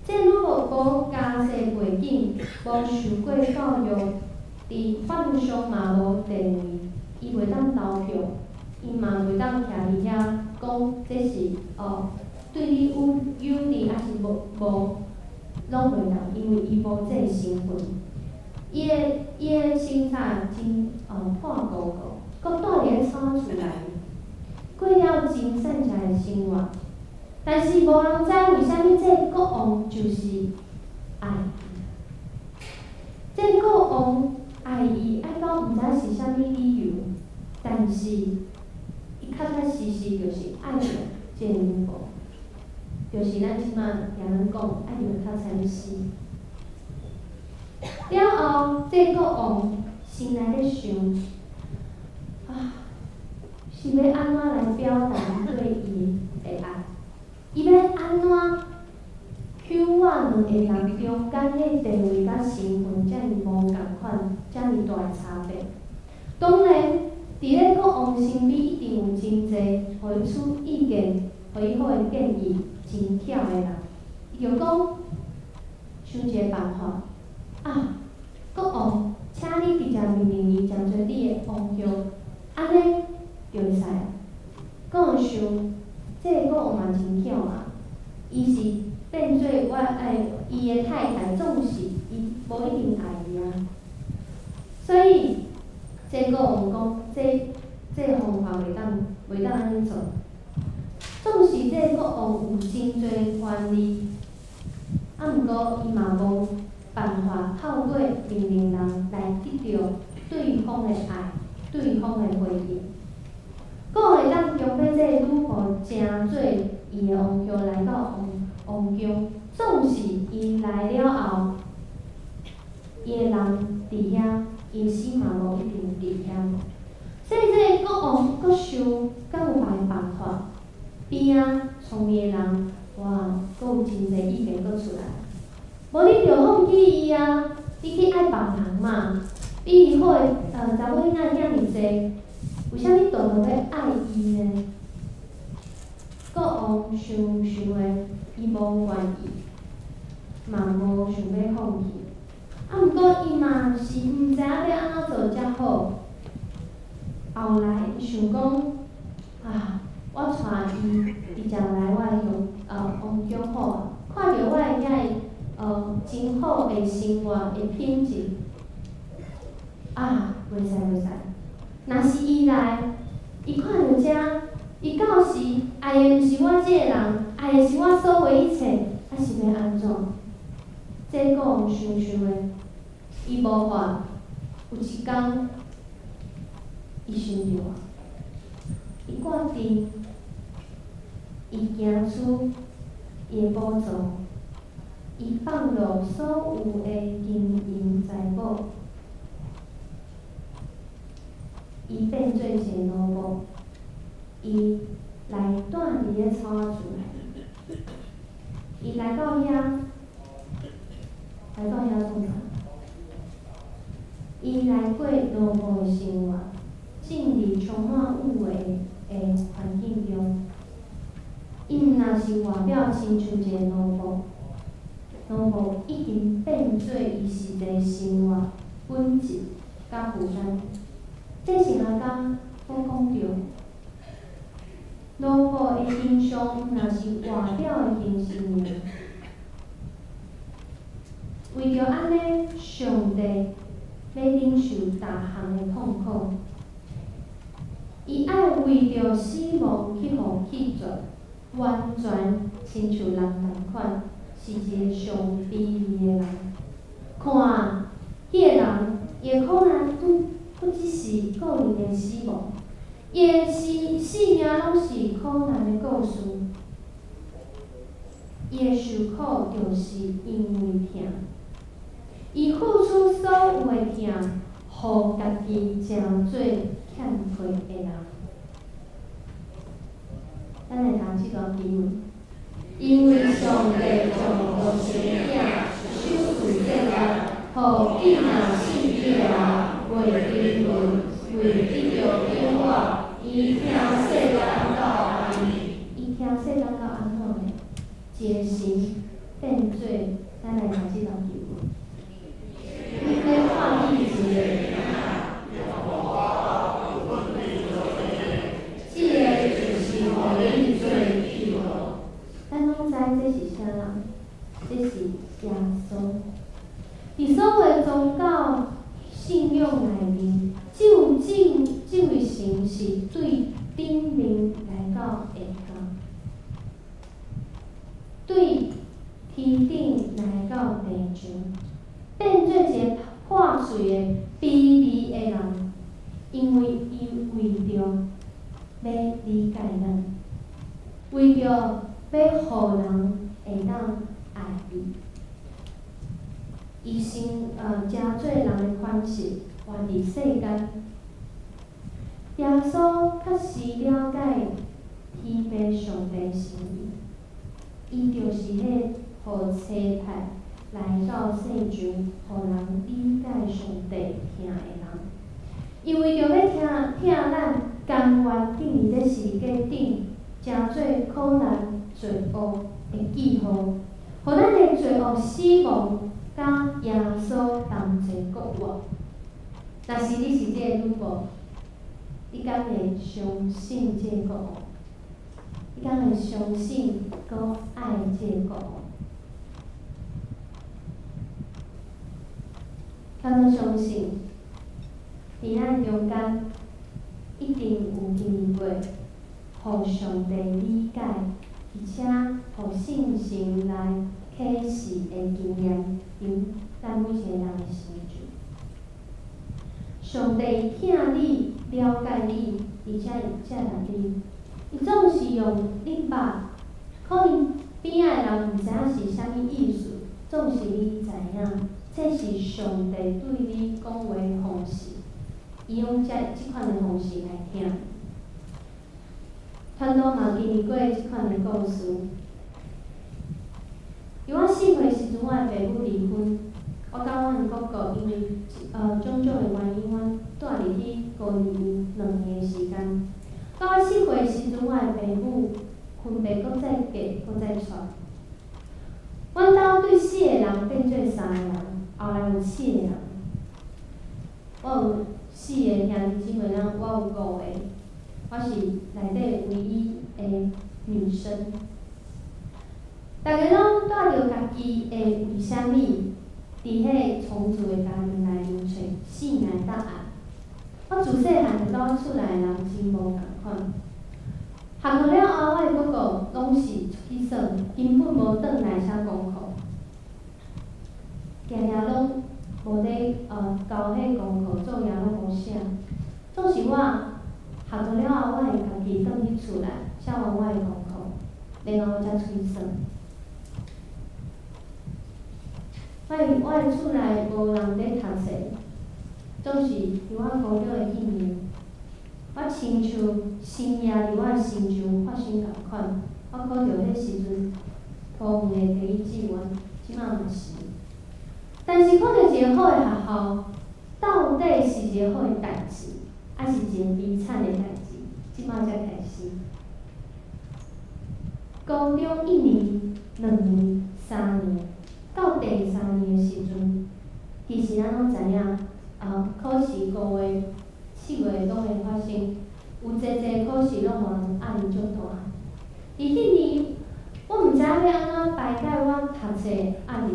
Speaker 1: 这吕布无家世背景，无受过教育，伫法律上嘛无地位，伊袂当投票，伊嘛袂当徛伫遐讲这是对你有利还是无，拢袂当，因为伊无这个身份。伊的身材真破糊糊，搁住伫咧草厝内，过了真善良的生活。但是无人知为虾米这国王就是爱伊。这国王爱伊，爱到毋知是虾米理由，但是伊确确实实就是爱着这个吕布，就是咱即马听人讲爱着较惨死。了后，这国王心内咧想，是要安怎来表达对伊的爱？伊要安怎求我两个人中间迄地位甲身份遮尔无共款，遮尔大的差别？当然，伫咧国王身边一定有真侪互伊出意见、互伊好的建议、真巧的人。伊就讲，想一个办法国王，请你直接命令伊将做你的王后，安尼就会使啊。国王想。这个国王嘛真巧啊，伊是变做伊的太太，总是伊无一定爱伊啊。所以，这国王讲，这方法袂当安尼做。总是这国王有真侪权利，毋过伊嘛无办法透过命令人来得到对方的爱、对方的回应。国会当强迫这个吕布正做伊的王后来到王宫，总是伊来了后，伊的人伫遐，伊死嘛无一定伫遐。所以这个国王阁想，敢有别个办法？边仔聪明的人，哇，阁有真侪意见阁出来。无你着放弃伊啊！你去爱别人嘛，比伊好的查某囡仔遐尔济。为虾米倒落要爱伊呢？国王想的，伊无愿意，嘛无想要放弃。毋过伊嘛是毋知影要安怎做才好。后来伊想讲，我带伊直接来我的王宫好啊，看着我的遐真好的生活的品质，袂使。若是伊来，伊看到遮，伊到时爱的毋是我这个人，爱的是我所有一切，是要安怎？这国王想的，伊无法。有一天，伊想着我，伊决定，伊行出伊的宝座，伊放落所有的金银财宝。伊变做一个奴仆，伊来住伫咧草仔厝内。伊来到遐创啥？伊来过奴仆的生活，进入充满污秽的环境中。伊毋若是外表亲像一个奴仆已经变做伊实际生活本质甲负担。这是阿刚所讲着，脑部的形象若是外表的形式尔，为着安尼，上帝要忍受逐项的痛苦，伊爱为着死亡去互弃绝，完全亲像人同款，是一个上卑微的人。看，迄个人，伊的苦难不只是个人的死亡，伊的生命拢是苦难的故事。伊的受苦，就是因为疼。伊付出所有的疼，互家己诚做欠亏的人。咱来读这段经文，因为上帝将无生命手赐给咱，互记若信伊的人袂沉沦，袂得着永活。伊听世间到安怎？伊听世间到安怎呢？一个神变做，咱来读这段经文。你在看伊一个，这个就是互你做记号。咱拢知这是啥人？这是耶稣。伫所有的宗教信仰内面，只有这位神是对顶面来到下骹，对天顶来到地上。变做一个破碎的卑微的人，因为伊为着要理解咱，为着要互人会当爱伊，伊真做人的款式活伫世间。耶稣确实了解天父上帝的心意，伊就是迄互差派来到世上，互人理解上帝听的人。因为着要听咱甘愿顶伫这世界顶，诚做苦难罪恶的记号，互咱的罪恶死亡，甲耶稣同齐国活。若是你是这个女仆，你敢会相信这个国王？你敢会相信搁爱这个国王？咱都相信，伫咱中间一定有经历过互上帝理解，而且互信心来启示的经验，伫咱每一个人的心中。上帝听你，了解你，而且接纳你。伊总是用你捌，可能边仔的人毋知影是啥物意思，总是你知影。这是上帝对你讲话的方式，伊用即款的方式来听。传道嘛经历过即款的故事。伫我4岁时阵，我的爸母离婚，我甲阮哥哥因为种种的原因，阮住入去孤儿院2年的时间。到我4岁时阵，我的爸母分别搁再嫁，搁再娶。阮兜对4个人变做3个人。后来有4个人，我有4个兄弟姊妹，我有5个，我是内底唯一的女生。大家拢带着家己的为虾米，伫迄重组的家庭内面找生命的答案。我自细汉就到厝内的人真无共款。学课了后，我的哥哥拢是出去耍，根本无转来写功课。定定拢无咧交迄功课作业拢无写，总是我学过了后，我会家己转去厝内写完我的功课，然后才出去耍。我的厝内无人咧读册，总是伫我高中的迄年，我亲像生命伫我的身上发生共款。我考着迄时阵高园的第一志愿，即马嘛是。但是考着一个好的学校，到底是一个好的代志，还是一个悲惨的代志？即马才开始。高中1年、2年、3年，到第3年的时阵，其实咱拢知影，考试5月7 4月拢会发生，有侪考试拢互人压力足大。伫迄年，我毋知影要安怎排解我读册压力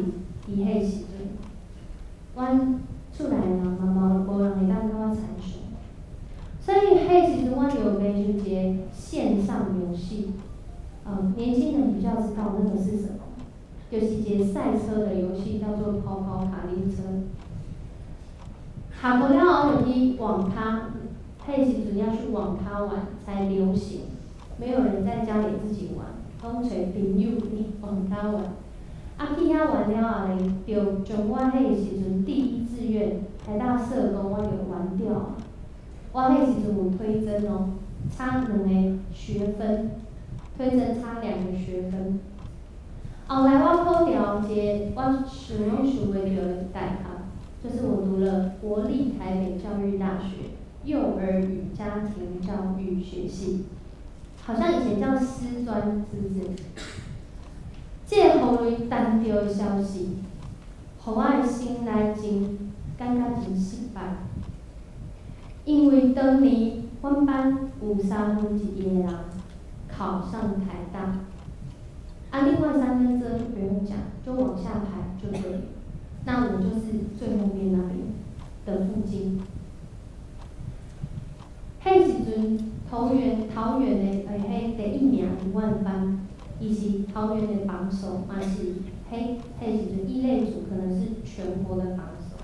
Speaker 1: 伫迄时阵，阮厝内人嘛无人会当甲我参详，所以迄时阵我就买一个线上游戏，年轻人比较知道那个是什么，就是一个赛车的游戏，叫做跑跑卡丁车。下课了后就去网咖，迄时阵要去网咖玩才流行，没有人在家里自己玩，拢找朋友去网咖玩。去遐玩了后咧，就将我迄时阵第一志愿台大社工我就完掉了。我迄时阵有推甄哦，差2个学分，推甄差2个学分。后来我考到一个我想拢想袂到的大学，就是我读了国立台北教育大学幼儿与家庭教育学系，好像以前叫师专，是不是？这个互雷单着的消息，互我的心内感觉真失败。因为当年阮班有1/3的人考上台大，另外3分之2就不用讲，就往下排就对了。那我就是最后面那边的附近。迄时阵桃园的迄第1名伫阮班，伊是桃园的榜首，嘛是迄时阵一类组可能是全国的榜首。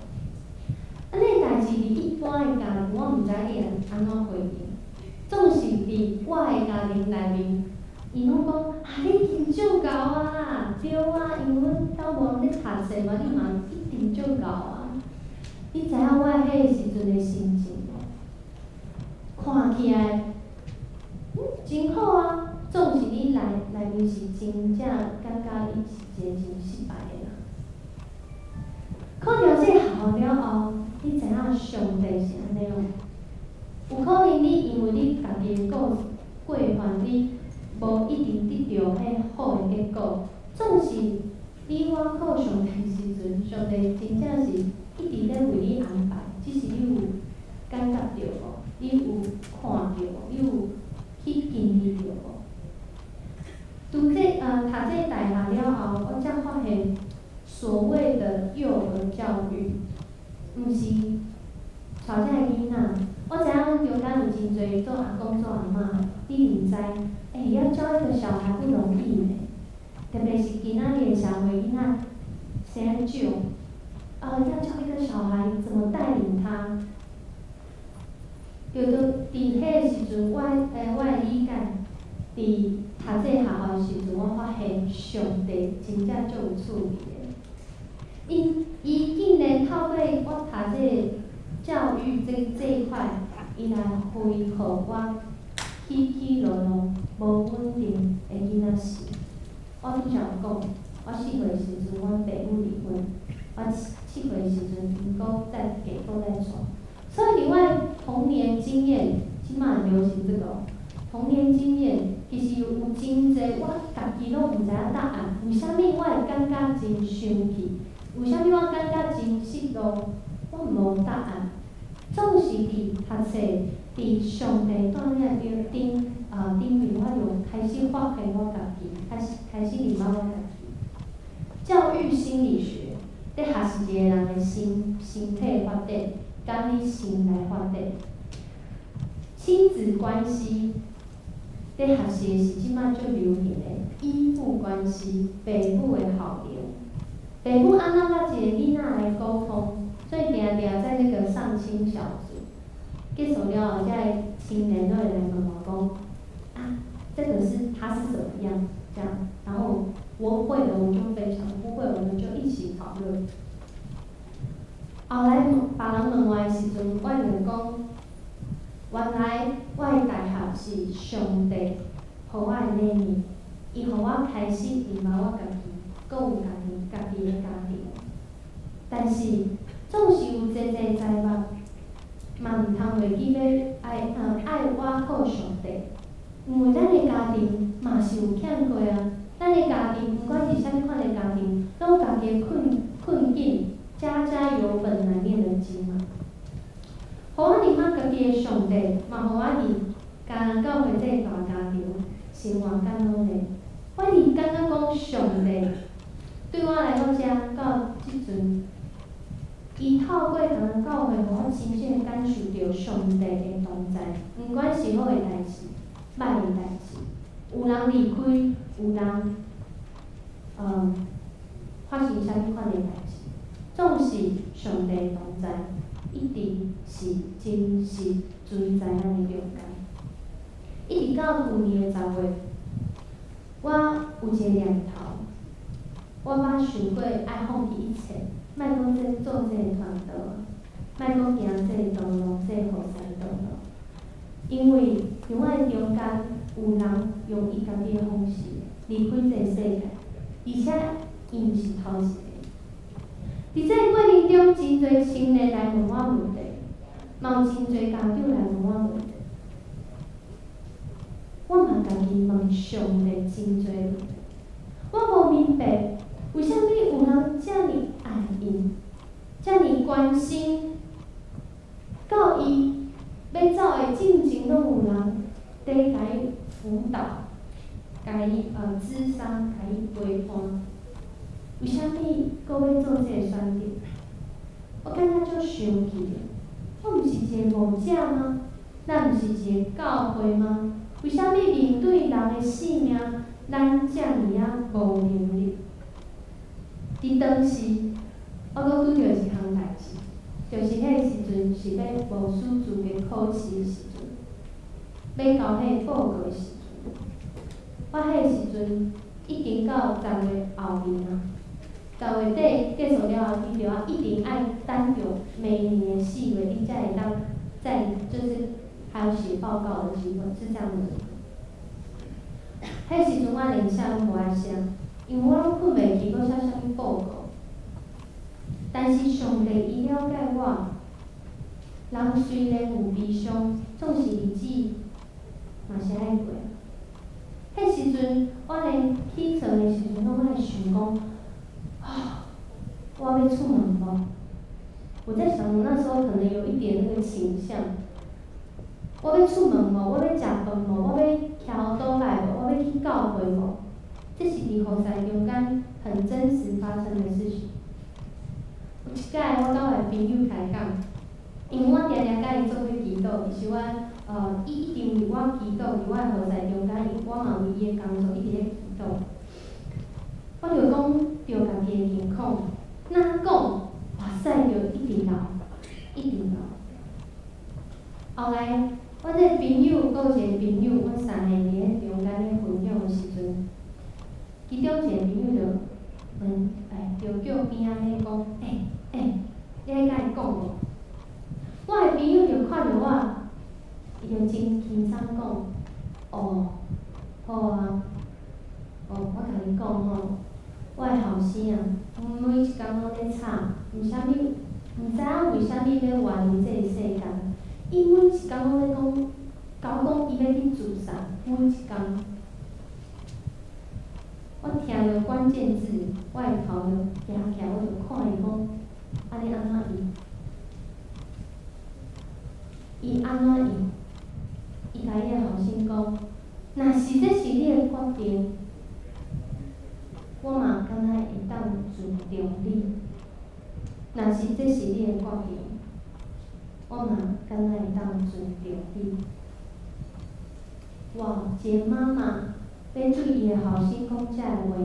Speaker 1: 安尼代志伫一般的家庭，我毋知你会安怎回应。总是伫我的家庭内面，伊拢讲你真少教啊，对啊，因为阮兜无咧读册嘛，你嘛一定少教啊。你知影我迄时阵的心情无？看起来，真好啊。总是你内面是真正感觉你是一个真失败的人。考到这校了后，你知影上帝是安尼哦？有可能你因为你家己的过犯，你无一定得到迄好的结果。总是你我靠上帝时阵，上帝真正是一直咧为你安排，只是你有感觉到无？你有看到无？你有去经历到无？读这读这大学了后，我才发现，所谓的幼儿教育，毋是带这个囡仔。我知影中间有真侪做阿公做阿嬷，你毋知，要教一个小孩不容易呢。特别是今仔日的社会囡仔生少，要教一个小孩怎么带领他。就伫迄个时阵，我的理解，伫读这学校的时阵，我发现上帝真正足有处理的。伊竟然透过我读这教育这一块，伊来恢复我起起落落无稳定的囡仔时。我拄则有讲，我4岁的时阵，阮爸母离婚，我7岁的时阵，因搁再嫁搁再娶。所以伫我童年经验，即马很流行这个童年经验，其实有真侪我家己拢毋知影答案。为虾米我会感觉真生气？为虾米我感觉真失落？我无答案。总是伫读册，伫上帝带领的顶面，我就开始发现我家己，开始认识我家己。教育心理学在学习一个人的身体发展，甲你心来发展。亲子关系在学习的是即摆最流行的依附关系，父母的校龄。父母安怎甲一个囡仔来沟通？所以定定在那个上亲小组结束了后，才亲人都会来问我讲，这个他是怎么样这样，然后我会的我就分享，不会我们就一起讨论。后来别人问我的时阵，我就讲，原来我的大学是上帝予我的礼物，伊予我开始认识我家己，搁有家己的家庭。但是总是有侪财物，嘛毋通袂记要爱我靠上帝，因为咱的家庭嘛是有欠过啊。咱的家庭，不管是啥物款的家庭，拢有家己的困境，家家有本难念的经嘛。互我认识家己谢的上帝，嘛互我伫家人教会这个大家庭生活较好咧。我伫感觉讲上帝对我来讲，到即阵，伊透过家人教会，互我真正感受到上帝的同在，毋管是好的代志、歹的代志，有人离开，有人发生啥物款的代志，总是上帝同在，一直是真实存在咱的中间。一直到去年的10月，我有一个念头，我捌想过爱放弃一切，莫讲做这个传道，莫讲行这个道路，这个雨伞道路，因为伫我的中间有人用伊家己的方式离开这个世界，而且伊毋是头一个。伫这个过程中，真侪亲人来问我问题，嘛有真侪家长来问我问题。我嘛家己问上帝真侪问题，我无明白为虾米有人遮尔爱伊，遮尔关心，到伊要走的进前，拢有人伫甲伊辅导，甲伊咨商，甲伊陪伴。为虾米搁要做这个选择？我感觉足生气的。我毋是一个牧者吗？咱毋是一个教会吗？为虾米面对人的性命，咱遮尔无能力？伫当时，我搁拄着一项代志，就是迄个时阵是要无师资格考试的时阵，要交迄个报告的时阵，我迄个时阵已经到10月后面啊。10月底结束了后，伊就一定爱等着每年的4月，伊才会当就是还有写报告的机会，是这样子。迄时阵我连写拢无爱写，因为我拢困袂去，搁写啥物报告。但是上帝伊了解我，人虽然有悲伤，总是日子嘛是爱过。迄时阵我连起床的时阵拢爱想讲，我要出门无？我在想，那时候可能有一点那个倾向。我要出门无？我要食饭无？我要徛倒来无？我要去教会无？这是伫雨伞中间很真实发生的事情。有一届我甲我的朋友开讲，因为我常常甲伊做伙祈祷，是我伊一定为我祈祷，伫我的雨伞中间，我嘛有伊的工作，一直咧祈祷。我就讲着家己的情况，哪讲哇塞，就一直流，一直流。后来，我这个朋友，阁有一个朋友，我3个伫咧中间咧分享的时阵，其中一个朋友就问，就叫边仔咧讲，你爱甲伊讲无？我的朋友就看着我，伊就真轻松讲，好啊，我甲你讲吼，我的后生啊，每一工拢咧吵，毋知影为虾米要活入这个世界。伊每一工拢咧甲我讲伊要去自杀，每一工。我听着关键字，我的头就扬起来，我就看伊讲，安尼安怎伊安怎伊甲伊的后生讲，若是这是你的决定，我嘛敢若会当尊重你。若是这是你的决定，我嘛敢若会当尊重你。哇，一个妈妈要对伊的后生讲遮个话，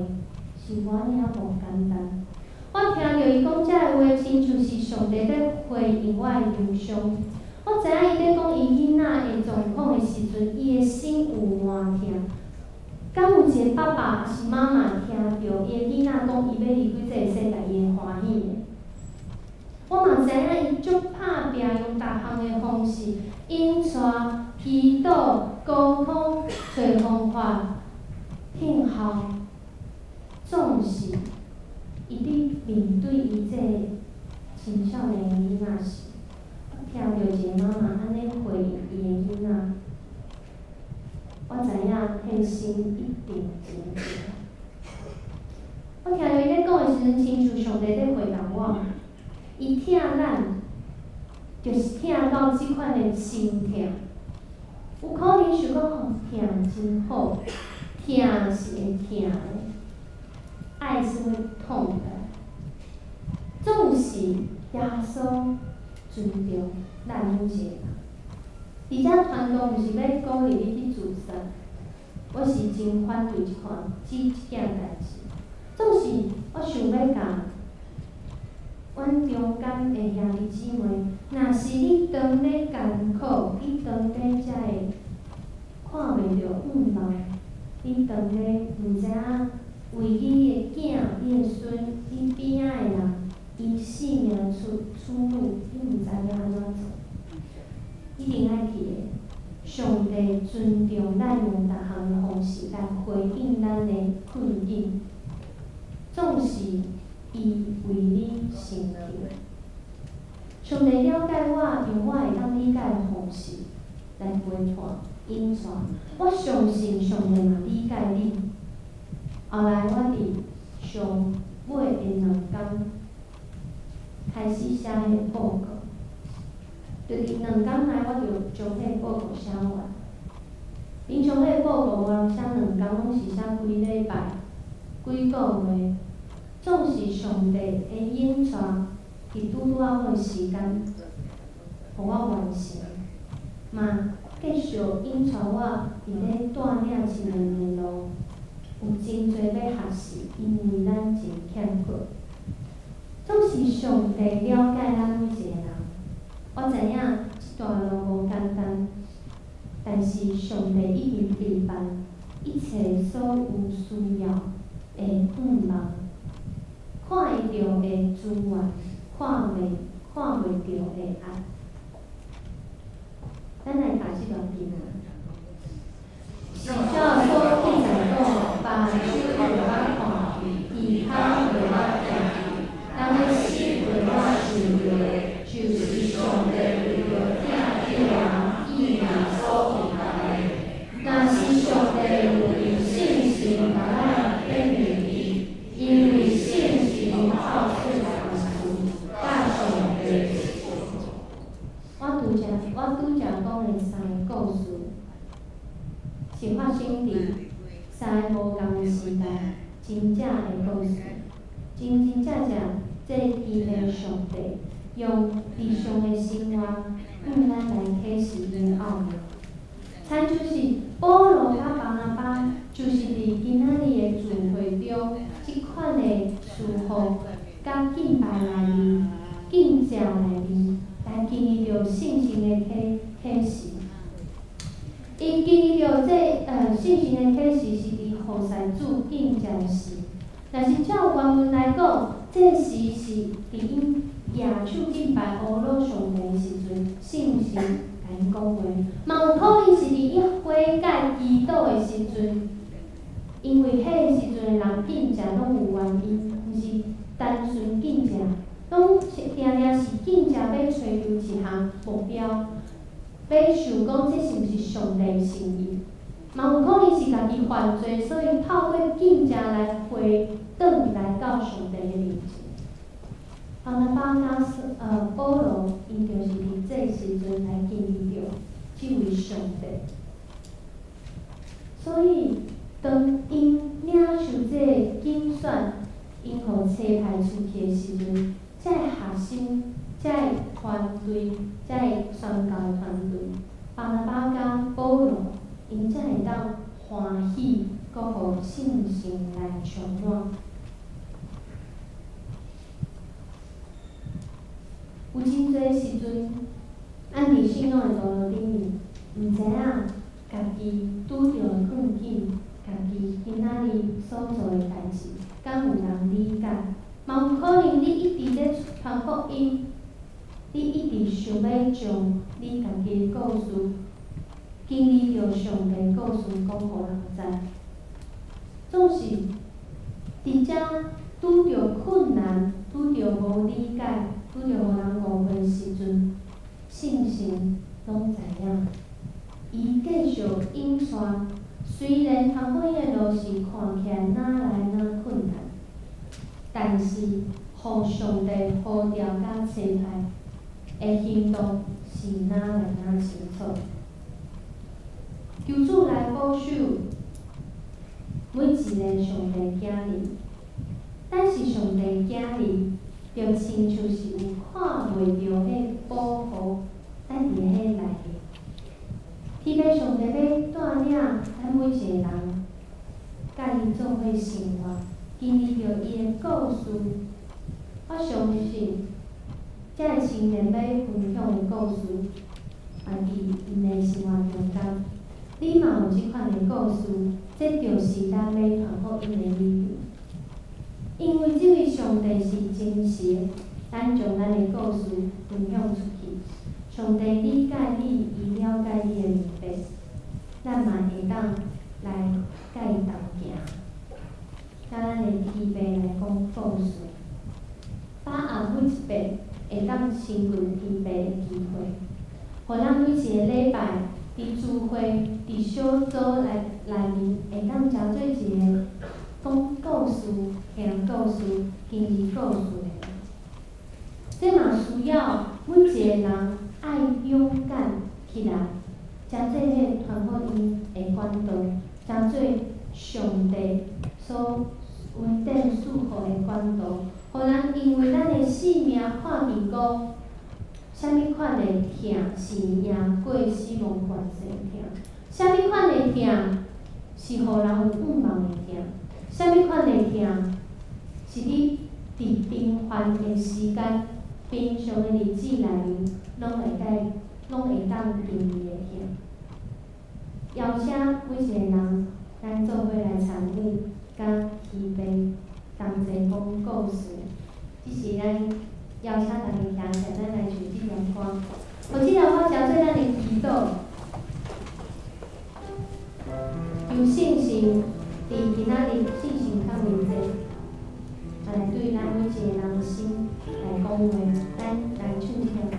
Speaker 1: 是我遐无简单。我听着伊讲遮个话，亲像是上帝在回应我的忧伤。我知影伊咧讲伊囡仔的状况的时阵，伊的心有偌痛。敢有一个爸爸还是妈妈听到伊的囡仔讲伊要离开这个世界，伊会欢喜的？我嘛知影伊足拍拼，用逐项的方式，引带、祈祷、沟通、找方法、听候，总是伊伫面对伊这个青少年的囡仔时，我听到一个妈妈安尼回应伊的囡仔，我知影迄个心一定真痛。我听到伊咧讲的时阵，亲像上帝在回答我。伊疼咱，就是听到即款的心痛。有可能想讲吼，痛真好，痛是会痛的，爱是会痛的。总是耶稣尊重咱每一个人。而且传道毋是要鼓励你去自杀，我是真反对即件代志。总是我想要甲阮中间的兄弟姊妹，若是你当咧艰苦，你当咧才会看袂着望，你当咧毋知影为你的囝、你的孙、你边仔的人，伊性命出路，你毋知要安怎做，一定爱记得，上帝尊重咱用逐项的方式来回应咱的困境，总是伊为你成就。上帝了解我，用我会当理解的方式来陪伴、引带。我相信上帝嘛理解你。后来我伫上尾的2天开始写迄报告，就伫2天内我就将迄报告写完。平常迄报告无人写2天，拢是写几礼拜、几个月。总是上帝的引带，伫拄啊好时间，互我完成，嘛继续引带我伫咧带领一年的路，有真侪要学习，因为咱真欠缺。总是上帝了解咱每一个人，我知影即段路无简单，但是上帝已经陪伴一切所有需要的盼望。看会到的资源，看袂到的爱。咱来读即段经文。是照所记载讲，把手为我看，其他为我听，但要心为我想着，就是上帝为着听的人意念所期待的。若是上帝有用信心甲咱建立伊，因为信心靠出传输，甲上帝。我拄则讲的3个故事，是发生伫3个无共的时代，真正的故事，真正，这天的上帝用地上的生活，咱来启示伊的奥妙。参就是保罗甲巴拿巴，就是伫今仔日的聚会中，即款的事服甲敬拜内面、敬正内面，来经历着信心的启示。伊经历着信心的启示是伫何塞主敬正时。若是照原文来讲，这时是伫因举手敬拜乌罗上帝的时阵，信心甲因讲话。嘛有可能是伫伊悔改祈祷的时阵，因为迄个时阵的人敬正拢有原因，毋是单纯敬正，拢定是敬正要找着一项目标，要想讲这是毋是上帝的心意。嘛有可能是家己犯罪，所以透过敬正来回转来到上帝的面前。巴拿巴甲保罗，因就是伫这时阵来经历着即位上帝。所以，当因领受这个竞选，因互车牌出去的时阵，这学生、这团队、这宣教的团队，巴拿巴甲保罗，因才会当欢喜，搁互信心来充满。有真侪时阵，咱伫信仰的道路顶面，毋知影家己拄着的困境，家己今仔日所做的代志，敢有人理解？嘛有可能你一直咧传福音，你一直想要将你家己的故事，经历着上帝故事讲互人知，总是伫遮拄着困难，拄着无理解。拄着无人误会时阵，信心拢知影。伊继续引带，虽然传福音的路是看起来哪来哪困难，但是互上帝呼召甲差派，的行动是哪来哪清楚。求主来保守每一个上帝囝儿，但是上帝囝儿，就亲像是有看袂着迄保护，等伫迄内底。天父上帝要带领咱每一个人，甲伊做伙生活，经历着伊的故事。我相信，这个青年要分享的故事，也伫因的生活中间。你嘛有即款的故事，这就是咱要传互因的理由。因为这位上帝是真实的，咱将咱的故事分享出去，上帝理解你，伊了解你的明白，咱嘛会当来甲伊同行，甲咱的天父来讲故事，把握每一遍会当亲近天父的机会，互咱每一个礼拜伫聚会、伫小组内面会当交做一个讲故事、听故事、经历故事的人。这嘛需要每一个人爱勇敢起来，将这个传福音的管道，将做上帝所稳定赐福的管道，互咱因为咱的性命看见讲，啥物款的痛是赢过死亡权势的痛，啥物款的痛是互人有盼望的痛，啥物款的痛是你伫平凡的时间、平常的日子内面，拢会当经历的痛。邀请每一个人，咱做伙来参与，甲天父同齐讲故事。这是咱邀请大家听者，咱来唱这条歌。互这条歌交做咱的祈祷，有信心，伫今仔日信心较稳定，来对咱每一个人心来讲话，咱来唱这条歌。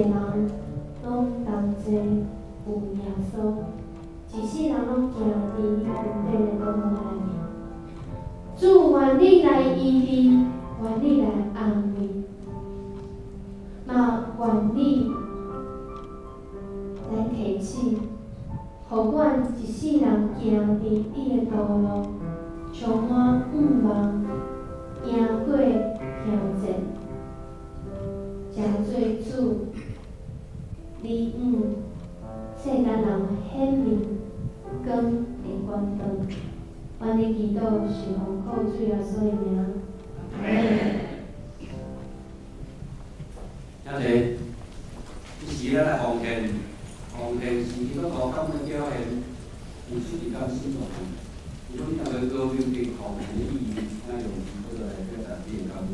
Speaker 1: 人拢同齐有耶稣，一世人拢行伫你云底的光芒内面。主愿你来医治，愿你来安慰，嘛愿你来提醒，互阮一世人行伫你的道路，充满盼望，赢过挑战，真做主，你世间人显明，光会关灯。阮的祈祷是奉靠主耶稣的名。
Speaker 8: 谢谢。这时咱来奉献，奉献是基督徒感恩表现，有出于甘心乐意。如果你那个高标的奉献的意义，那用基督来表达你的感恩。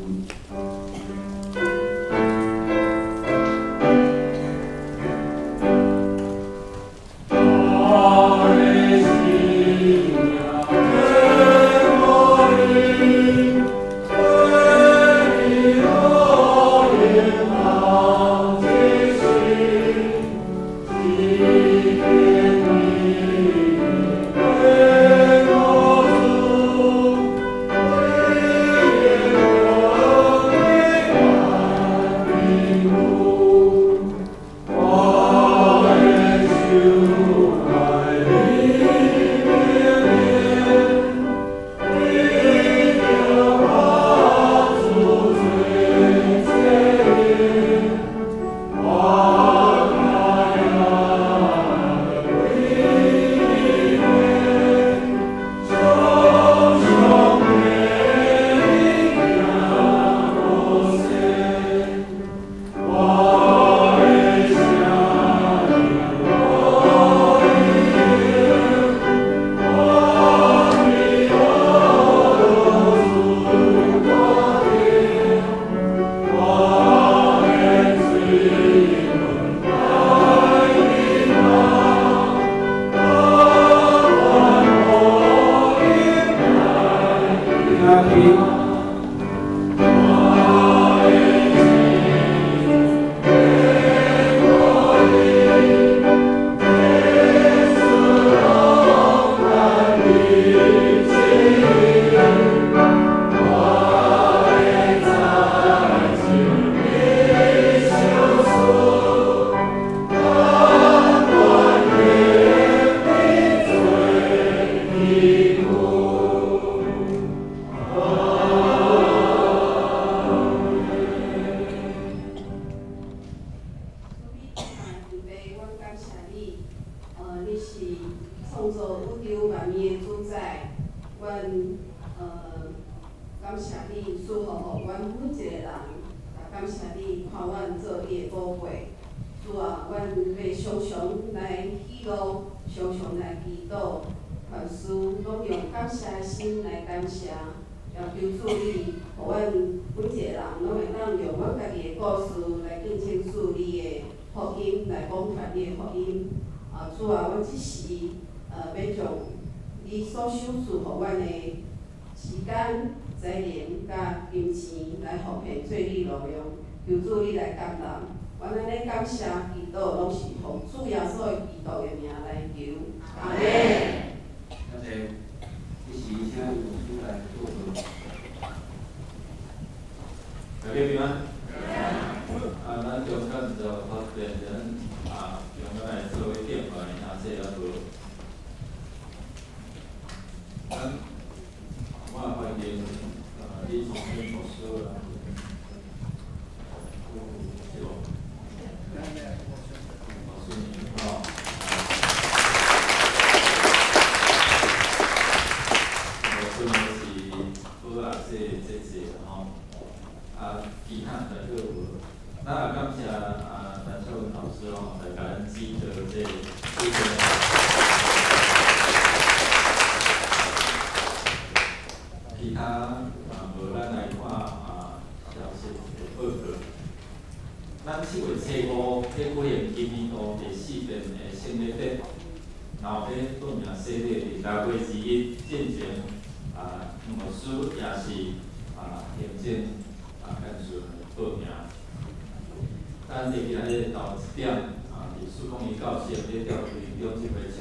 Speaker 4: 咱会今日到1点伫曙光仪教室咧调队中即回请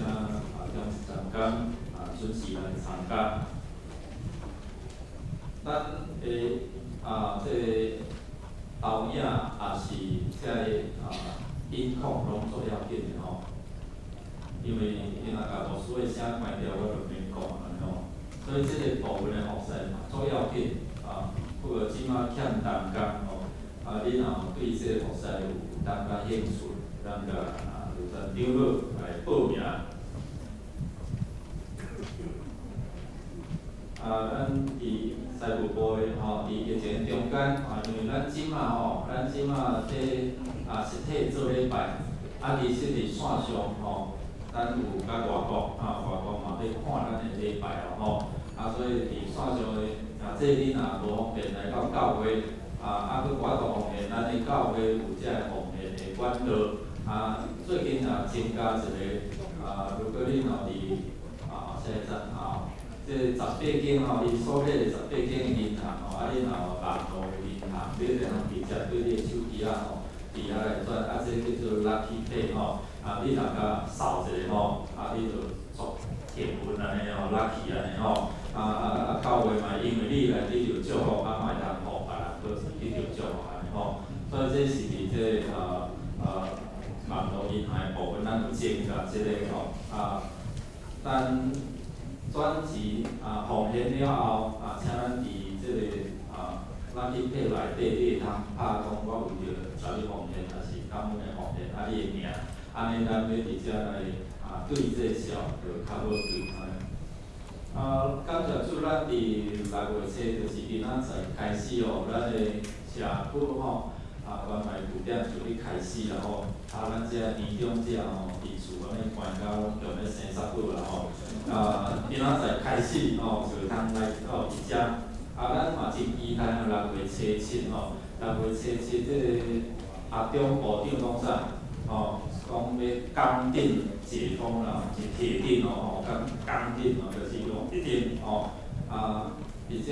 Speaker 4: 中站工准时来参加。咱的即导影也是即音控拢做要紧的吼，因为因若甲牧师的声关掉，我就免讲安尼吼。所以即个部分的服侍做要紧不过即马欠同工吼，你若对即个服侍有感觉兴趣，咱甲刘站长老来报名。咱伫师务部的吼，伫疫情中间因为咱即马即实体做礼拜，其实伫线上吼，咱有甲外国外国嘛要看咱的礼拜吼，所以伫线上的即你若无方便来到教会，佫我都方便，咱的教会有即个方便的管道，最近也增加一个，如果你若伫即18间吼，伊所列的18间银行你若有网络银行，你就通直接对你的手机吼，伫遐来转，这叫做 Lucky Pay 你若甲扫一个吼，你就做幸运安尼Lucky 安尼教会嘛，因为你来你就祝福，嘛会通互别人搁去着祝福安尼所以这是伫即网络银行的部分，咱有增加即个咱转钱奉献了后，请咱伫即个Lucky Pay内底，你会通拍讲我为着十日奉献，还是感恩的奉献，你的名，安尼咱要直接来对这小就较好对感谢主，咱伫6月初就是今仔载开始咱的社区关怀据点就咧开始啦咱这年长者伫厝安尼关到强要生杀母今仔载开始就通来到伫遮，咱嘛真期待6月初76月初7即个中部长讲啥讲要工顶解封啦，是铁定工顶就是用一定而且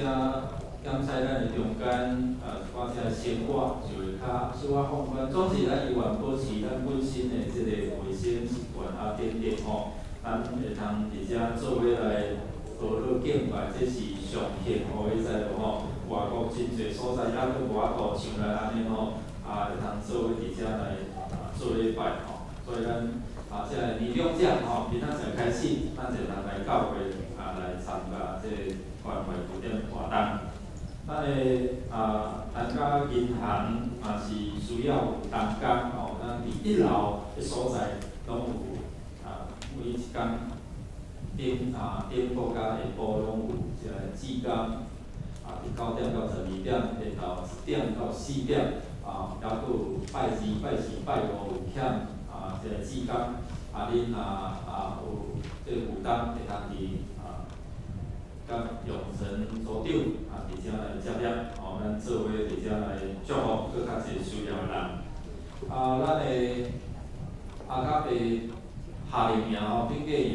Speaker 4: 检采咱的中间我这生活就会较小可放宽，总是咱依然保持咱本身的即个卫生习惯等等咱会通伫遮做伙来好好敬拜，这是上幸福的在外国真侪所在还佫无法度像咱安尼会通做伙伫遮来做礼拜所以咱即个年长者今仔载开始，咱就通来教会来参加即个关怀据点活动。咱的咱甲银行是需要有同工咱伫1楼的所在拢有每一天顶晡甲下晡拢有即个志工伫9点到12点，下昼1点到4点还佫有拜2、拜4、拜5有欠即个志工恁有即个负担会通伫甲永成组长伫遮来接业咱做伙伫遮来祝福搁较侪需要的人咱的甲白夏令营并过营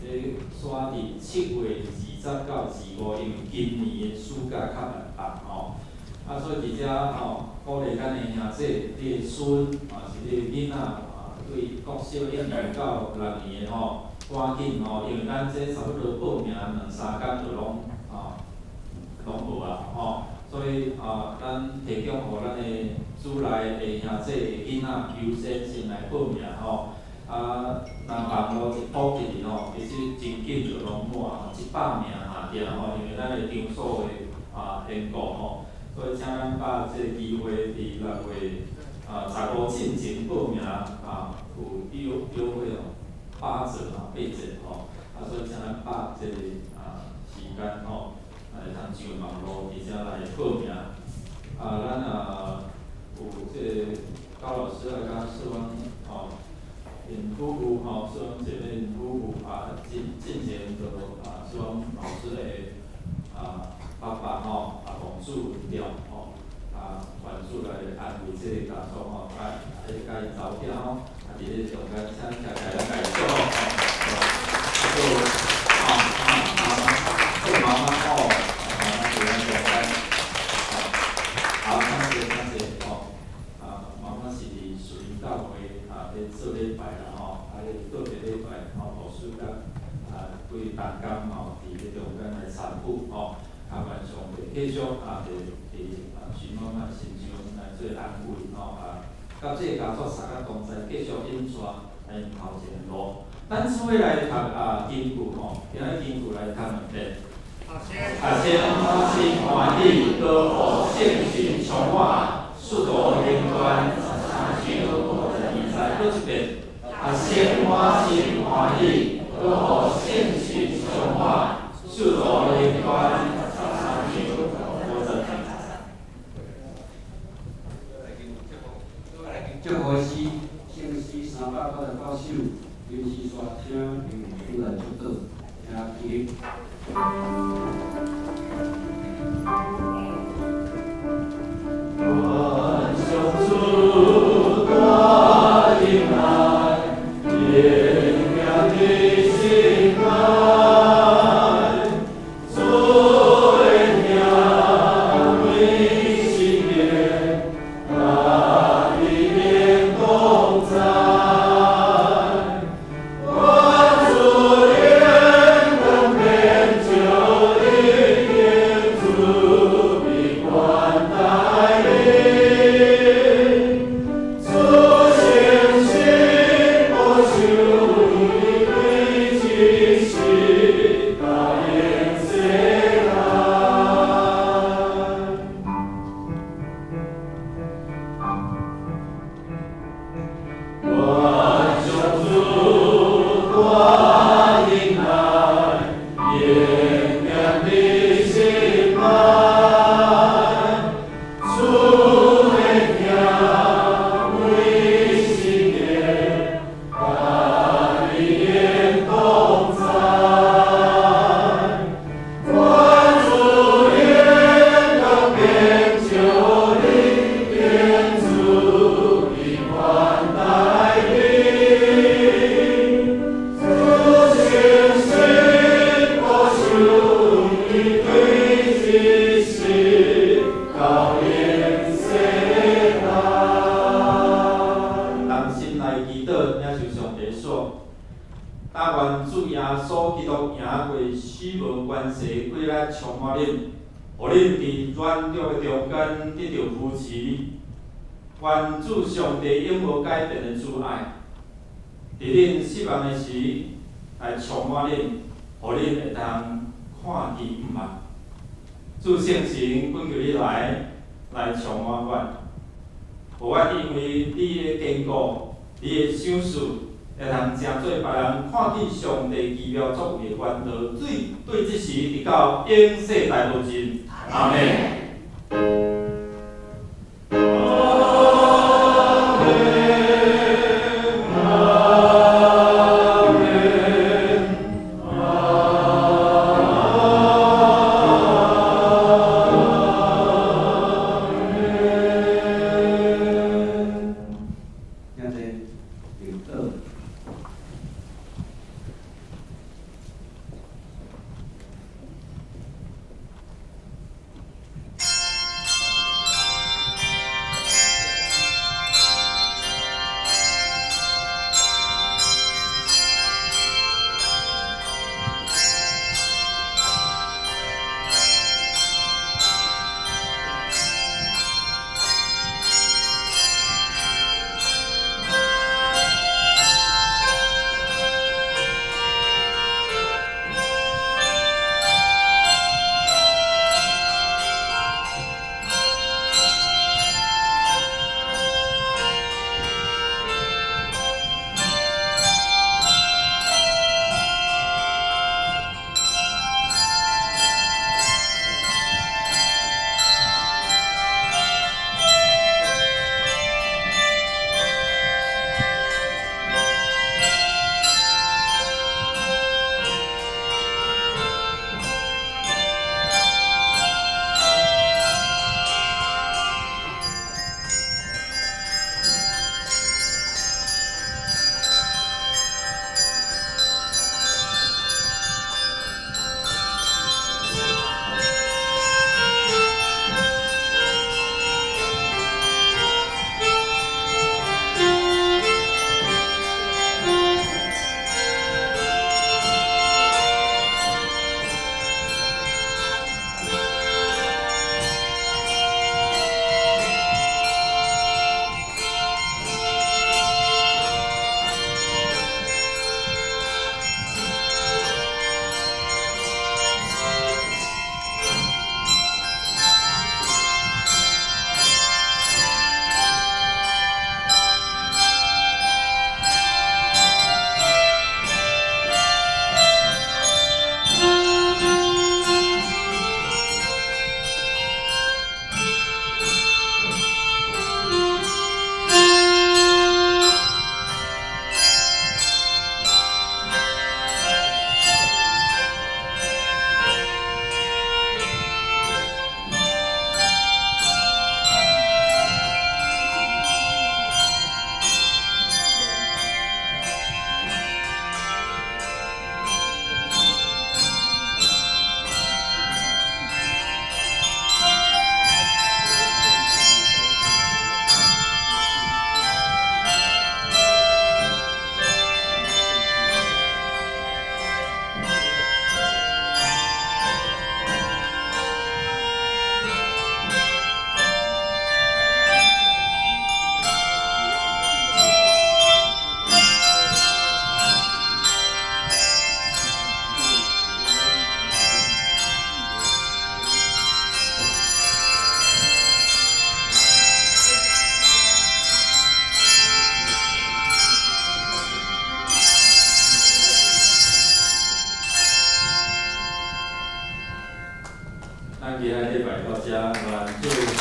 Speaker 4: 咧选伫7月20到25，因为今年的暑假较慢放所以伫遮鼓励咱的兄弟，你的孙是你的囡仔对国小1年到6年的赶紧因为咱这差不多报名2、3天就拢无所以咱提供互咱的主内的兄弟的囡仔优先来报名若网络一普及其实真紧就拢满100名下定因为咱的场所的缘故所以请咱把这个机会伫6月15进前报名有优惠8折8折所以请咱把这个时间来通上网络伫遮来报名咱有这个高老师来甲说因夫妇说姐妹因夫妇进前就说老师的爸爸帮助了关注来安慰这个家属甲伊走囝伫咧中间请大家来祝做妈妈咱伫咱中间感谢妈妈辛咧做礼拜啦吼，啊咧特别礼拜吼，牧师甲规同工吼伫咧中间来参与吼，愿上帝继续伫徐妈妈身上来做安慰吼甲这个家属三个同在继续引带来头前的路。咱厝尾来读经句吼，今仔经句来读两遍。先欢喜欢喜，歌舞圣群充满，速度灵端，常常我的比赛搁一遍。先欢喜欢喜，歌舞圣群充满，速度灵端，常常我的比赛。
Speaker 8: 祝贺诗，圣诗389首，临时刷听，并来祝祷，听听。
Speaker 4: 万象出大迎来，延绵的心爱，主的名为心念，大力联同在，万主联同变就灵验主必关带领，主先行我主以对其心大言虽来。万象主大迎来，延绵的心爱，主的名为心念，大力联同在，万主联同变就灵验主必关带领，主先行我主以对其心高言虽来。咱心内祈祷，领受上帝所。但愿主耶稣基督赢过死亡关系，归来充满恁，互恁伫软弱的中间得到扶持。愿主上帝永无改变的主爱，伫恁失望的时来充满恁，互恁会通看见毋捌。主圣神恳求你来充满阮，互阮因为你的坚固，你的赏赐，会通成做别人看见上帝奇妙作为的管道，对即时直到永世大无尽。阿门。
Speaker 9: 家愿借